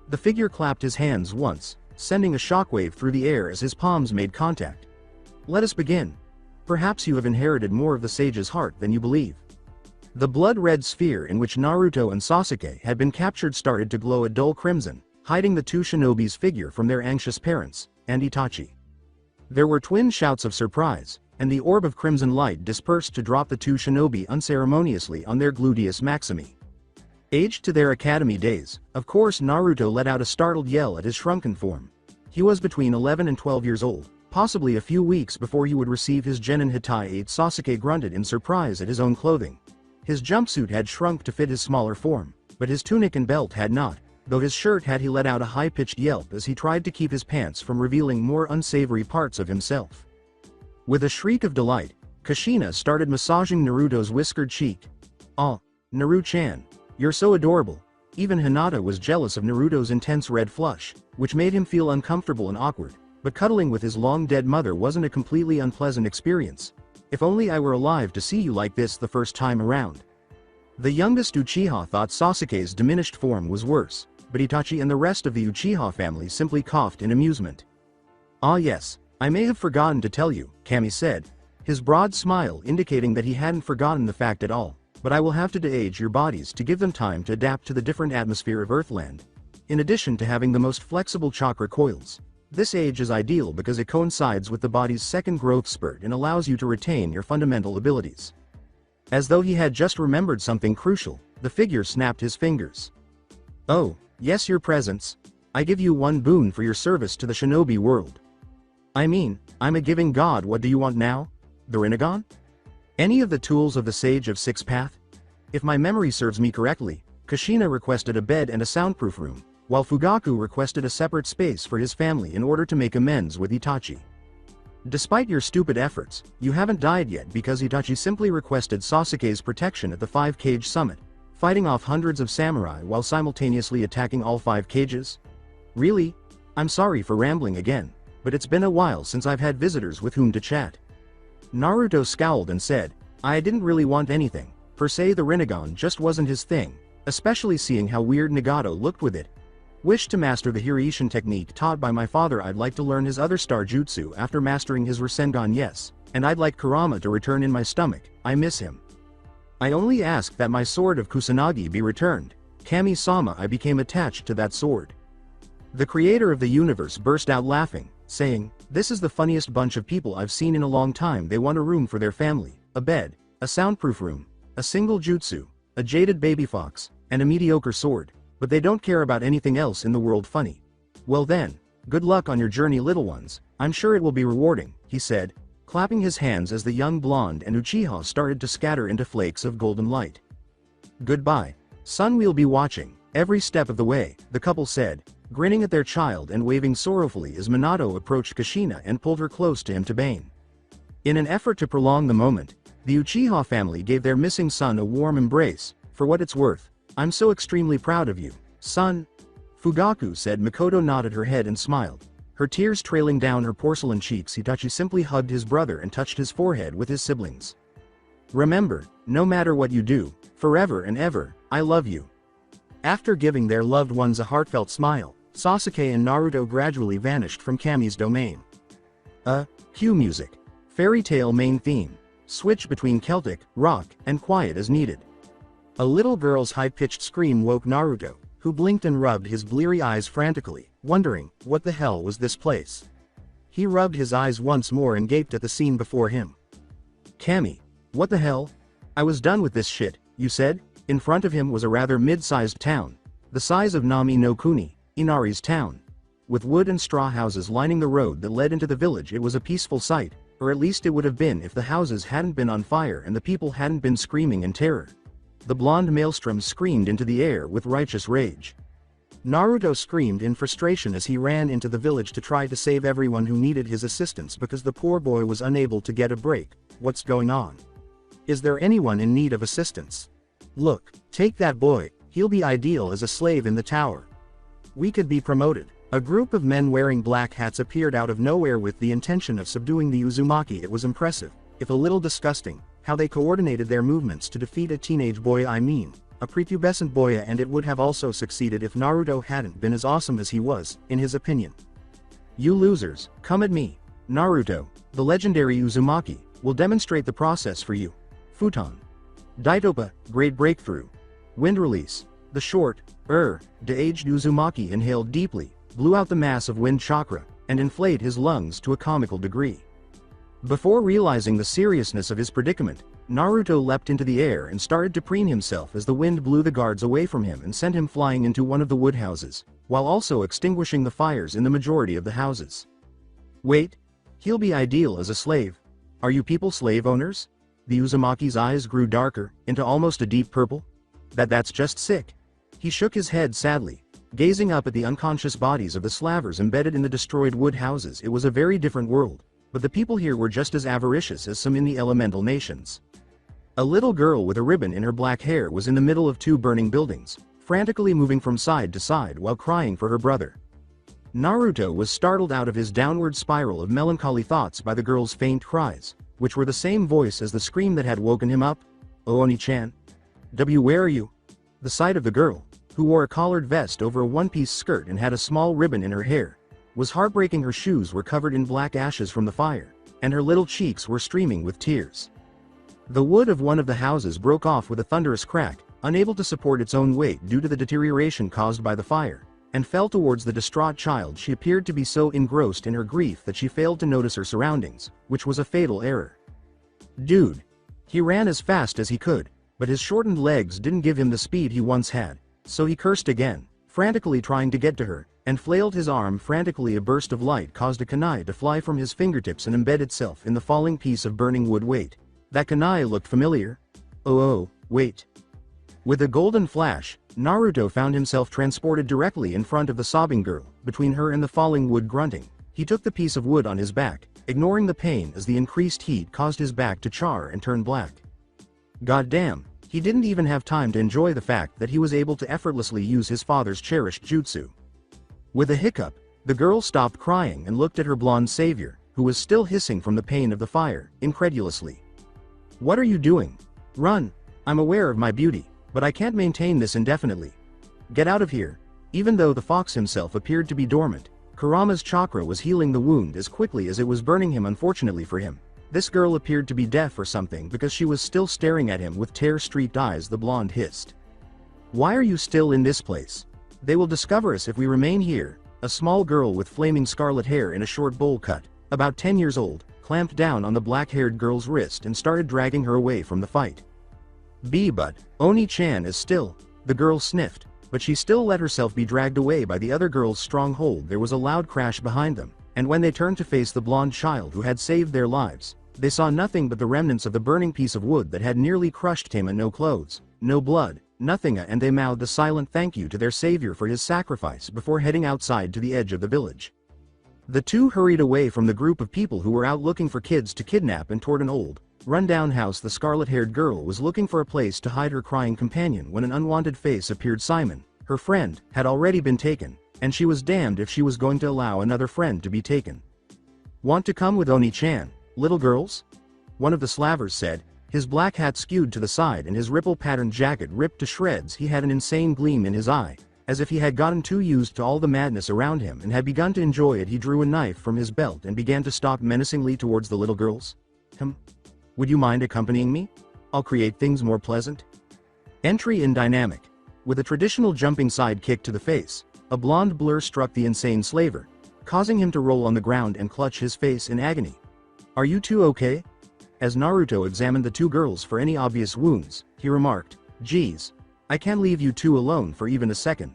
The figure clapped his hands once, sending a shockwave through the air as his palms made contact. "Let us begin. Perhaps you have inherited more of the sage's heart than you believe." The blood-red sphere in which Naruto and Sasuke had been captured started to glow a dull crimson, hiding the two shinobi's figure from their anxious parents, and Itachi. There were twin shouts of surprise, and the orb of crimson light dispersed to drop the two shinobi unceremoniously on their gluteus maximi. Aged to their academy days, of course Naruto let out a startled yell at his shrunken form. He was between 11 and 12 years old, possibly a few weeks before he would receive his Genin Hitai 8. Sasuke grunted in surprise at his own clothing. His jumpsuit had shrunk to fit his smaller form, but his tunic and belt had not, though his shirt had. He let out a high-pitched yelp as he tried to keep his pants from revealing more unsavory parts of himself. With a shriek of delight, Kushina started massaging Naruto's whiskered cheek. "Oh, Naru-chan, you're so adorable." Even Hinata was jealous of Naruto's intense red flush, which made him feel uncomfortable and awkward, but cuddling with his long-dead mother wasn't a completely unpleasant experience. "If only I were alive to see you like this the first time around." The youngest Uchiha thought Sasuke's diminished form was worse, but Itachi and the rest of the Uchiha family simply coughed in amusement. "Ah yes, I may have forgotten to tell you," Kami said, his broad smile indicating that he hadn't forgotten the fact at all, "but I will have to de-age your bodies to give them time to adapt to the different atmosphere of EarthLand. In addition to having the most flexible chakra coils, this age is ideal because it coincides with the body's second growth spurt and allows you to retain your fundamental abilities." As though he had just remembered something crucial, the figure snapped his fingers. "Oh, yes, your presence. I give you one boon for your service to the shinobi world." "I mean, I'm a giving god. What do you want now? The Rinnegan? Any of the tools of the Sage of Six Path?" If my memory serves me correctly, Kushina requested a bed and a soundproof room, while Fugaku requested a separate space for his family in order to make amends with Itachi. "Despite your stupid efforts, you haven't died yet because Itachi simply requested Sasuke's protection at the 5-cage summit, fighting off hundreds of samurai while simultaneously attacking all 5 cages. Really? I'm sorry for rambling again, but it's been a while since I've had visitors with whom to chat." Naruto scowled and said, "I didn't really want anything, per se. The Rinnegan just wasn't his thing, especially seeing how weird Nagato looked with it. Wish to master the Hireishin technique taught by my father. I'd like to learn his other star jutsu after mastering his Rasengan, yes, and I'd like Kurama to return in my stomach. I miss him. I only ask that my sword of Kusanagi be returned. Kami-sama, I became attached to that sword." The creator of the universe burst out laughing, saying, "This is the funniest bunch of people I've seen in a long time. They want a room for their family, a bed, a soundproof room, a single jutsu, a jaded baby fox, and a mediocre sword, but they don't care about anything else in the world. Funny. Well then, good luck on your journey, little ones. I'm sure it will be rewarding," he said, clapping his hands as the young blonde and Uchiha started to scatter into flakes of golden light. "Goodbye, son, we'll be watching every step of the way," the couple said, grinning at their child and waving sorrowfully as Minato approached Kushina and pulled her close to him to bane. In an effort to prolong the moment, the Uchiha family gave their missing son a warm embrace. "For what it's worth, I'm so extremely proud of you, son," Fugaku said. Mikoto nodded her head and smiled, her tears trailing down her porcelain cheeks. Itachi simply hugged his brother and touched his forehead with his siblings. "Remember, no matter what you do, forever and ever, I love you." After giving their loved ones a heartfelt smile, Sasuke and Naruto gradually vanished from Kami's domain. Cue music. Fairy tale main theme. Switch between Celtic, rock, and quiet as needed. A little girl's high-pitched scream woke Naruto, who blinked and rubbed his bleary eyes frantically, wondering, what the hell was this place? He rubbed his eyes once more and gaped at the scene before him. Kami, what the hell? I was done with this shit, you said? In front of him was a rather mid-sized town, the size of Nami no Kuni, Inari's town. With wood and straw houses lining the road that led into the village, it was a peaceful sight, or at least it would have been if the houses hadn't been on fire and the people hadn't been screaming in terror. The blonde maelstrom screamed into the air with righteous rage. Naruto screamed in frustration as he ran into the village to try to save everyone who needed his assistance because the poor boy was unable to get a break. What's going on? Is there anyone in need of assistance? Look, take that boy, he'll be ideal as a slave in the tower. We could be promoted. A group of men wearing black hats appeared out of nowhere with the intention of subduing the Uzumaki. It was impressive, if a little disgusting, how they coordinated their movements to defeat a teenage boy, a prepubescent boy, and it would have also succeeded if Naruto hadn't been as awesome as he was, in his opinion. You losers, come at me. Naruto, the legendary Uzumaki, will demonstrate the process for you. Futon. Daitopa, great breakthrough. Wind release. The short, de-aged Uzumaki inhaled deeply, blew out the mass of wind chakra, and inflated his lungs to a comical degree. Before realizing the seriousness of his predicament, Naruto leapt into the air and started to preen himself as the wind blew the guards away from him and sent him flying into one of the wood houses, while also extinguishing the fires in the majority of the houses. Wait, he'll be ideal as a slave. Are you people slave owners? The Uzumaki's eyes grew darker, into almost a deep purple. That's just sick. He shook his head sadly, gazing up at the unconscious bodies of the slavers embedded in the destroyed wood houses. It was a very different world, but the people here were just as avaricious as some in the elemental nations. A little girl with a ribbon in her black hair was in the middle of two burning buildings, frantically moving from side to side while crying for her brother. Naruto was startled out of his downward spiral of melancholy thoughts by the girl's faint cries, which were the same voice as the scream that had woken him up. "Oh, Oni-chan. Where are you?" The sight of the girl, who wore a collared vest over a one-piece skirt and had a small ribbon in her hair, was heartbreaking. Her shoes were covered in black ashes from the fire, and her little cheeks were streaming with tears. The wood of one of the houses broke off with a thunderous crack, unable to support its own weight due to the deterioration caused by the fire, and fell towards the distraught child. She appeared to be so engrossed in her grief that she failed to notice her surroundings, which was a fatal error. Dude. He ran as fast as he could, but his shortened legs didn't give him the speed he once had, so he cursed again, frantically trying to get to her, and flailed his arm frantically. A burst of light caused a kunai to fly from his fingertips and embed itself in the falling piece of burning wood. Wait. That kunai looked familiar. Oh, wait. With a golden flash, Naruto found himself transported directly in front of the sobbing girl, between her and the falling wood. Grunting, he took the piece of wood on his back, ignoring the pain as the increased heat caused his back to char and turn black. Goddamn, he didn't even have time to enjoy the fact that he was able to effortlessly use his father's cherished jutsu. With a hiccup, the girl stopped crying and looked at her blonde savior, who was still hissing from the pain of the fire, incredulously. What are you doing? Run. I'm aware of my beauty, but I can't maintain this indefinitely. Get out of here. Even though the fox himself appeared to be dormant, Kurama's chakra was healing the wound as quickly as it was burning him. Unfortunately for him, this girl appeared to be deaf or something because she was still staring at him with tear-streaked eyes. The blonde hissed. Why are you still in this place? They will discover us if we remain here. A small girl with flaming scarlet hair in a short bowl cut, about 10 years old, clamped down on the black-haired girl's wrist and started dragging her away from the fight. But Oni-chan is still, the girl sniffed, but she still let herself be dragged away by the other girl's strong hold. There was a loud crash behind them, and when they turned to face the blonde child who had saved their lives, they saw nothing but the remnants of the burning piece of wood that had nearly crushed him. And no clothes, no blood, nothing, and they mouthed a silent thank you to their savior for his sacrifice before heading outside to the edge of the village. The two hurried away from the group of people who were out looking for kids to kidnap and toward an old, run-down house. The scarlet-haired girl was looking for a place to hide her crying companion when an unwanted face appeared. Simon, her friend, had already been taken, and she was damned if she was going to allow another friend to be taken. Want to come with Oni-chan, little girls? One of the slavers said, his black hat skewed to the side and his ripple-patterned jacket ripped to shreds. He had an insane gleam in his eye, as if he had gotten too used to all the madness around him and had begun to enjoy it. He drew a knife from his belt and began to stalk menacingly towards the little girls. Would you mind accompanying me? I'll create things more pleasant. Entry in dynamic. With a traditional jumping side kick to the face, a blonde blur struck the insane slaver, causing him to roll on the ground and clutch his face in agony. "Are you two okay?" As Naruto examined the two girls for any obvious wounds, he remarked, "Geez, I can't leave you two alone for even a second.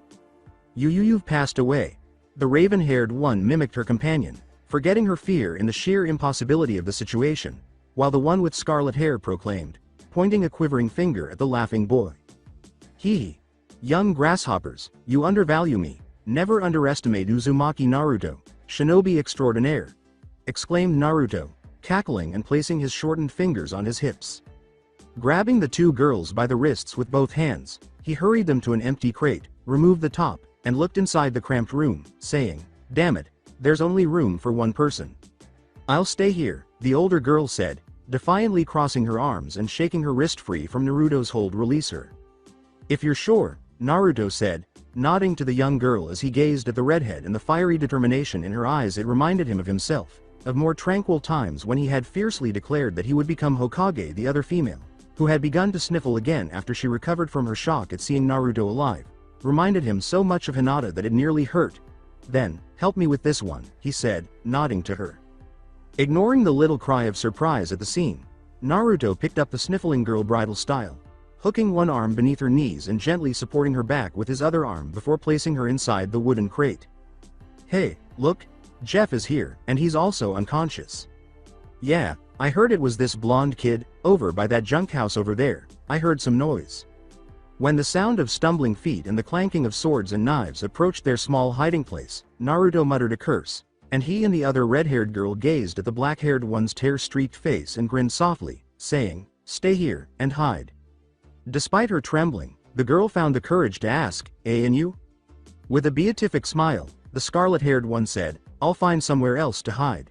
You've passed away." The raven-haired one mimicked her companion, forgetting her fear in the sheer impossibility of the situation, while the one with scarlet hair proclaimed, pointing a quivering finger at the laughing boy. "Hee. Young grasshoppers, you undervalue me. Never underestimate Uzumaki Naruto, Shinobi extraordinaire," exclaimed Naruto, cackling and placing his shortened fingers on his hips. Grabbing the two girls by the wrists with both hands, he hurried them to an empty crate, removed the top, and looked inside the cramped room, saying, "Damn it, there's only room for one person." "I'll stay here," the older girl said, defiantly crossing her arms and shaking her wrist free from Naruto's hold. "Release her." "If you're sure," Naruto said, nodding to the young girl as he gazed at the redhead and the fiery determination in her eyes. It reminded him of himself, of more tranquil times when he had fiercely declared that he would become Hokage. The other female, who had begun to sniffle again after she recovered from her shock at seeing Naruto alive, reminded him so much of Hinata that it nearly hurt. "Then, help me with this one," he said, nodding to her. Ignoring the little cry of surprise at the scene, Naruto picked up the sniffling girl bridal style, hooking one arm beneath her knees and gently supporting her back with his other arm before placing her inside the wooden crate. "Hey, look, Jeff is here, and he's also unconscious." "Yeah, I heard it was this blonde kid, over by that junk house over there. I heard some noise." When the sound of stumbling feet and the clanking of swords and knives approached their small hiding place, Naruto muttered a curse, and he and the other red-haired girl gazed at the black-haired one's tear-streaked face and grinned softly, saying, "Stay here, and hide." Despite her trembling, the girl found the courage to ask, "And you?" With a beatific smile, the scarlet-haired one said, "I'll find somewhere else to hide."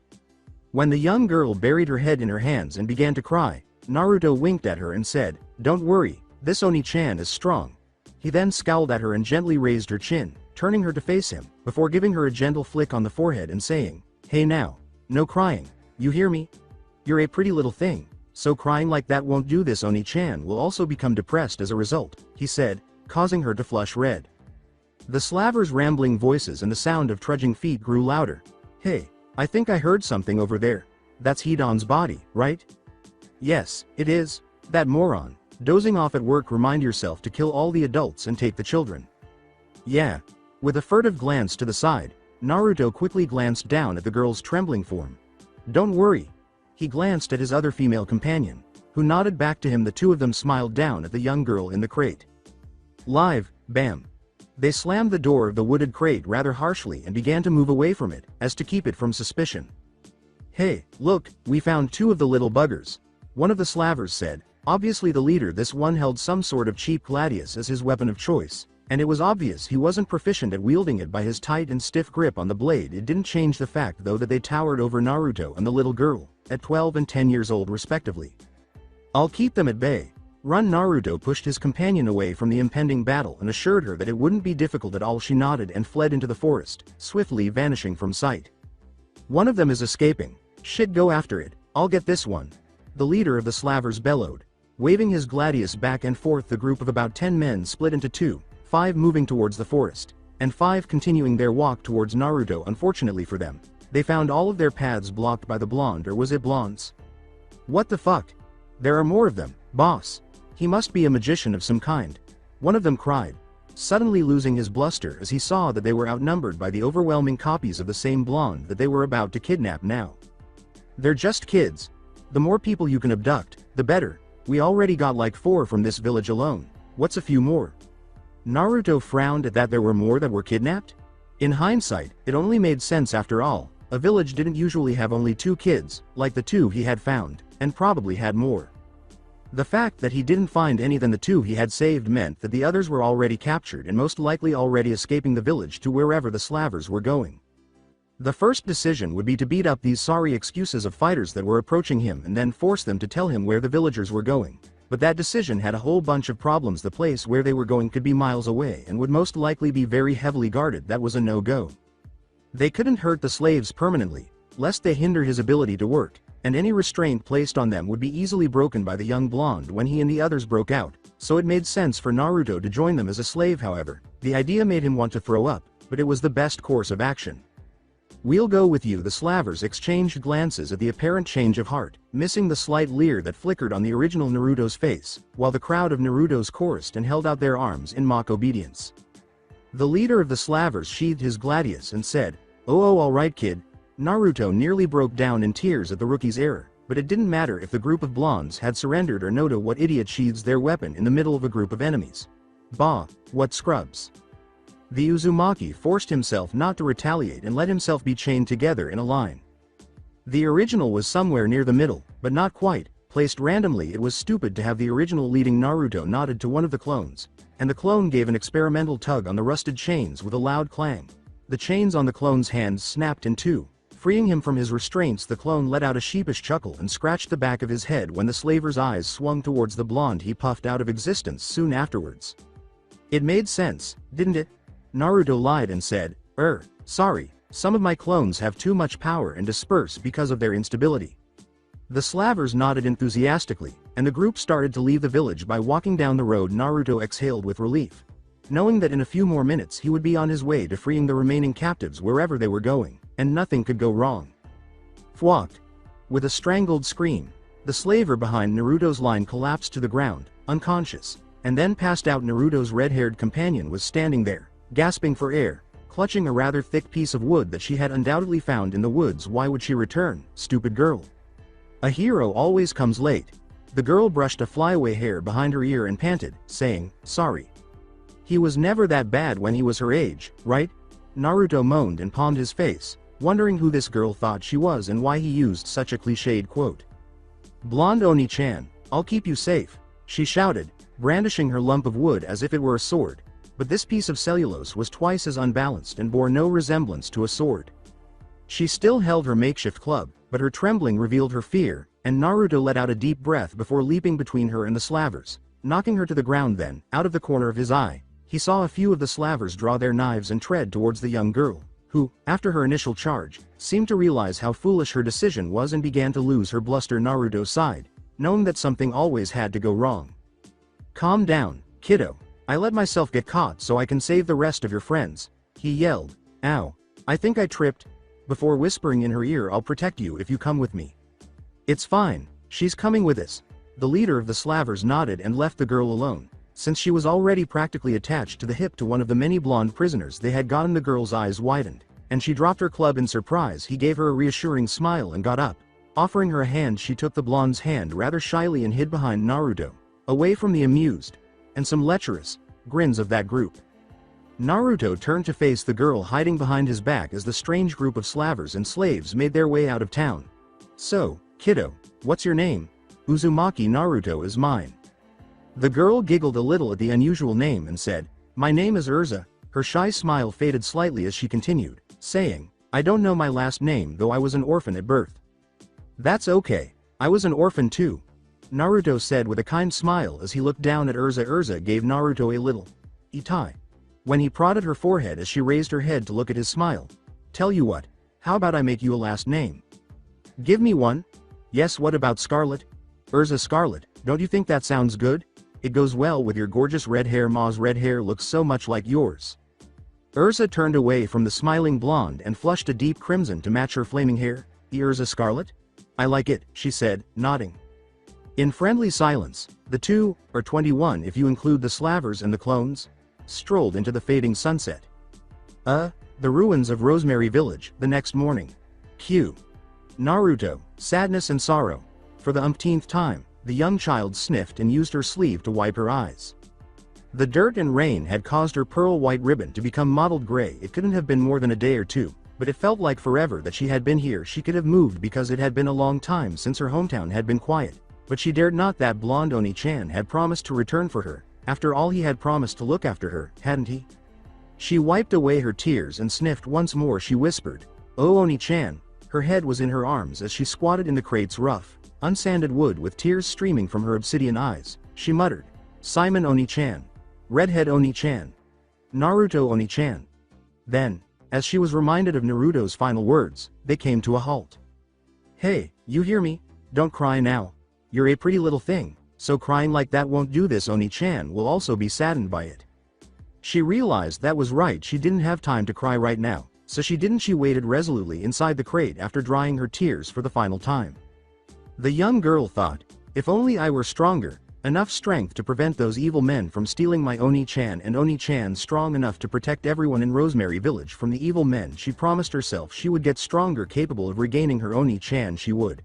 When the young girl buried her head in her hands and began to cry, Naruto winked at her and said, "Don't worry, this Oni-chan is strong." He then scowled at her and gently raised her chin, turning her to face him, before giving her a gentle flick on the forehead and saying, "Hey now, no crying, you hear me? You're a pretty little thing, so crying like that won't do. This Oni-chan will also become depressed as a result," he said, causing her to flush red. The slaver's rambling voices and the sound of trudging feet grew louder. "Hey, I think I heard something over there. That's Hidan's body, right?" "Yes, it is. That moron, dozing off at work. Remind yourself to kill all the adults and take the children." "Yeah." With a furtive glance to the side, Naruto quickly glanced down at the girl's trembling form. "Don't worry." He glanced at his other female companion, who nodded back to him. The two of them smiled down at the young girl in the crate. Live, bam. They slammed the door of the wooded crate rather harshly and began to move away from it, as to keep it from suspicion. "Hey, look, we found two of the little buggers," one of the slavers said, obviously the leader. This one held some sort of cheap gladius as his weapon of choice, and it was obvious he wasn't proficient at wielding it by his tight and stiff grip on the blade. It didn't change the fact though that they towered over Naruto and the little girl, at 12 and 10 years old respectively. "I'll keep them at bay." Run. Naruto pushed his companion away from the impending battle and assured her that it wouldn't be difficult at all. She nodded and fled into the forest, swiftly vanishing from sight. "One of them is escaping. Shit, go after it. I'll get this one," the leader of the slavers bellowed. Waving his gladius back and forth, the group of about 10 men split into two, 5 moving towards the forest, and 5 continuing their walk towards Naruto. Unfortunately for them, they found all of their paths blocked by the blonde, or was it blondes? "What the fuck? There are more of them, boss. He must be a magician of some kind," one of them cried, suddenly losing his bluster as he saw that they were outnumbered by the overwhelming copies of the same blonde that they were about to kidnap now. "They're just kids. The more people you can abduct, the better. We already got like 4 from this village alone. What's a few more?" Naruto frowned at that. There were more that were kidnapped? In hindsight, it only made sense after all. A village didn't usually have only 2 kids, like the 2 he had found, and probably had more. The fact that he didn't find any than the 2 he had saved meant that the others were already captured and most likely already escaping the village to wherever the slavers were going. The first decision would be to beat up these sorry excuses of fighters that were approaching him and then force them to tell him where the villagers were going. But that decision had a whole bunch of problems. The place where they were going could be miles away and would most likely be very heavily guarded. That was a no-go. They couldn't hurt the slaves permanently, lest they hinder his ability to work, and any restraint placed on them would be easily broken by the young blonde when he and the others broke out, so it made sense for Naruto to join them as a slave. However, the idea made him want to throw up, but it was the best course of action. "We'll go with you." The slavers exchanged glances at the apparent change of heart, missing the slight leer that flickered on the original Naruto's face, while the crowd of Naruto's chorused and held out their arms in mock obedience. The leader of the slavers sheathed his gladius and said, "Oh, all right, kid." Naruto nearly broke down in tears at the rookie's error, but it didn't matter if the group of blondes had surrendered or not. What idiot sheathes their weapon in the middle of a group of enemies? Bah, what scrubs. The Uzumaki forced himself not to retaliate and let himself be chained together in a line. The original was somewhere near the middle, but not quite, placed randomly. It was stupid to have the original leading Naruto nodded to one of the clones, and the clone gave an experimental tug on the rusted chains with a loud clang. The chains on the clone's hands snapped in two, freeing him from his restraints. The clone let out a sheepish chuckle and scratched the back of his head when the slaver's eyes swung towards the blonde. He puffed out of existence soon afterwards. It made sense, didn't it? Naruto lied and said, Sorry, some of my clones have too much power and disperse because of their instability." The slavers nodded enthusiastically, and the group started to leave the village by walking down the road. Naruto exhaled with relief, knowing that in a few more minutes he would be on his way to freeing the remaining captives wherever they were going, and nothing could go wrong. Thwacked. With a strangled scream, the slaver behind Naruto's line collapsed to the ground, unconscious, and then passed out. Naruto's red-haired companion was standing there, gasping for air, clutching a rather thick piece of wood that she had undoubtedly found in the woods. Why would she return, stupid girl? A hero always comes late. The girl brushed a flyaway hair behind her ear and panted, saying, "Sorry. He was never that bad when he was her age, right?" Naruto moaned and palmed his face, wondering who this girl thought she was and why he used such a cliched quote. "Blonde Oni-chan, I'll keep you safe," she shouted, brandishing her lump of wood as if it were a sword. But this piece of cellulose was twice as unbalanced and bore no resemblance to a sword. She still held her makeshift club, but her trembling revealed her fear, and Naruto let out a deep breath before leaping between her and the slavers, knocking her to the ground. Then, out of the corner of his eye, he saw a few of the slavers draw their knives and tread towards the young girl, who, after her initial charge, seemed to realize how foolish her decision was and began to lose her bluster. Naruto sighed, knowing that something always had to go wrong. "Calm down, kiddo. I let myself get caught so I can save the rest of your friends," he yelled. "Ow. I think I tripped," before whispering in her ear, "I'll protect you if you come with me." "It's fine, she's coming with us." The leader of the slavers nodded and left the girl alone, since she was already practically attached to the hip to one of the many blonde prisoners they had gotten. The girl's eyes widened, and she dropped her club in surprise. He gave her a reassuring smile and got up. Offering her a hand, she took the blonde's hand rather shyly and hid behind Naruto, away from the amused and some lecherous grins of that group. Naruto turned to face the girl hiding behind his back as the strange group of slavers and slaves made their way out of town. "So, kiddo, what's your name?" "Uzumaki. Naruto is mine." The girl giggled a little at the unusual name and said, "My name is Urza." Her shy smile faded slightly as she continued, saying, "I don't know my last name, though I was an orphan at birth." "That's okay. I was an orphan too," Naruto said with a kind smile as he looked down at Urza. Urza gave Naruto a little itai when he prodded her forehead as she raised her head to look at his smile. "Tell you what, how about I make you a last name?" "Give me one." "Yes, what about Scarlet?" "Urza Scarlet, don't you think that sounds good? It goes well with your gorgeous red hair." "Ma's red hair looks so much like yours." Urza turned away from the smiling blonde and flushed a deep crimson to match her flaming hair. "Urza Scarlet? I like it," she said, nodding. In friendly silence, the two, or 21 if you include the slavers and the clones, strolled into the fading sunset. The ruins of Rosemary Village, the next morning. Q. Naruto, sadness and sorrow. For the umpteenth time, the young child sniffed and used her sleeve to wipe her eyes. The dirt and rain had caused her pearl white ribbon to become mottled gray. It couldn't have been more than a day or two, but it felt like forever that she had been here. She could have moved because it had been a long time since her hometown had been quiet. But she dared not. That blonde Oni-chan had promised to return for her. After all, he had promised to look after her, hadn't he? She wiped away her tears and sniffed once more. She whispered, "Oh, Oni-chan." Her head was in her arms as she squatted in the crate's rough, unsanded wood with tears streaming from her obsidian eyes. She muttered, "Simon Oni-chan. Redhead Oni-chan. Naruto Oni-chan." Then, as she was reminded of Naruto's final words, they came to a halt. Hey, you hear me? Don't cry now. You're a pretty little thing, so crying like that won't do this. Oni-chan will also be saddened by it. She realized that was right, she didn't have time to cry right now, so she waited resolutely inside the crate after drying her tears for the final time. The young girl thought, if only I were stronger, enough strength to prevent those evil men from stealing my Oni-chan, and Oni-chan strong enough to protect everyone in Rosemary Village from the evil men. She promised herself she would get stronger, capable of regaining her Oni-chan. She would.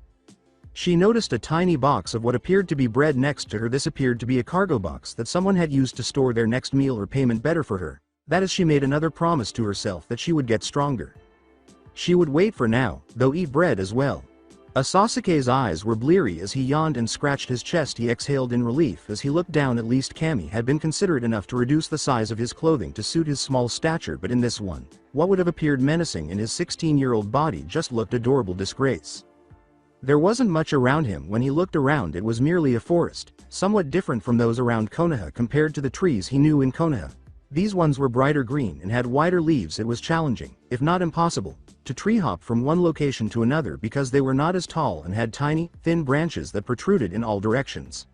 She noticed a tiny box of what appeared to be bread next to her. This appeared to be a cargo box that someone had used to store their next meal or payment. Better for her. That is, she made another promise to herself that she would get stronger. She would wait for now, though eat bread as well. Sasuke's eyes were bleary as he yawned and scratched his chest. He exhaled in relief as he looked down. At least Kami had been considerate enough to reduce the size of his clothing to suit his small stature, but in this one, what would have appeared menacing in his 16-year-old body just looked adorable. Disgrace. There wasn't much around him. When he looked around, it was merely a forest, somewhat different from those around Konoha compared to the trees he knew in Konoha. These ones were brighter green and had wider leaves. It was challenging, if not impossible, to tree hop from one location to another because they were not as tall and had tiny, thin branches that protruded in all directions.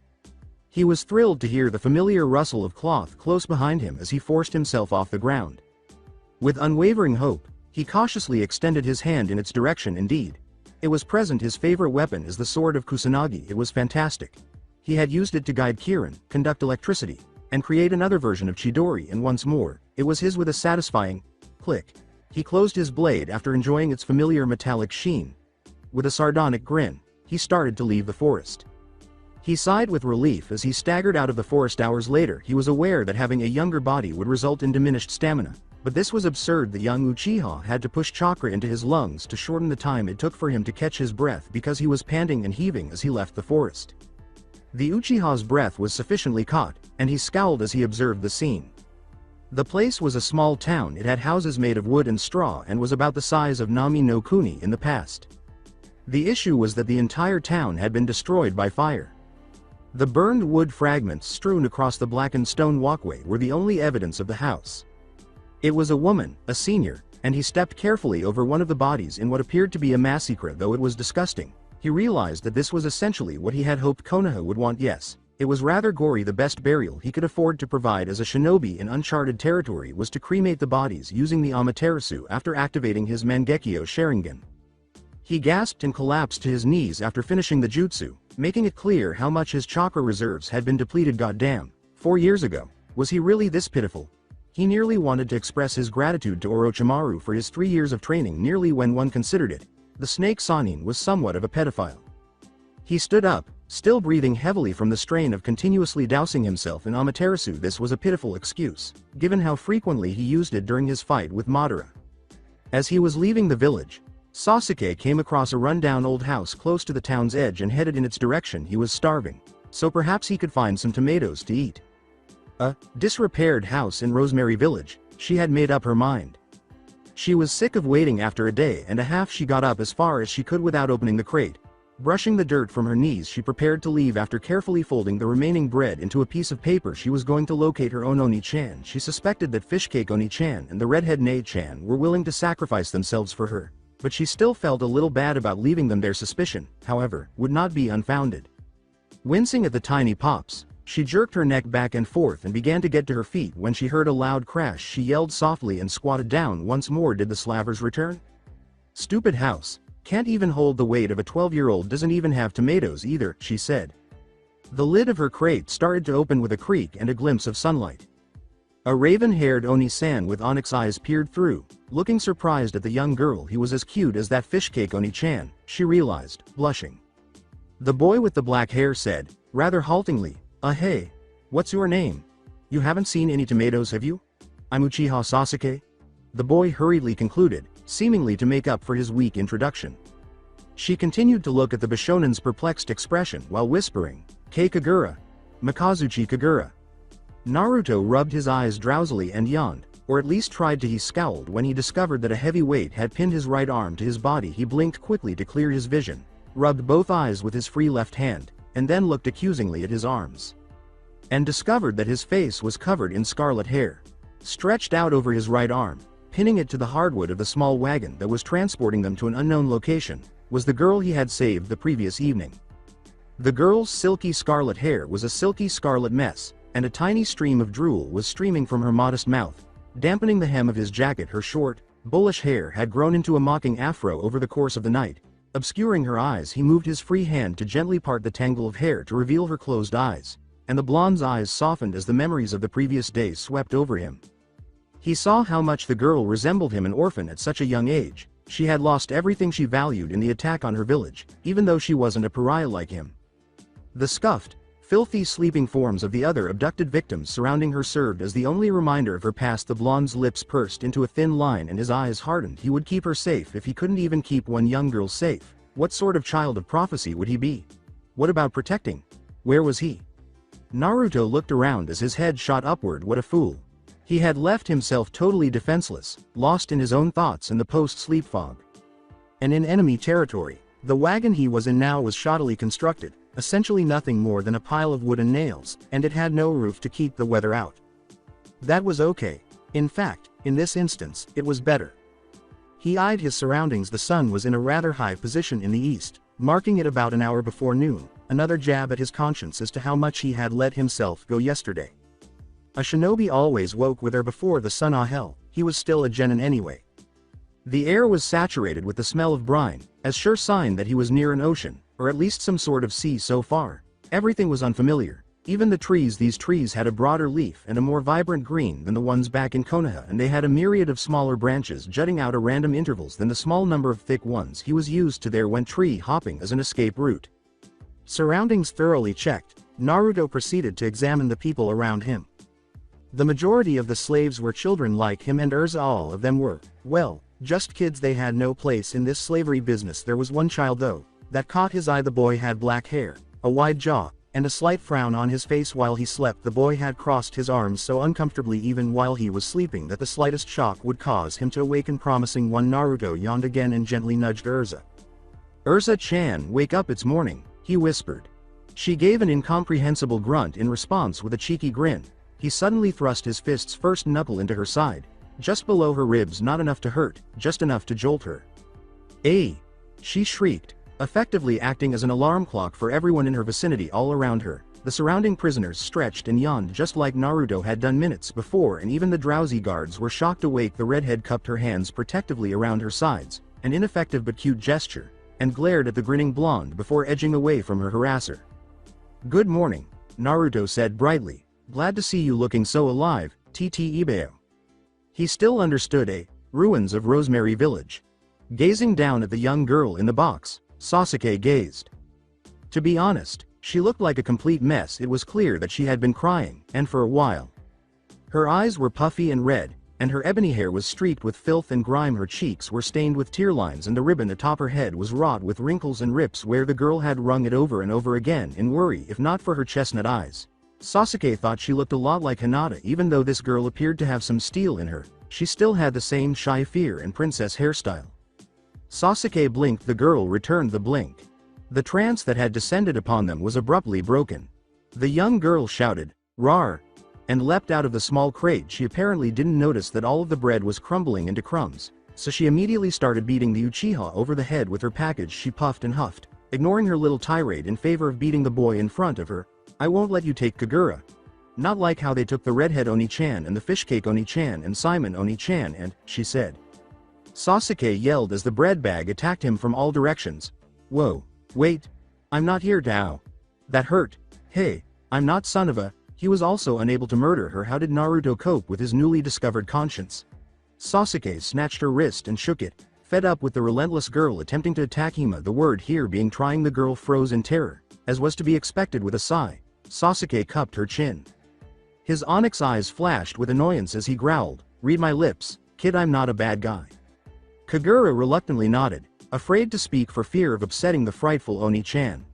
He was thrilled to hear the familiar rustle of cloth close behind him as he forced himself off the ground. With unwavering hope, he cautiously extended his hand in its direction. Indeed, it was present. His favorite weapon is the sword of Kusanagi. It was fantastic. He had used it to guide Kirin, conduct electricity, and create another version of Chidori, and once more, it was his. With a satisfying click, he closed his blade after enjoying its familiar metallic sheen. With a sardonic grin, he started to leave the forest. He sighed with relief as he staggered out of the forest. Hours later, he was aware that having a younger body would result in diminished stamina. But this was absurd. The young Uchiha had to push chakra into his lungs to shorten the time it took for him to catch his breath because he was panting and heaving as he left the forest. The Uchiha's breath was sufficiently caught, and he scowled as he observed the scene. The place was a small town. It had houses made of wood and straw and was about the size of Nami no Kuni in the past. The issue was that the entire town had been destroyed by fire. The burned wood fragments strewn across the blackened stone walkway were the only evidence of the house. It was a woman, a senior, and he stepped carefully over one of the bodies in what appeared to be a massacre. Though it was disgusting, he realized that this was essentially what he had hoped Konoha would want. Yes, it was rather gory. The best burial he could afford to provide as a shinobi in uncharted territory was to cremate the bodies using the Amaterasu after activating his Mangekyo Sharingan. He gasped and collapsed to his knees after finishing the jutsu, making it clear how much his chakra reserves had been depleted. Goddamn, 4 years ago, was he really this pitiful? He nearly wanted to express his gratitude to Orochimaru for his 3 years of training. Nearly, when one considered it, the snake Sanin was somewhat of a pedophile. He stood up, still breathing heavily from the strain of continuously dousing himself in Amaterasu. This was a pitiful excuse, given how frequently he used it during his fight with Madara. As he was leaving the village, Sasuke came across a rundown old house close to the town's edge and headed in its direction. He was starving, so perhaps he could find some tomatoes to eat. A disrepaired house in Rosemary Village, she had made up her mind. She was sick of waiting. After a day and a half, she got up as far as she could without opening the crate. Brushing the dirt from her knees, she prepared to leave. After carefully folding the remaining bread into a piece of paper, she was going to locate her own Oni-chan. She suspected that Fishcake Oni-chan and the redhead Nei-chan were willing to sacrifice themselves for her, but she still felt a little bad about leaving them. Their suspicion, however, would not be unfounded. Wincing at the tiny pops, she jerked her neck back and forth and began to get to her feet when she heard a loud crash. She yelled softly and squatted down once more. Did the slavers return? Stupid house. Can't even hold the weight of a 12-year-old. Doesn't even have tomatoes either, she said. The lid of her crate started to open with a creak and a glimpse of sunlight. A raven-haired Oni-san with onyx eyes peered through, looking surprised at the young girl. He was as cute as that Fishcake Oni-chan, she realized, blushing. The boy with the black hair said, rather haltingly, hey, what's your name? You haven't seen any tomatoes, have you? I'm Uchiha Sasuke. The boy hurriedly concluded, seemingly to make up for his weak introduction. She continued to look at the Bishonen's perplexed expression while whispering, Kei Kagura. Mikazuchi Kagura. Naruto rubbed his eyes drowsily and yawned, or at least tried to. He scowled when he discovered that a heavy weight had pinned his right arm to his body. He blinked quickly to clear his vision, rubbed both eyes with his free left hand, and then looked accusingly at his arms. And discovered that his face was covered in scarlet hair, stretched out over his right arm, pinning it to the hardwood of the small wagon that was transporting them to an unknown location. was the girl he had saved the previous evening. The girl's silky scarlet hair was a silky scarlet mess, and a tiny stream of drool was streaming from her modest mouth, dampening the hem of his jacket. Her short, bullish hair had grown into a mocking afro over the course of the night. Obscuring her eyes, he moved his free hand to gently part the tangle of hair to reveal her closed eyes, and the blonde's eyes softened as the memories of the previous days swept over him. He saw how much the girl resembled him, an orphan at such a young age. She had lost everything she valued in the attack on her village, even though she wasn't a pariah like him. The scuffed, filthy sleeping forms of the other abducted victims surrounding her served as the only reminder of her past. The blonde's lips pursed into a thin line and his eyes hardened. He would keep her safe if he couldn't even keep one young girl safe. What sort of child of prophecy would he be? What about protecting? Where was he? Naruto looked around as his head shot upward. What a fool. He had left himself totally defenseless, lost in his own thoughts in the post-sleep fog. And in enemy territory. The wagon he was in now was shoddily constructed, essentially nothing more than a pile of wood and nails, and it had no roof to keep the weather out. That was okay. In fact, in this instance, it was better. He eyed his surroundings. The sun was in a rather high position in the east, marking it about an hour before noon, another jab at his conscience as to how much he had let himself go yesterday. A shinobi always woke with her before the sun. Ah hell, he was still a genin anyway. The air was saturated with the smell of brine, as sure sign that he was near an ocean, or at least some sort of sea. So far, everything was unfamiliar. Even the trees. These trees had a broader leaf and a more vibrant green than the ones back in Konoha, and they had a myriad of smaller branches jutting out at random intervals than the small number of thick ones he was used to there when tree hopping as an escape route. Surroundings thoroughly checked, Naruto proceeded to examine the people around him. The majority of the slaves were children like him, and all of them were, well, just kids. They had no place in this slavery business. There was one child though, that caught his eye. The boy had black hair, a wide jaw, and a slight frown on his face while he slept. The boy had crossed his arms so uncomfortably even while he was sleeping that the slightest shock would cause him to awaken. Promising one. Naruto yawned again and gently nudged Urza. Urza-chan, wake up, it's morning, he whispered. She gave an incomprehensible grunt in response with a cheeky grin. He suddenly thrust his fist's first knuckle into her side, just below her ribs, not enough to hurt, just enough to jolt her. "Ay!" she shrieked, effectively acting as an alarm clock for everyone in her vicinity. All around her, the surrounding prisoners stretched and yawned just like Naruto had done minutes before, and even the drowsy guards were shocked awake. The redhead cupped her hands protectively around her sides, an ineffective but cute gesture, and glared at the grinning blonde before edging away from her harasser. "Good morning," Naruto said brightly. "Glad to see you looking so alive, TT Ibeo." He still understood ruins of Rosemary Village. Gazing down at the young girl in the box, Sasuke gazed. To be honest, she looked like a complete mess. It was clear that she had been crying, and for a while. Her eyes were puffy and red, and her ebony hair was streaked with filth and grime. Her cheeks were stained with tear lines, and the ribbon atop her head was wrought with wrinkles and rips where the girl had wrung it over and over again in worry, if not for her chestnut eyes. Sasuke thought she looked a lot like Hinata. Even though this girl appeared to have some steel in her, she still had the same shy fear and princess hairstyle. Sasuke blinked. The girl returned the blink. The trance that had descended upon them was abruptly broken. The young girl shouted, "Rawr!" and leapt out of the small crate. She apparently didn't notice that all of the bread was crumbling into crumbs, so she immediately started beating the Uchiha over the head with her package. She puffed and huffed, ignoring her little tirade in favor of beating the boy in front of her. "I won't let you take Kagura. Not like how they took the redhead Oni-chan and the fishcake Oni-chan and Simon Oni-chan and," she said. Sasuke yelled as the bread bag attacked him from all directions. "Whoa, wait. I'm not here now. That hurt. Hey, I'm not son of a..." He was also unable to murder her. How did Naruto cope with his newly discovered conscience? Sasuke snatched her wrist and shook it, fed up with the relentless girl attempting to attack Hima. The word here being trying. The girl froze in terror, as was to be expected. With a sigh, Sasuke cupped her chin. His onyx eyes flashed with annoyance as he growled, "Read my lips, kid, I'm not a bad guy." Kagura reluctantly nodded, afraid to speak for fear of upsetting the frightful Oni-chan.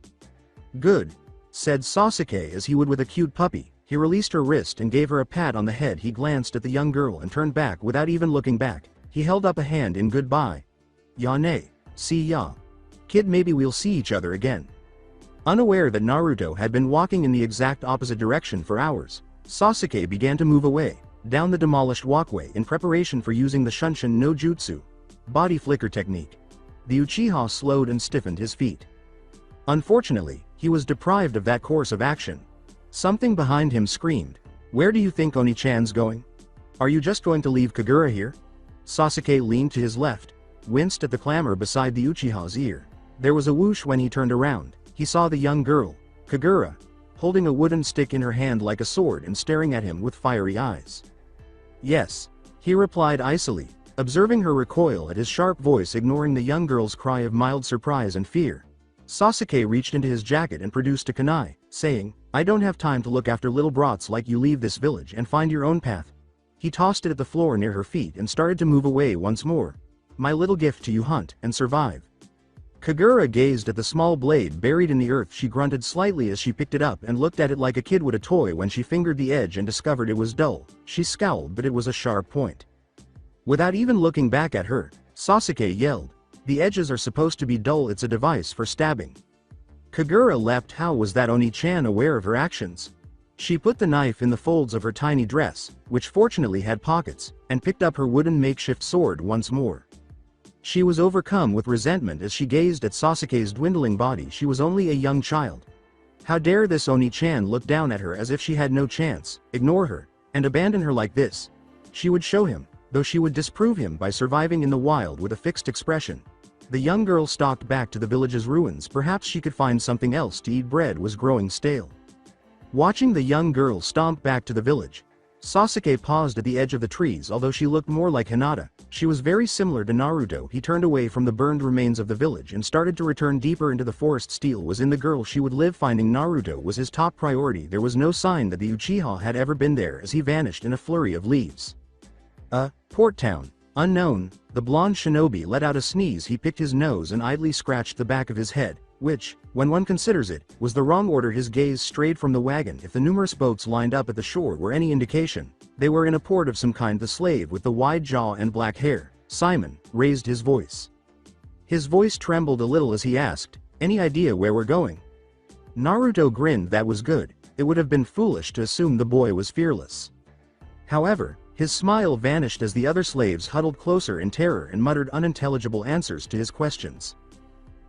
"Good," said Sasuke as he would with a cute puppy. He released her wrist and gave her a pat on the head. He glanced at the young girl and turned back without even looking back. He held up a hand in goodbye. "Yane, see ya. Kid, maybe we'll see each other again." Unaware that Naruto had been walking in the exact opposite direction for hours, Sasuke began to move away, down the demolished walkway in preparation for using the Shunshin no Jutsu, body flicker technique. The Uchiha slowed and stiffened his feet. Unfortunately, he was deprived of that course of action. Something behind him screamed, "Where do you think Oni-chan's going? Are you just going to leave Kagura here?" Sasuke leaned to his left, winced at the clamor beside the Uchiha's ear. There was a whoosh when he turned around. He saw the young girl, Kagura, holding a wooden stick in her hand like a sword and staring at him with fiery eyes. "Yes," he replied icily, observing her recoil at his sharp voice, ignoring the young girl's cry of mild surprise and fear. Sasuke reached into his jacket and produced a kunai, saying, "I don't have time to look after little brats like you. Leave this village and find your own path." He tossed it at the floor near her feet and started to move away once more. "My little gift to you: hunt and survive." Kagura gazed at the small blade buried in the earth. She grunted slightly as she picked it up and looked at it like a kid would a toy. When she fingered the edge and discovered it was dull, she scowled, but it was a sharp point. Without even looking back at her, Sasuke yelled, "The edges are supposed to be dull. It's a device for stabbing." Kagura leapt. How was that Oni-chan aware of her actions? She put the knife in the folds of her tiny dress, which fortunately had pockets, and picked up her wooden makeshift sword once more. She was overcome with resentment as she gazed at Sasuke's dwindling body. She was only a young child. How dare this Oni-chan look down at her as if she had no chance, ignore her, and abandon her like this? She would show him, though she would disprove him by surviving in the wild with a fixed expression. The young girl stalked back to the village's ruins. Perhaps she could find something else to eat. Bread was growing stale. Watching the young girl stomp back to the village, Sasuke paused at the edge of the trees. Although she looked more like Hinata, she was very similar to Naruto. He turned away from the burned remains of the village and started to return deeper into the forest. Steel was in the girl. She would live. Finding Naruto was his top priority. There was no sign that the Uchiha had ever been there as he vanished in a flurry of leaves. Port town. Unknown. The blonde shinobi let out a sneeze. He picked his nose and idly scratched the back of his head, which, when one considers it, was the wrong order. His gaze strayed from the wagon. If the numerous boats lined up at the shore were any indication, they were in a port of some kind. The slave with the wide jaw and black hair, Simon, raised his voice. His voice trembled a little as he asked, "Any idea where we're going?" Naruto grinned. That was good. It would have been foolish to assume the boy was fearless. However, his smile vanished as the other slaves huddled closer in terror and muttered unintelligible answers to his questions.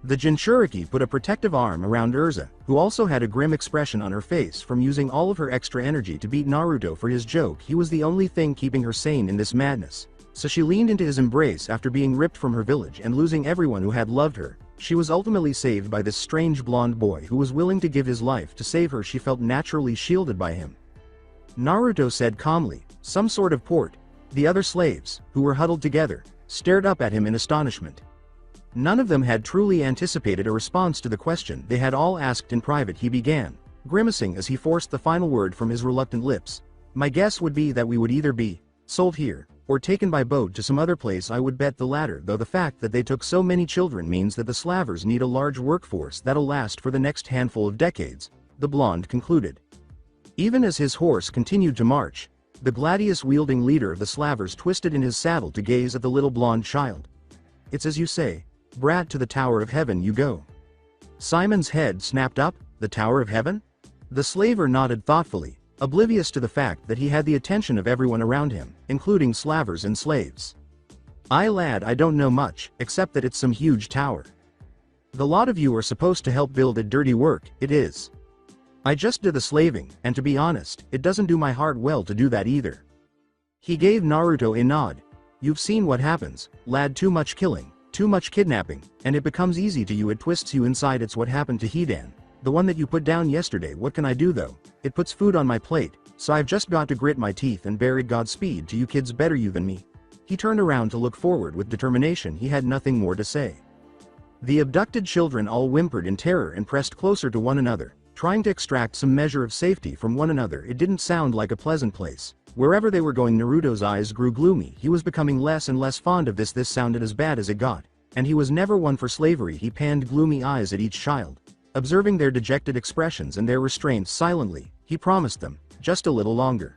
The Jinchuriki put a protective arm around Urza, who also had a grim expression on her face from using all of her extra energy to beat Naruto for his joke. He was the only thing keeping her sane in this madness, so she leaned into his embrace. After being ripped from her village and losing everyone who had loved her, she was ultimately saved by this strange blonde boy who was willing to give his life to save her. She felt naturally shielded by him. Naruto said calmly, "Some sort of port." The other slaves, who were huddled together, stared up at him in astonishment. None of them had truly anticipated a response to the question they had all asked in private. He began, grimacing as he forced the final word from his reluctant lips. "My guess would be that we would either be sold here, or taken by boat to some other place. I would bet the latter, though the fact that they took so many children means that the slavers need a large workforce that'll last for the next handful of decades," the blonde concluded. Even as his horse continued to march, the gladius-wielding leader of the slavers twisted in his saddle to gaze at the little blonde child. "It's as you say, brat, to the Tower of Heaven you go." Simon's head snapped up. The Tower of Heaven? The slaver nodded thoughtfully, oblivious to the fact that he had the attention of everyone around him, including slavers and slaves. "Aye lad, I don't know much, except that it's some huge tower. The lot of you are supposed to help build it. Dirty work, it is. I just did the slaving, and to be honest, it doesn't do my heart well to do that either." He gave Naruto a nod. "You've seen what happens, lad. Too much killing, too much kidnapping, and it becomes easy to you. It twists you inside. It's what happened to Hidan, the one that you put down yesterday. What can I do though? It puts food on my plate, so I've just got to grit my teeth and bear it. Godspeed to you kids. Better you than me." He turned around to look forward with determination. He had nothing more to say. The abducted children all whimpered in terror and pressed closer to one another, trying to extract some measure of safety from one another. It didn't sound like a pleasant place. Wherever they were going, Naruto's eyes grew gloomy. He was becoming less and less fond of this. This sounded as bad as it got, and he was never one for slavery. He panned gloomy eyes at each child, observing their dejected expressions and their restraints silently. He promised them, just a little longer.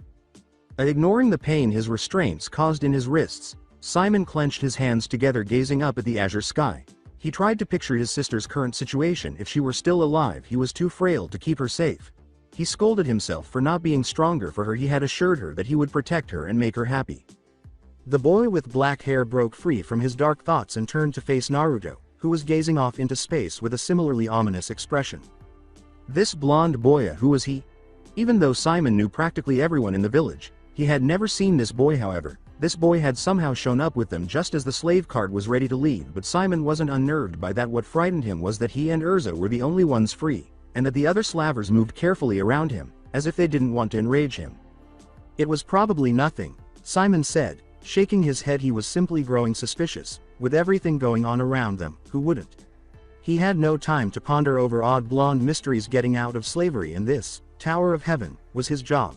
Ignoring the pain his restraints caused in his wrists, Simon clenched his hands together, gazing up at the azure sky. He tried to picture his sister's current situation. If she were still alive, he was too frail to keep her safe. He scolded himself for not being stronger for her. He had assured her that he would protect her and make her happy. The boy with black hair broke free from his dark thoughts and turned to face Naruto, who was gazing off into space with a similarly ominous expression. This blonde boy, who was he? Even though Simon knew practically everyone in the village, he had never seen this boy. However, this boy had somehow shown up with them just as the slave cart was ready to leave. But Simon wasn't unnerved by that. What frightened him was that he and Urza were the only ones free, and that the other slavers moved carefully around him, as if they didn't want to enrage him. It was probably nothing, Simon said, shaking his head. He was simply growing suspicious. With everything going on around them, who wouldn't? He had no time to ponder over odd blonde mysteries. Getting out of slavery in this Tower of Heaven was his job.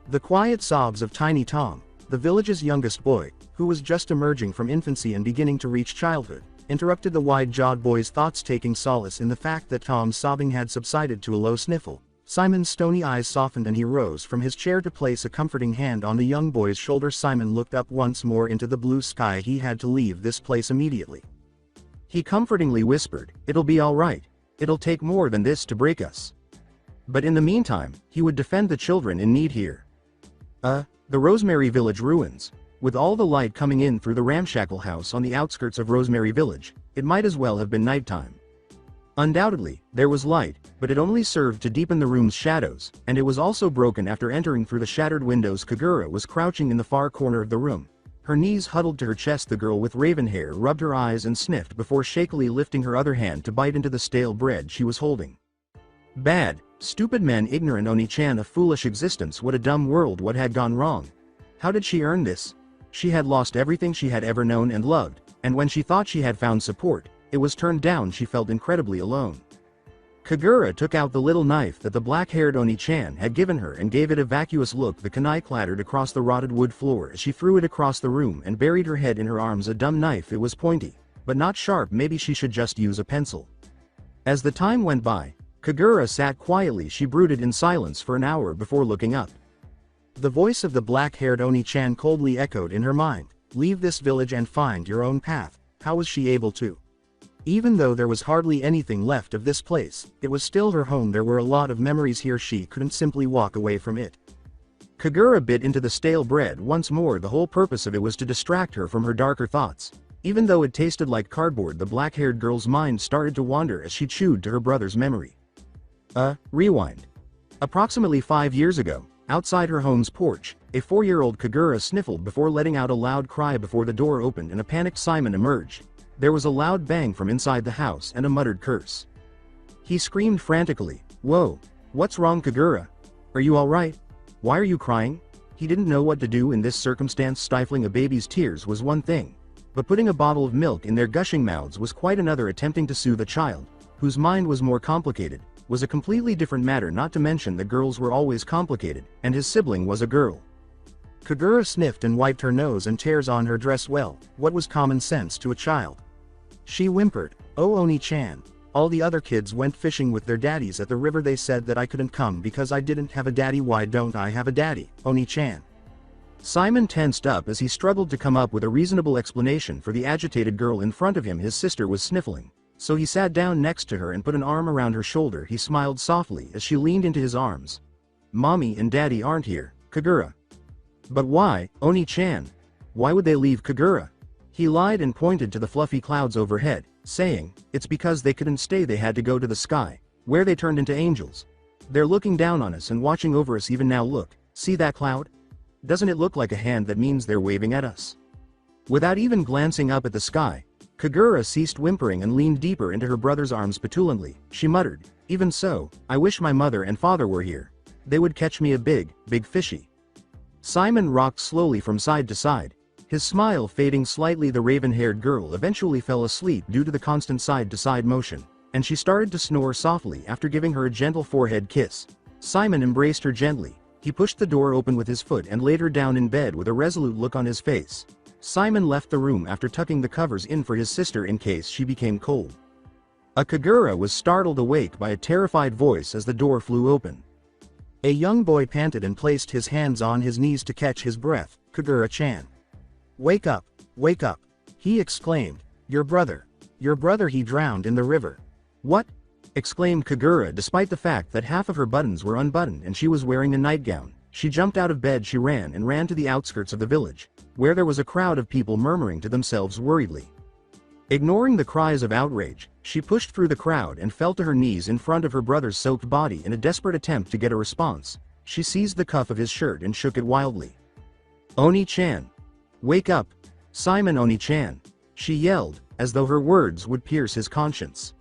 The quiet sobs of Tiny Tom, the village's youngest boy, who was just emerging from infancy and beginning to reach childhood, interrupted the wide-jawed boy's thoughts. Taking solace in the fact that Tom's sobbing had subsided to a low sniffle, Simon's stony eyes softened and he rose from his chair to place a comforting hand on the young boy's shoulder. Simon looked up once more into the blue sky. He had to leave this place immediately. He comfortingly whispered, "It'll be all right. It'll take more than this to break us." But in the meantime, he would defend the children in need here. The Rosemary Village ruins. With all the light coming in through the ramshackle house on the outskirts of Rosemary Village, it might as well have been nighttime. Undoubtedly, there was light, but it only served to deepen the room's shadows, and it was also broken after entering through the shattered windows. Kagura was crouching in the far corner of the room. Her knees huddled to her chest. The girl with raven hair rubbed her eyes and sniffed before shakily lifting her other hand to bite into the stale bread she was holding. Bad, stupid men, ignorant Oni-chan, a foolish existence. What a dumb world. What had gone wrong? How did she earn this? She had lost everything she had ever known and loved, and when she thought she had found support, it was turned down. She felt incredibly alone. Kagura took out the little knife that the black-haired Oni-chan had given her and gave it a vacuous look. The kunai clattered across the rotted wood floor as she threw it across the room and buried her head in her arms. A dumb knife. It was pointy, but not sharp. Maybe she should just use a pencil. As the time went by, Kagura sat quietly. She brooded in silence for an hour before looking up. The voice of the black-haired Oni-chan coldly echoed in her mind. Leave this village and find your own path. How was she able to? Even though there was hardly anything left of this place, it was still her home. There were a lot of memories here. She couldn't simply walk away from it. Kagura bit into the stale bread once more. The whole purpose of it was to distract her from her darker thoughts. Even though it tasted like cardboard, the black-haired girl's mind started to wander as she chewed to her brother's memory. Rewind. Approximately 5 years ago, outside her home's porch, a 4-year-old Kagura sniffled before letting out a loud cry. Before the door opened and a panicked Simon emerged, there was a loud bang from inside the house and a muttered curse. He screamed frantically, "Whoa! What's wrong, Kagura? Are you alright? Why are you crying?" He didn't know what to do in this circumstance. Stifling a baby's tears was one thing, but putting a bottle of milk in their gushing mouths was quite another. Attempting to soothe a child, whose mind was more complicated, was a completely different matter. Not to mention the girls were always complicated, and his sibling was a girl. Kagura sniffed and wiped her nose and tears on her dress. Well, what was common sense to a child? She whimpered, "Oh, Oni-chan. All the other kids went fishing with their daddies at the river. They said that I couldn't come because I didn't have a daddy. Why don't I have a daddy, Oni-chan?" Simon tensed up as he struggled to come up with a reasonable explanation for the agitated girl in front of him. His sister was sniffling, so he sat down next to her and put an arm around her shoulder. He smiled softly as she leaned into his arms. "Mommy and Daddy aren't here, Kagura." "But why, Oni-chan? Why would they leave, Kagura?" He lied and pointed to the fluffy clouds overhead, saying, "It's because they couldn't stay. They had to go to the sky, where they turned into angels. They're looking down on us and watching over us even now. Look, see that cloud? Doesn't it look like a hand? That means they're waving at us." Without even glancing up at the sky, Kagura ceased whimpering and leaned deeper into her brother's arms petulantly. She muttered, "Even so, I wish my mother and father were here. They would catch me a big fishy." Simon rocked slowly from side to side, his smile fading slightly. The raven-haired girl eventually fell asleep due to the constant side-to-side motion, and she started to snore softly after giving her a gentle forehead kiss. Simon embraced her gently. He pushed the door open with his foot and laid her down in bed with a resolute look on his face. Simon left the room after tucking the covers in for his sister in case she became cold. Kagura was startled awake by a terrified voice as the door flew open. A young boy panted and placed his hands on his knees to catch his breath. "Kagura-chan. Wake up, wake up," he exclaimed. Your brother, he drowned in the river." "What?" exclaimed Kagura. Despite the fact that half of her buttons were unbuttoned and she was wearing a nightgown, she jumped out of bed. She ran to the outskirts of the village, where there was a crowd of people murmuring to themselves worriedly. Ignoring the cries of outrage, she pushed through the crowd and fell to her knees in front of her brother's soaked body in a desperate attempt to get a response. She seized the cuff of his shirt and shook it wildly. "Oni-chan! Wake up! Simon Oni-chan!" she yelled, as though her words would pierce his conscience.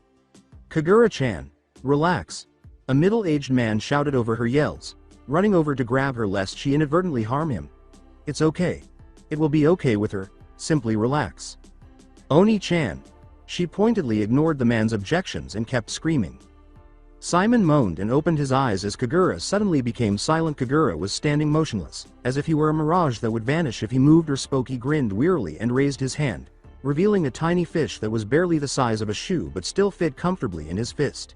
"Kagura-chan! Relax!" a middle-aged man shouted over her yells, running over to grab her lest she inadvertently harm him. "It's okay. It will be okay with her, simply relax." "Oni-chan!" She pointedly ignored the man's objections and kept screaming. Simon moaned and opened his eyes as Kagura suddenly became silent. Kagura was standing motionless, as if he were a mirage that would vanish if he moved or spoke. He grinned wearily and raised his hand, revealing a tiny fish that was barely the size of a shoe but still fit comfortably in his fist.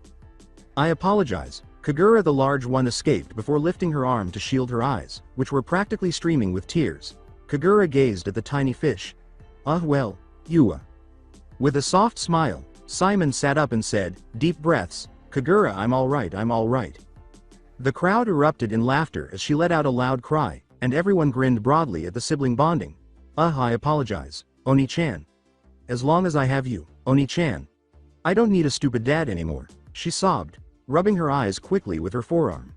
"I apologize." Kagura the large one escaped before lifting her arm to shield her eyes, which were practically streaming with tears. Kagura gazed at the tiny fish. Well, you. With a soft smile, Simon sat up and said, "Deep breaths, Kagura, I'm alright." The crowd erupted in laughter as she let out a loud cry, and everyone grinned broadly at the sibling bonding. I apologize, Oni-chan. As long as I have you, Oni-chan. I don't need a stupid dad anymore," she sobbed, rubbing her eyes quickly with her forearm.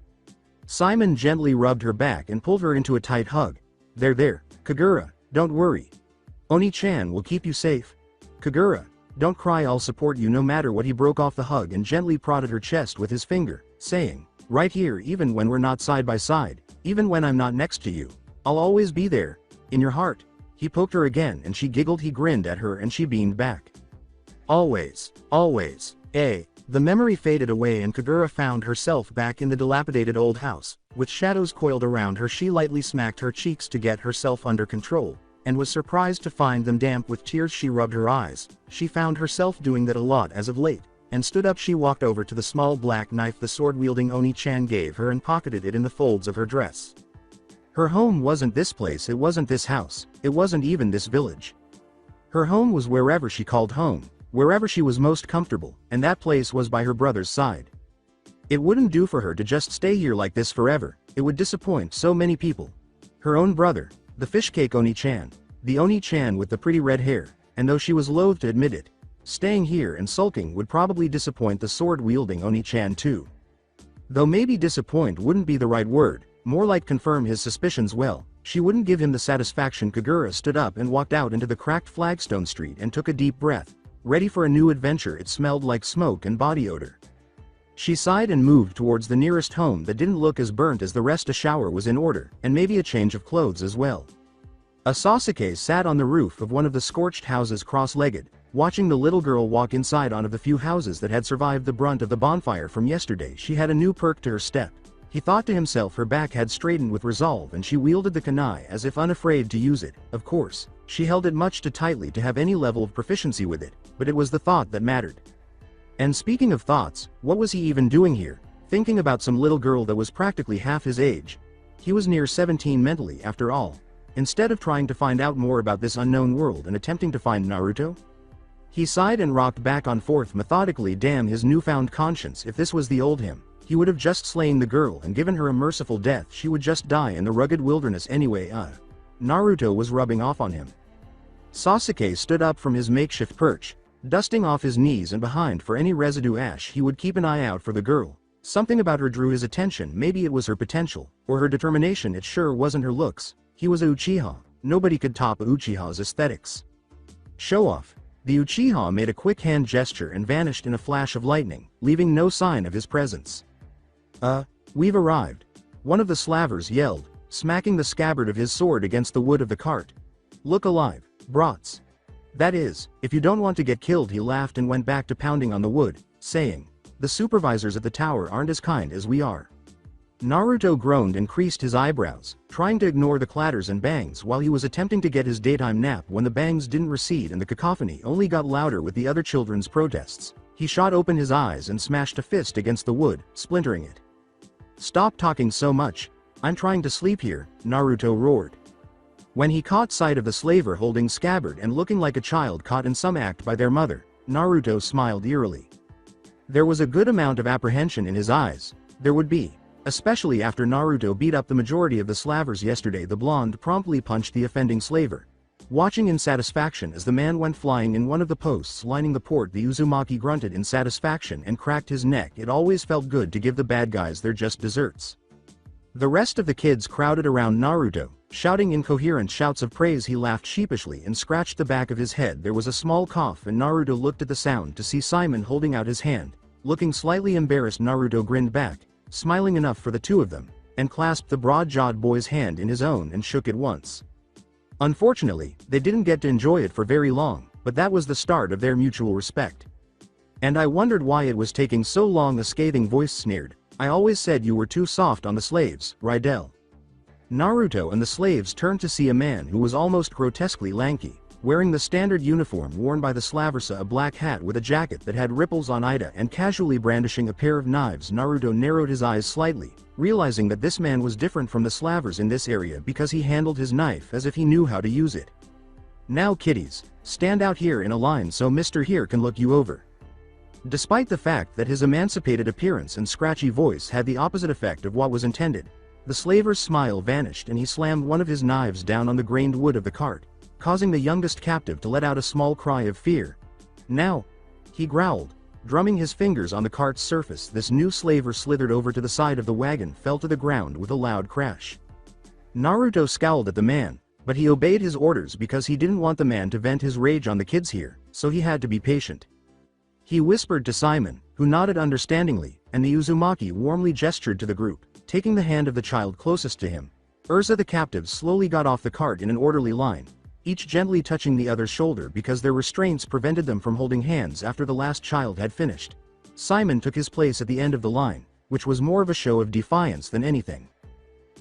Simon gently rubbed her back and pulled her into a tight hug. There, Kagura, don't worry. Oni-chan will keep you safe. Kagura, don't cry, I'll support you no matter what." He broke off the hug and gently prodded her chest with his finger, saying, "Right here, even when we're not side by side, even when I'm not next to you, I'll always be there, in your heart." He poked her again and she giggled. He grinned at her and she beamed back. Always. The memory faded away and Kagura found herself back in the dilapidated old house. With shadows coiled around her, she lightly smacked her cheeks to get herself under control, and was surprised to find them damp with tears. She rubbed her eyes. She found herself doing that a lot as of late, and stood up. She walked over to the small black knife the sword-wielding Oni-chan gave her and pocketed it in the folds of her dress. Her home wasn't this place, it wasn't this house, it wasn't even this village. Her home was wherever she called home, wherever she was most comfortable, and that place was by her brother's side. It wouldn't do for her to just stay here like this forever, it would disappoint so many people. Her own brother, the fishcake Oni-chan, the Oni-chan with the pretty red hair, and though she was loath to admit it, staying here and sulking would probably disappoint the sword-wielding Oni-chan too. Though maybe disappoint wouldn't be the right word, more like confirm his suspicions. Well, she wouldn't give him the satisfaction. Kagura stood up and walked out into the cracked flagstone street and took a deep breath, ready for a new adventure. It smelled like smoke and body odor. She sighed and moved towards the nearest home that didn't look as burnt as the rest. A shower was in order, and maybe a change of clothes as well. A Sasuke sat on the roof of one of the scorched houses cross-legged, watching the little girl walk inside one of the few houses that had survived the brunt of the bonfire from yesterday. She had a new perk to her step. He thought to himself her back had straightened with resolve and she wielded the kunai as if unafraid to use it. Of course, she held it much too tightly to have any level of proficiency with it, but it was the thought that mattered. And speaking of thoughts, what was he even doing here? Thinking about some little girl that was practically half his age. He was near 17 mentally after all. Instead of trying to find out more about this unknown world and attempting to find Naruto? He sighed and rocked back and forth methodically. Damn his newfound conscience, if this was the old him, he would have just slain the girl and given her a merciful death. She would just die in the rugged wilderness anyway. Naruto was rubbing off on him. Sasuke stood up from his makeshift perch, dusting off his knees and behind for any residue ash. He would keep an eye out for the girl. Something about her drew his attention. Maybe it was her potential, or her determination. It sure wasn't her looks. He was a Uchiha. Nobody could top Uchiha's aesthetics. Show off. The Uchiha made a quick hand gesture and vanished in a flash of lightning, leaving no sign of his presence. We've arrived. One of the slavers yelled, smacking the scabbard of his sword against the wood of the cart. Look alive, brats. That is, if you don't want to get killed. He laughed and went back to pounding on the wood, saying, the supervisors at the tower aren't as kind as we are. Naruto groaned and creased his eyebrows, trying to ignore the clatters and bangs while he was attempting to get his daytime nap when the bangs didn't recede and the cacophony only got louder with the other children's protests. He shot open his eyes and smashed a fist against the wood, splintering it. Stop talking so much. I'm trying to sleep here, Naruto roared. When he caught sight of the slaver holding scabbard and looking like a child caught in some act by their mother, Naruto smiled eerily. There was a good amount of apprehension in his eyes. There would be. Especially after Naruto beat up the majority of the slavers yesterday. The blonde promptly punched the offending slaver. Watching in satisfaction as the man went flying in one of the posts lining the port, the Uzumaki grunted in satisfaction and cracked his neck. It always felt good to give the bad guys their just desserts. The rest of the kids crowded around Naruto, shouting incoherent shouts of praise. He laughed sheepishly and scratched the back of his head. There was a small cough and Naruto looked at the sound to see Simon holding out his hand. Looking slightly embarrassed, Naruto grinned back, smiling enough for the two of them, and clasped the broad-jawed boy's hand in his own and shook it once. Unfortunately, they didn't get to enjoy it for very long, but that was the start of their mutual respect. And I wondered why it was taking so long. A scathing voice sneered, I always said you were too soft on the slaves, Rydell. Naruto and the slaves turned to see a man who was almost grotesquely lanky, wearing the standard uniform worn by the Slaversa, a black hat with a jacket that had ripples on Ida, and casually brandishing a pair of knives. Naruto narrowed his eyes slightly, realizing that this man was different from the Slavers in this area because he handled his knife as if he knew how to use it. Now kiddies, stand out here in a line so Mr. Here can look you over. Despite the fact that his emancipated appearance and scratchy voice had the opposite effect of what was intended, the slaver's smile vanished and he slammed one of his knives down on the grained wood of the cart, causing the youngest captive to let out a small cry of fear. Now, he growled, drumming his fingers on the cart's surface. This new slaver slithered over to the side of the wagon, fell to the ground with a loud crash. Naruto scowled at the man, but he obeyed his orders because he didn't want the man to vent his rage on the kids here, so he had to be patient. He whispered to Simon, who nodded understandingly, and the Uzumaki warmly gestured to the group, taking the hand of the child closest to him. The captives slowly got off the cart in an orderly line, each gently touching the other's shoulder because their restraints prevented them from holding hands after the last child had finished. Simon took his place at the end of the line, which was more of a show of defiance than anything.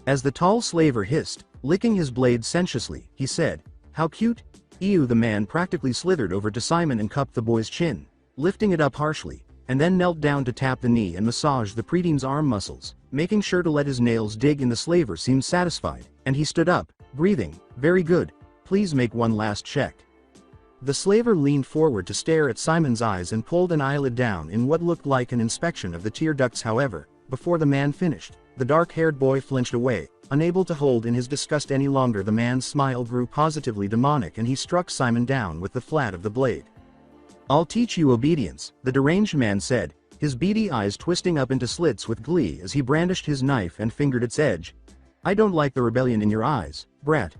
As the tall slaver hissed, licking his blade sensuously, he said, "How cute." The man practically slithered over to Simon and cupped the boy's chin, lifting it up harshly, and then knelt down to tap the knee and massage the preteen's arm muscles, making sure to let his nails dig in. The slaver seemed satisfied, and he stood up, breathing, "Very good. Please make one last check." The slaver leaned forward to stare at Simon's eyes and pulled an eyelid down in what looked like an inspection of the tear ducts. However, before the man finished, the dark-haired boy flinched away, unable to hold in his disgust any longer. The man's smile grew positively demonic and he struck Simon down with the flat of the blade. "I'll teach you obedience," the deranged man said, his beady eyes twisting up into slits with glee as he brandished his knife and fingered its edge. "I don't like the rebellion in your eyes, brat.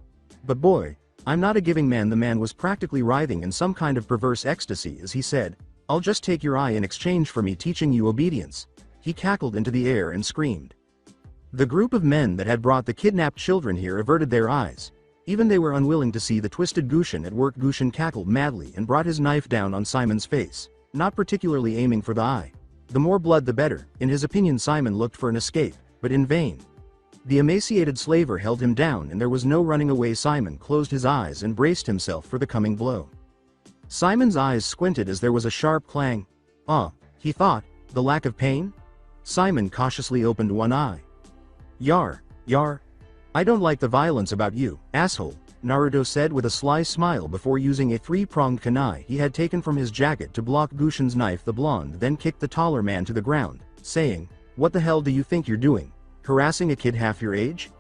But boy, I'm not a giving man." The man was practically writhing in some kind of perverse ecstasy as he said, "I'll just take your eye in exchange for me teaching you obedience." He cackled into the air and screamed. The group of men that had brought the kidnapped children here averted their eyes. Even they were unwilling to see the twisted Gushin at work. Gushin cackled madly and brought his knife down on Simon's face, not particularly aiming for the eye. The more blood the better. In his opinion, Simon looked for an escape, but in vain. The emaciated slaver held him down and there was no running away. Simon closed his eyes and braced himself for the coming blow. Simon's eyes squinted as there was a sharp clang. He thought, the lack of pain? Simon cautiously opened one eye. Yar. I don't like the violence about you, asshole, Naruto said with a sly smile before using a three-pronged kunai he had taken from his jacket to block Gushin's knife. The blonde then kicked the taller man to the ground, saying, "What the hell do you think you're doing? Harassing a kid half your age?"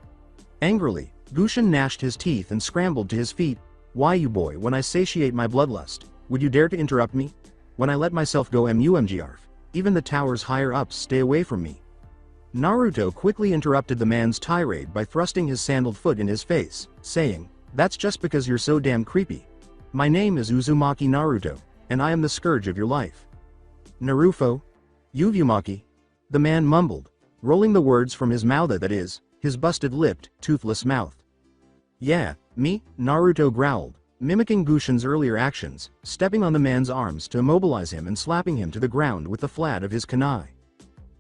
Angrily, Gushin gnashed his teeth and scrambled to his feet. "Why you boy, when I satiate my bloodlust, would you dare to interrupt me? When I let myself go mumgrf, even the tower's higher ups stay away from me." Naruto quickly interrupted the man's tirade by thrusting his sandaled foot in his face, saying, "That's just because you're so damn creepy. My name is Uzumaki Naruto, and I am the scourge of your life." "Narufo? Uzumaki?" the man mumbled, rolling the words from his mouth, that is, his busted-lipped, toothless mouth. "Yeah, me," Naruto growled, mimicking Gushin's earlier actions, stepping on the man's arms to immobilize him and slapping him to the ground with the flat of his kunai.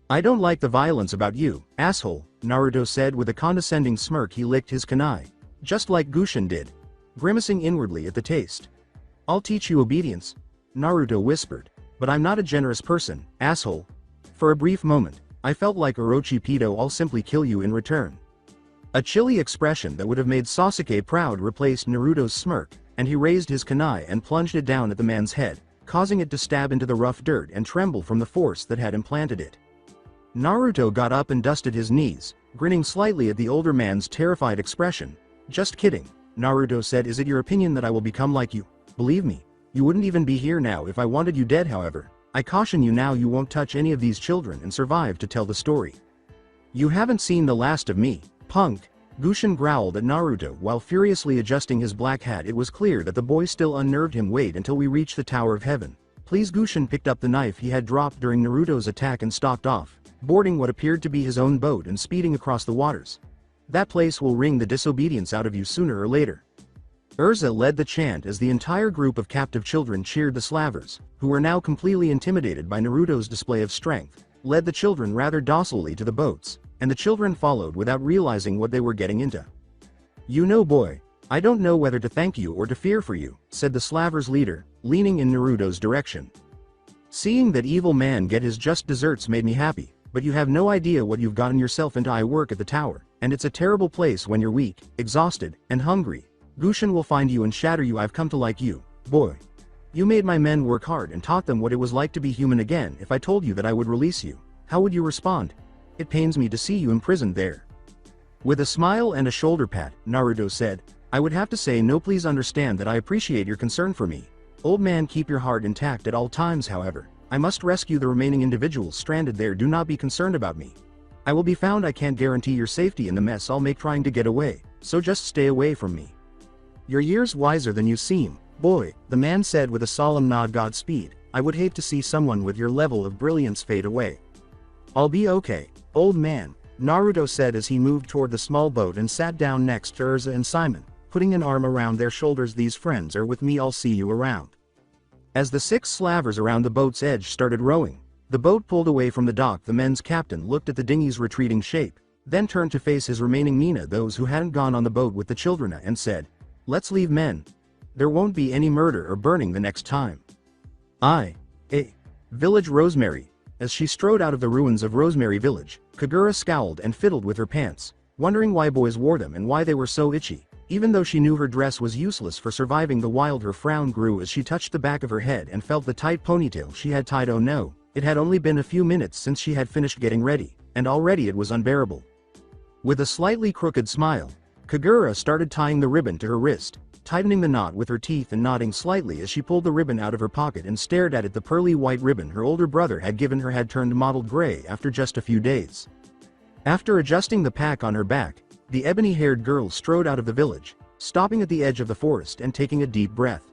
"I don't like the violence about you, asshole," Naruto said with a condescending smirk. He licked his kunai, just like Gushin did, grimacing inwardly at the taste. "I'll teach you obedience," Naruto whispered, "but I'm not a generous person, asshole." For a brief moment, I felt like Orochipido. "I'll simply kill you in return." A chilly expression that would have made Sasuke proud replaced Naruto's smirk, and he raised his kunai and plunged it down at the man's head, causing it to stab into the rough dirt and tremble from the force that had implanted it. Naruto got up and dusted his knees, grinning slightly at the older man's terrified expression. "Just kidding. Naruto said. Is it your opinion that I will become like you? Believe me, you wouldn't even be here now if I wanted you dead. However, I caution you now, you won't touch any of these children and survive to tell the story. You haven't seen the last of me, punk. Gushin growled at Naruto while furiously adjusting his black hat. It was clear that the boy still unnerved him. Wait until we reach the Tower of Heaven. Please. Gushin picked up the knife he had dropped during Naruto's attack and stalked off, boarding what appeared to be his own boat and speeding across the waters. That place will wring the disobedience out of you sooner or later. Urza led the chant as the entire group of captive children cheered. The Slavers, who were now completely intimidated by Naruto's display of strength, led the children rather docilely to the boats, and the children followed without realizing what they were getting into. You know, boy, I don't know whether to thank you or to fear for you, said the Slavers' leader, leaning in Naruto's direction. Seeing that evil man get his just desserts made me happy, but you have no idea what you've gotten yourself into. I work at the tower, and it's a terrible place when you're weak, exhausted, and hungry. Gushin will find you and shatter you. I've come to like you, boy. You made my men work hard and taught them what it was like to be human again. If I told you that I would release you, how would you respond? It pains me to see you imprisoned there. With a smile and a shoulder pat, Naruto said, I would have to say no. Please understand that I appreciate your concern for me. Old man, keep your heart intact at all times. However, I must rescue the remaining individuals stranded there. Do not be concerned about me. I will be found. I can't guarantee your safety in the mess I'll make trying to get away, so just stay away from me. You're years wiser than you seem, boy, the man said with a solemn nod. Godspeed. I would hate to see someone with your level of brilliance fade away. I'll be okay, old man, Naruto said as he moved toward the small boat and sat down next to Urza and Simon, putting an arm around their shoulders. These friends are with me. I'll see you around. As the 6 slavers around the boat's edge started rowing, the boat pulled away from the dock. The men's captain looked at the dinghy's retreating shape, then turned to face his remaining Mina, those who hadn't gone on the boat with the children, and said, Let's leave, men. There won't be any murder or burning the next time. Village Rosemary. As she strode out of the ruins of Rosemary Village, Kagura scowled and fiddled with her pants, wondering why boys wore them and why they were so itchy. Even though she knew her dress was useless for surviving the wild, her frown grew as she touched the back of her head and felt the tight ponytail she had tied. Oh no, it had only been a few minutes since she had finished getting ready, and already it was unbearable. With a slightly crooked smile, Kagura started tying the ribbon to her wrist, tightening the knot with her teeth and nodding slightly as she pulled the ribbon out of her pocket and stared at it. The pearly white ribbon her older brother had given her had turned mottled gray after just a few days. After adjusting the pack on her back, the ebony-haired girl strode out of the village, stopping at the edge of the forest and taking a deep breath.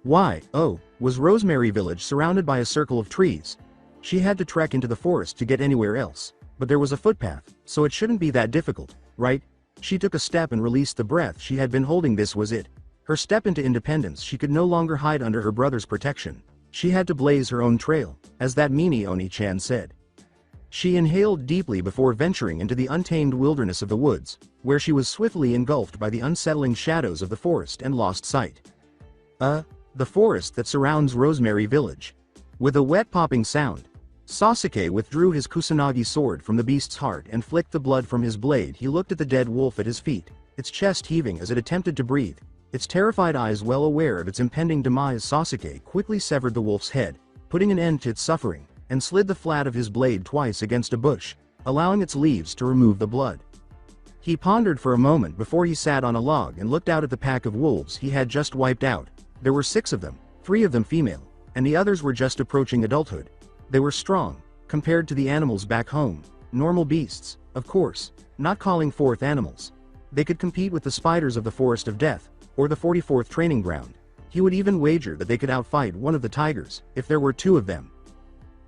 Why, oh, was Rosemary Village surrounded by a circle of trees? She had to trek into the forest to get anywhere else, but there was a footpath, so it shouldn't be that difficult, right? She took a step and released the breath she had been holding. This was it. Her step into independence. She could no longer hide under her brother's protection. She had to blaze her own trail, as that meanie Oni-chan said. She inhaled deeply before venturing into the untamed wilderness of the woods, where she was swiftly engulfed by the unsettling shadows of the forest and lost sight. The forest that surrounds Rosemary Village. With a wet popping sound, Sasuke withdrew his Kusanagi sword from the beast's heart and flicked the blood from his blade. He looked at the dead wolf at his feet, its chest heaving as it attempted to breathe, its terrified eyes well aware of its impending demise. Sasuke quickly severed the wolf's head, putting an end to its suffering, and slid the flat of his blade twice against a bush, allowing its leaves to remove the blood. He pondered for a moment before he sat on a log and looked out at the pack of wolves he had just wiped out. There were 6 of them, 3 of them female, and the others were just approaching adulthood. They were strong, compared to the animals back home, normal beasts, of course, not calling forth animals. They could compete with the spiders of the Forest of Death, or the 44th Training Ground. He would even wager that they could outfight one of the tigers, if there were 2 of them.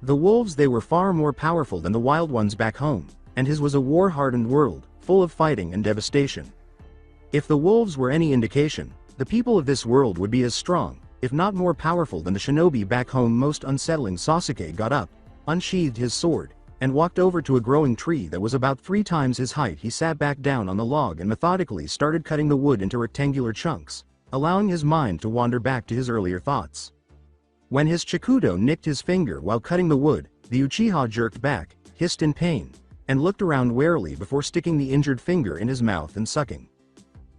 The wolves, they were far more powerful than the wild ones back home, and his was a war-hardened world, full of fighting and devastation. If the wolves were any indication, the people of this world would be as strong, if not more powerful than the shinobi back home. Most unsettling. Sasuke got up, unsheathed his sword, and walked over to a growing tree that was about 3 times his height. He sat back down on the log and methodically started cutting the wood into rectangular chunks, allowing his mind to wander back to his earlier thoughts. When his Chikudo nicked his finger while cutting the wood, the Uchiha jerked back, hissed in pain, and looked around warily before sticking the injured finger in his mouth and sucking.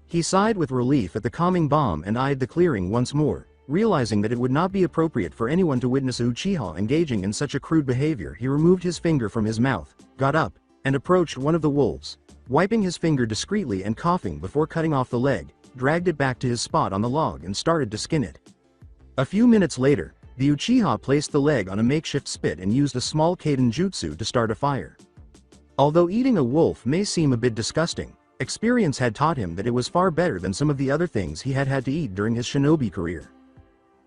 He sighed with relief at the calming balm and eyed the clearing once more, realizing that it would not be appropriate for anyone to witness a Uchiha engaging in such a crude behavior. He removed his finger from his mouth, got up, and approached one of the wolves, wiping his finger discreetly and coughing before cutting off the leg. dragged it back to his spot on the log and started to skin it. A few minutes later, the Uchiha placed the leg on a makeshift spit and used a small Kaiden jutsu to start a fire. Although eating a wolf may seem a bit disgusting, experience had taught him that it was far better than some of the other things he had had to eat during his shinobi career.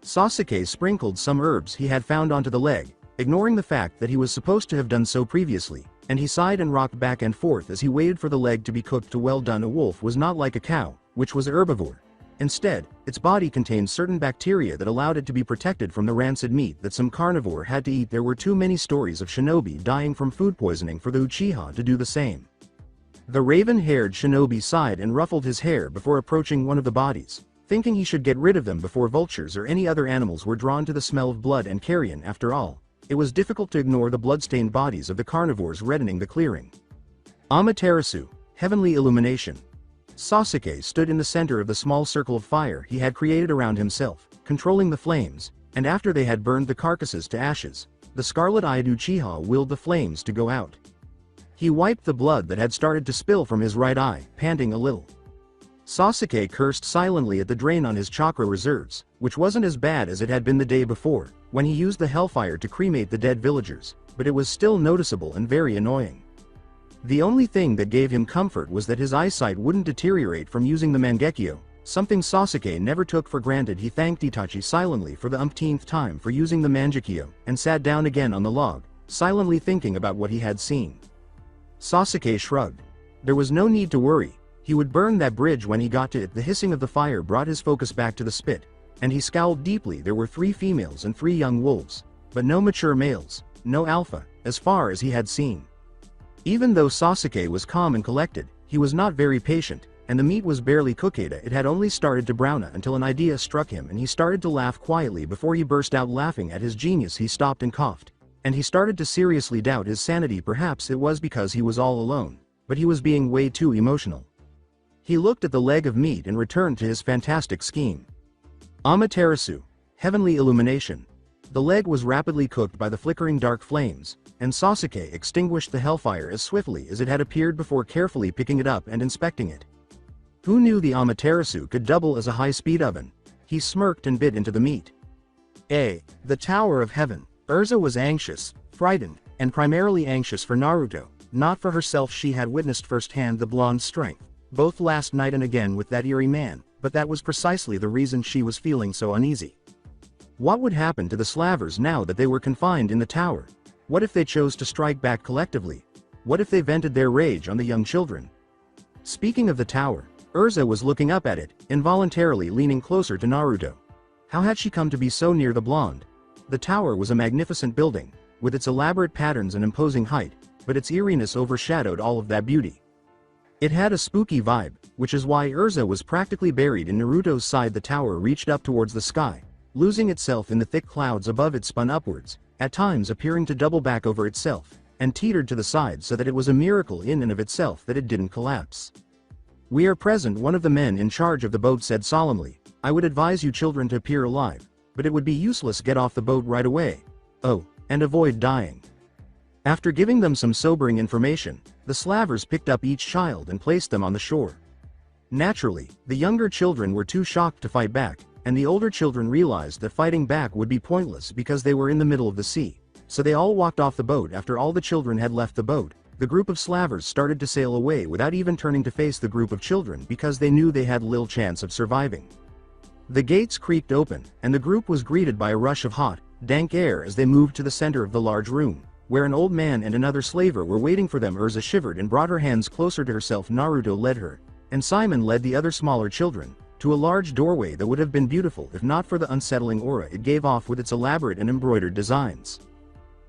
Sasuke sprinkled some herbs he had found onto the leg, ignoring the fact that he was supposed to have done so previously, and he sighed and rocked back and forth as he waited for the leg to be cooked to well done. A wolf was not like a cow, which was a herbivore. Instead, its body contained certain bacteria that allowed it to be protected from the rancid meat that some carnivore had to eat. There were too many stories of shinobi dying from food poisoning for the Uchiha to do the same. The raven-haired shinobi sighed and ruffled his hair before approaching one of the bodies, thinking he should get rid of them before vultures or any other animals were drawn to the smell of blood and carrion. After all, it was difficult to ignore the blood-stained bodies of the carnivores reddening the clearing. Amaterasu, heavenly illumination. Sasuke stood in the center of the small circle of fire he had created around himself, controlling the flames, and after they had burned the carcasses to ashes, the scarlet-eyed Uchiha willed the flames to go out. He wiped the blood that had started to spill from his right eye, panting a little. Sasuke cursed silently at the drain on his chakra reserves, which wasn't as bad as it had been the day before, when he used the hellfire to cremate the dead villagers, but it was still noticeable and very annoying. The only thing that gave him comfort was that his eyesight wouldn't deteriorate from using the Mangekyo, something Sasuke never took for granted. He thanked Itachi silently for the umpteenth time for using the Mangekyo, and sat down again on the log, silently thinking about what he had seen. Sasuke shrugged. There was no need to worry, he would burn that bridge when he got to it. The hissing of the fire brought his focus back to the spit, and he scowled deeply. There were 3 females and 3 young wolves, but no mature males, no alpha, as far as he had seen. Even though Sasuke was calm and collected, he was not very patient, and the meat was barely cooked. It had only started to brown until an idea struck him and he started to laugh quietly before he burst out laughing at his genius. He stopped and coughed, and he started to seriously doubt his sanity. Perhaps it was because he was all alone, but he was being way too emotional. He looked at the leg of meat and returned to his fantastic scheme. Amaterasu, heavenly illumination. The leg was rapidly cooked by the flickering dark flames, and Sasuke extinguished the hellfire as swiftly as it had appeared before carefully picking it up and inspecting it. Who knew the Amaterasu could double as a high-speed oven? He smirked and bit into the meat. The Tower of Heaven. Erza was anxious, frightened, and primarily anxious for Naruto, not for herself. She had witnessed firsthand the blonde's strength, both last night and again with that eerie man, but that was precisely the reason she was feeling so uneasy. What would happen to the Slavers now that they were confined in the tower? What if they chose to strike back collectively? What if they vented their rage on the young children? Speaking of the tower, Erza was looking up at it, involuntarily leaning closer to Naruto. How had she come to be so near the blonde? The tower was a magnificent building, with its elaborate patterns and imposing height, but its eeriness overshadowed all of that beauty. It had a spooky vibe, which is why Erza was practically buried in Naruto's side. The tower reached up towards the sky, losing itself in the thick clouds above it. Spun upwards, at times appearing to double back over itself, and teetered to the side so that it was a miracle in and of itself that it didn't collapse. "We are present," one of the men in charge of the boat said solemnly. "I would advise you children to appear alive, but it would be useless. Get off the boat right away. Oh, and avoid dying." After giving them some sobering information, the Slavers picked up each child and placed them on the shore. Naturally, the younger children were too shocked to fight back, and the older children realized that fighting back would be pointless because they were in the middle of the sea, so they all walked off the boat. After all the children had left the boat, the group of Slavers started to sail away without even turning to face the group of children because they knew they had little chance of surviving. The gates creaked open, and the group was greeted by a rush of hot, dank air as they moved to the center of the large room, where an old man and another slaver were waiting for them. Erza shivered and brought her hands closer to herself. Naruto led her, and Simon led the other smaller children, to a large doorway that would have been beautiful if not for the unsettling aura it gave off with its elaborate and embroidered designs.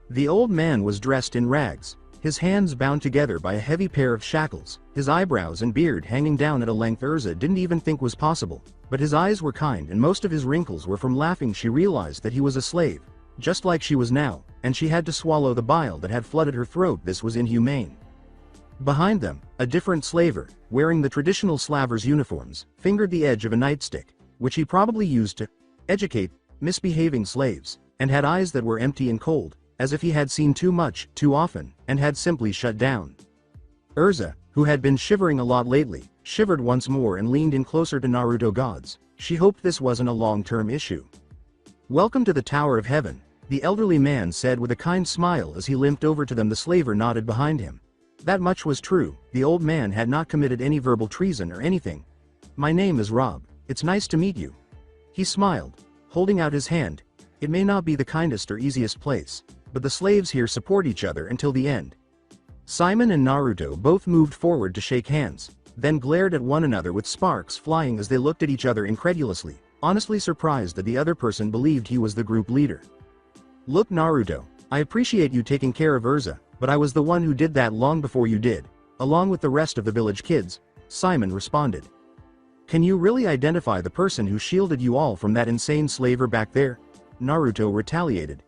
The old man was dressed in rags, his hands bound together by a heavy pair of shackles, his eyebrows and beard hanging down at a length Erza didn't even think was possible, but his eyes were kind and most of his wrinkles were from laughing. She realized that he was a slave, just like she was now, and she had to swallow the bile that had flooded her throat. This was inhumane. Behind them, a different slaver, wearing the traditional Slavers' uniforms, fingered the edge of a nightstick, which he probably used to educate misbehaving slaves, and had eyes that were empty and cold, as if he had seen too much, too often, and had simply shut down. Erza, who had been shivering a lot lately, shivered once more and leaned in closer to Naruto gods. She hoped this wasn't a long-term issue. "Welcome to the Tower of Heaven," the elderly man said with a kind smile as he limped over to them. The slaver nodded behind him. That much was true, the old man had not committed any verbal treason or anything. "My name is Rob. It's nice to meet you." He smiled, holding out his hand. "It may not be the kindest or easiest place, but the slaves here support each other until the end." Simon and Naruto both moved forward to shake hands, then glared at one another with sparks flying as they looked at each other incredulously, honestly surprised that the other person believed he was the group leader. "Look, Naruto, I appreciate you taking care of Urza, but I was the one who did that long before you did, along with the rest of the village kids," Simon responded. "Can you really identify the person who shielded you all from that insane slaver back there?" Naruto retaliated.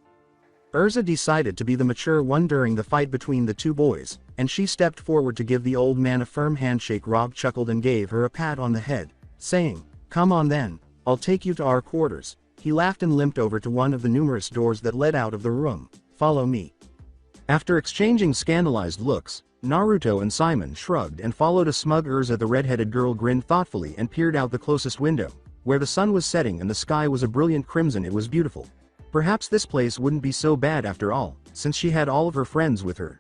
Urza decided to be the mature one during the fight between the two boys, and she stepped forward to give the old man a firm handshake. Rob chuckled and gave her a pat on the head, saying, "Come on then, I'll take you to our quarters." He laughed and limped over to one of the numerous doors that led out of the room. "Follow me." After exchanging scandalized looks, Naruto and Simon shrugged and followed a smug Urza. The red-headed girl grinned thoughtfully and peered out the closest window, where the sun was setting and the sky was a brilliant crimson. It was beautiful. Perhaps this place wouldn't be so bad after all, since she had all of her friends with her.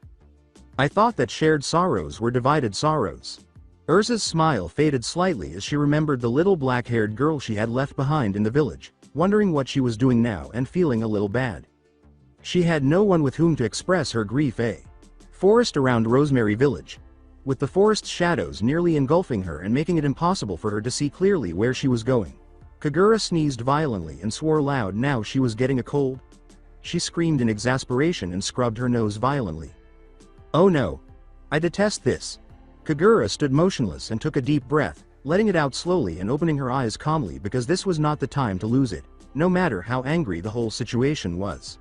"I thought that shared sorrows were divided sorrows." Urza's smile faded slightly as she remembered the little black-haired girl she had left behind in the village, wondering what she was doing now and feeling a little bad. She had no one with whom to express her grief. A forest around Rosemary Village, with the forest's shadows nearly engulfing her and making it impossible for her to see clearly where she was going. Kagura sneezed violently and swore loud. Now she was getting a cold. She screamed in exasperation and scrubbed her nose violently. "Oh no! I detest this!" Kagura stood motionless and took a deep breath, letting it out slowly and opening her eyes calmly because this was not the time to lose it, no matter how angry the whole situation was.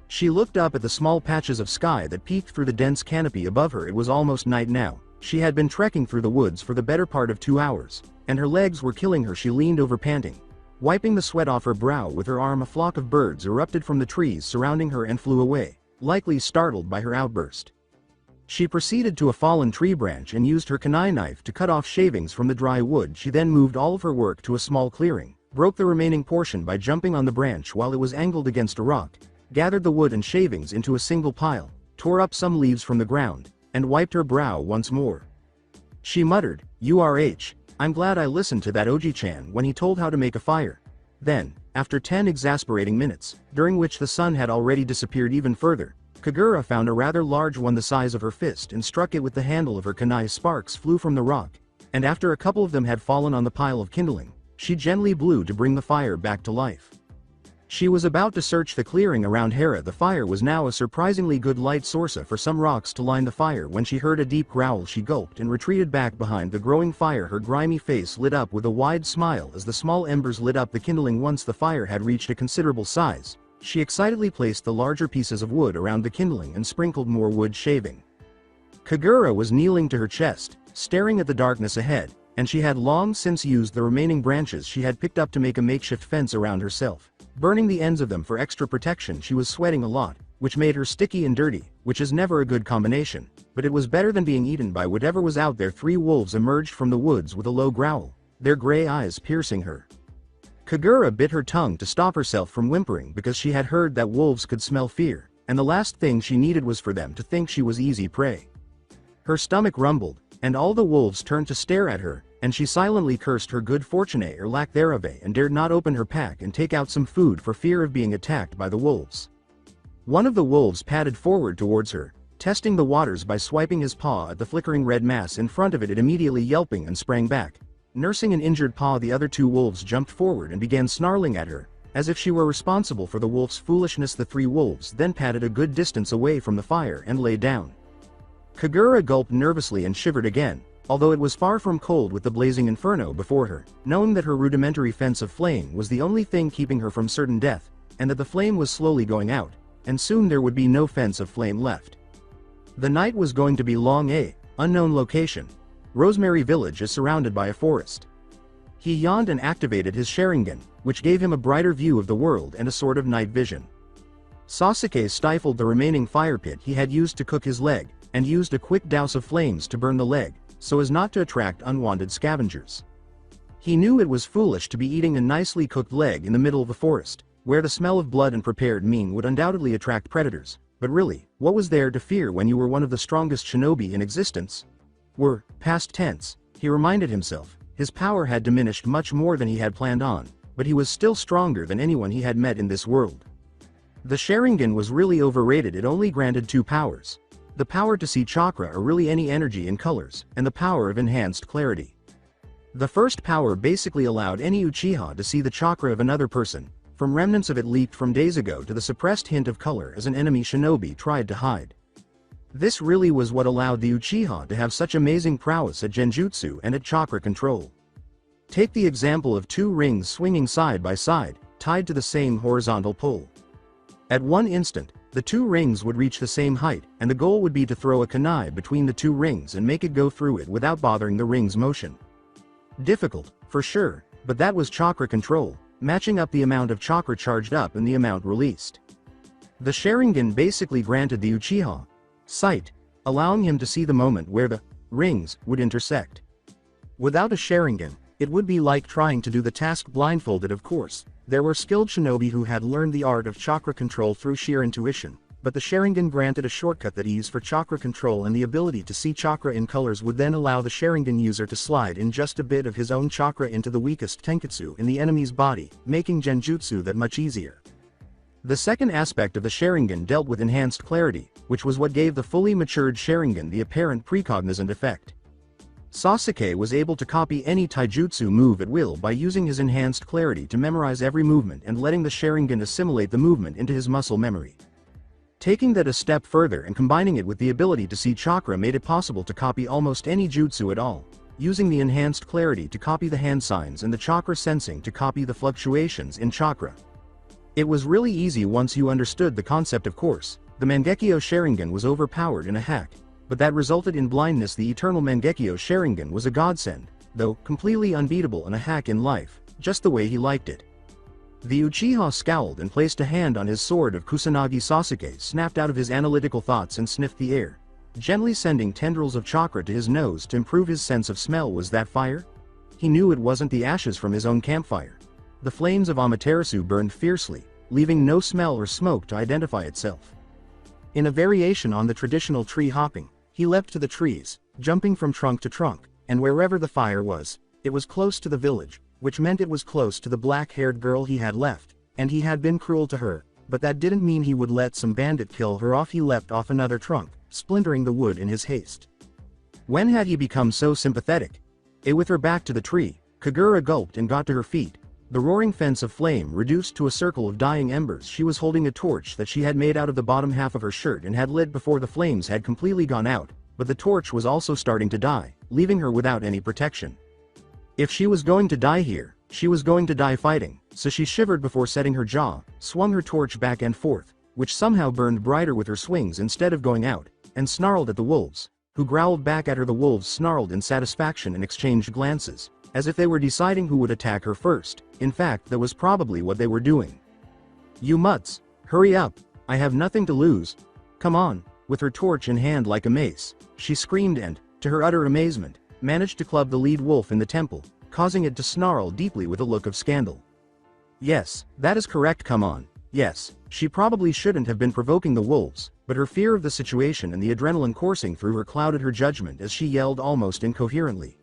She looked up at the small patches of sky that peeked through the dense canopy above her. It was almost night now. She had been trekking through the woods for the better part of 2 hours, and her legs were killing her. She leaned over panting. Wiping the sweat off her brow with her arm, a flock of birds erupted from the trees surrounding her and flew away, likely startled by her outburst. She proceeded to a fallen tree branch and used her kunai knife to cut off shavings from the dry wood. She then moved all of her work to a small clearing, broke the remaining portion by jumping on the branch while it was angled against a rock, gathered the wood and shavings into a single pile, tore up some leaves from the ground, and wiped her brow once more. She muttered, I'm glad I listened to that Oji-chan when he told how to make a fire." Then, after 10 exasperating minutes, during which the sun had already disappeared even further, Kagura found a rather large one the size of her fist and struck it with the handle of her kunai. Sparks flew from the rock, and after a couple of them had fallen on the pile of kindling, she gently blew to bring the fire back to life. She was about to search the clearing around Hera. The fire was now a surprisingly good light source for some rocks to line the fire when she heard a deep growl. She gulped and retreated back behind the growing fire. Her grimy face lit up with a wide smile as the small embers lit up the kindling. Once the fire had reached a considerable size, she excitedly placed the larger pieces of wood around the kindling and sprinkled more wood shaving. Kagura was kneeling to her chest, staring at the darkness ahead, and she had long since used the remaining branches she had picked up to make a makeshift fence around herself, burning the ends of them for extra protection. She was sweating a lot, which made her sticky and dirty, which is never a good combination, but it was better than being eaten by whatever was out there. 3 wolves emerged from the woods with a low growl, their gray eyes piercing her. Kagura bit her tongue to stop herself from whimpering because she had heard that wolves could smell fear, and the last thing she needed was for them to think she was easy prey. Her stomach rumbled, and all the wolves turned to stare at her, and she silently cursed her good fortune or lack thereof and dared not open her pack and take out some food for fear of being attacked by the wolves. One of the wolves padded forward towards her, testing the waters by swiping his paw at the flickering red mass in front of it. It immediately yelping and sprang back, nursing an injured paw. The other 2 wolves jumped forward and began snarling at her, as if she were responsible for the wolf's foolishness. The 3 wolves then padded a good distance away from the fire and lay down. Kagura gulped nervously and shivered again, although it was far from cold with the blazing inferno before her, knowing that her rudimentary fence of flame was the only thing keeping her from certain death, and that the flame was slowly going out, and soon there would be no fence of flame left. The night was going to be long. A unknown location. Rosemary Village is surrounded by a forest. He yawned and activated his Sharingan, which gave him a brighter view of the world and a sort of night vision. Sasuke stifled the remaining fire pit he had used to cook his leg, and used a quick douse of flames to burn the leg, so as not to attract unwanted scavengers. He knew it was foolish to be eating a nicely cooked leg in the middle of the forest, where the smell of blood and prepared meat would undoubtedly attract predators, but really, what was there to fear when you were one of the strongest shinobi in existence? Were, past tense, he reminded himself, his power had diminished much more than he had planned on, but he was still stronger than anyone he had met in this world. The Sharingan was really overrated. It only granted two powers. The power to see chakra or really any energy in colors, and the power of enhanced clarity. The first power basically allowed any Uchiha to see the chakra of another person, from remnants of it leaked from days ago to the suppressed hint of color as an enemy shinobi tried to hide. This really was what allowed the Uchiha to have such amazing prowess at genjutsu and at chakra control. Take the example of two rings swinging side by side, tied to the same horizontal pole. At one instant, the two rings would reach the same height, and the goal would be to throw a kunai between the two rings and make it go through it without bothering the ring's motion. Difficult, for sure, but that was chakra control, matching up the amount of chakra charged up and the amount released. The Sharingan basically granted the Uchiha sight, allowing him to see the moment where the rings would intersect. Without a Sharingan, it would be like trying to do the task blindfolded. Of course, there were skilled shinobi who had learned the art of chakra control through sheer intuition, but the Sharingan granted a shortcut. That ease for chakra control and the ability to see chakra in colors would then allow the Sharingan user to slide in just a bit of his own chakra into the weakest tenketsu in the enemy's body, making genjutsu that much easier. The second aspect of the Sharingan dealt with enhanced clarity, which was what gave the fully matured Sharingan the apparent precognizant effect. Sasuke was able to copy any taijutsu move at will by using his enhanced clarity to memorize every movement and letting the Sharingan assimilate the movement into his muscle memory. Taking that a step further and combining it with the ability to see chakra made it possible to copy almost any jutsu at all, using the enhanced clarity to copy the hand signs and the chakra sensing to copy the fluctuations in chakra. It was really easy once you understood the concept. Of course, the Mangekyo Sharingan was overpowered in a hack, but that resulted in blindness. The eternal Mangekyo Sharingan was a godsend, though completely unbeatable in a hack in life, just the way he liked it. The Uchiha scowled and placed a hand on his sword of Kusanagi. Sasuke snapped out of his analytical thoughts and sniffed the air, gently sending tendrils of chakra to his nose to improve his sense of smell. Was that fire? He knew it wasn't the ashes from his own campfire. The flames of Amaterasu burned fiercely, leaving no smell or smoke to identify itself. In a variation on the traditional tree hopping, he leapt to the trees, jumping from trunk to trunk, and wherever the fire was, it was close to the village, which meant it was close to the black-haired girl he had left, and he had been cruel to her, but that didn't mean he would let some bandit kill her off. He leapt off another trunk, splintering the wood in his haste. When had he become so sympathetic? With her back to the tree, Kagura gulped and got to her feet. The roaring fence of flame reduced to a circle of dying embers. She was holding a torch that she had made out of the bottom half of her shirt and had lit before the flames had completely gone out, but the torch was also starting to die, leaving her without any protection. If she was going to die here, she was going to die fighting, so she shivered before setting her jaw, swung her torch back and forth, which somehow burned brighter with her swings instead of going out, and snarled at the wolves, who growled back at her. The wolves snarled in satisfaction and exchanged glances, as if they were deciding who would attack her first. In fact, that was probably what they were doing. "You mutts, hurry up, I have nothing to lose. Come on." With her torch in hand like a mace, she screamed and, to her utter amazement, managed to club the lead wolf in the temple, causing it to snarl deeply with a look of scandal. Yes, that is correct. Come on. Yes, she probably shouldn't have been provoking the wolves, but her fear of the situation and the adrenaline coursing through her clouded her judgment as she yelled almost incoherently.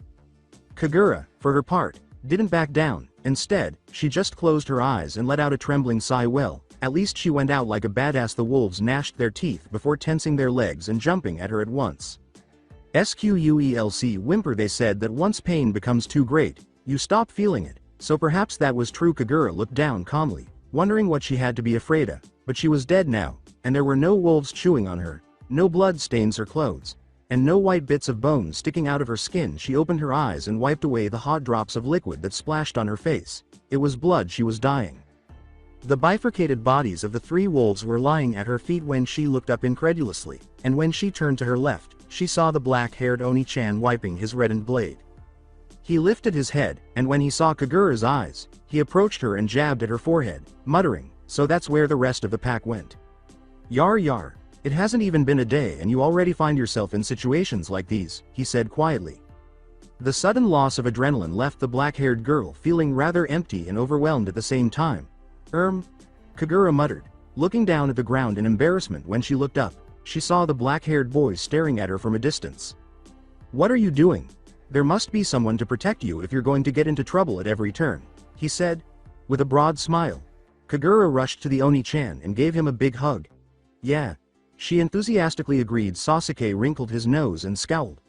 Kagura, for her part, didn't back down. Instead, she just closed her eyes and let out a trembling sigh. Well, at least she went out like a badass. The wolves gnashed their teeth before tensing their legs and jumping at her at once. Squelch whimper. They said that once pain becomes too great, you stop feeling it, so perhaps that was true. Kagura looked down calmly, wondering what she had to be afraid of, but she was dead now, and there were no wolves chewing on her, no blood stains her clothes, and no white bits of bone sticking out of her skin. She opened her eyes and wiped away the hot drops of liquid that splashed on her face. It was blood. She was dying. The bifurcated bodies of the three wolves were lying at her feet when she looked up incredulously, and when she turned to her left, she saw the black-haired Oni-chan wiping his reddened blade. He lifted his head, and when he saw Kagura's eyes, he approached her and jabbed at her forehead, muttering, "So that's where the rest of the pack went. Yar yar, it hasn't even been a day and you already find yourself in situations like these," he said quietly, The sudden loss of adrenaline left the black-haired girl feeling rather empty and overwhelmed at the same time. Kagura muttered, looking down at the ground in embarrassment. When she looked up, she saw the black-haired boy staring at her from a distance. "What are you doing? There must be someone to protect you if you're going to get into trouble at every turn," he said. With a broad smile, Kagura rushed to the Oni-chan and gave him a big hug. "Yeah," she enthusiastically agreed. Sasuke wrinkled his nose and scowled.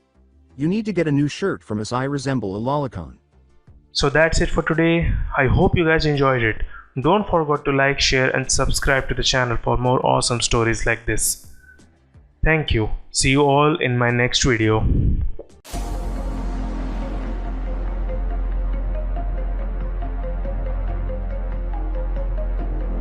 "You need to get a new shirt from us. I resemble a lolicon." So that's it for today. I hope you guys enjoyed it. Don't forget to like, share and subscribe to the channel for more awesome stories like this. Thank you. See you all in my next video.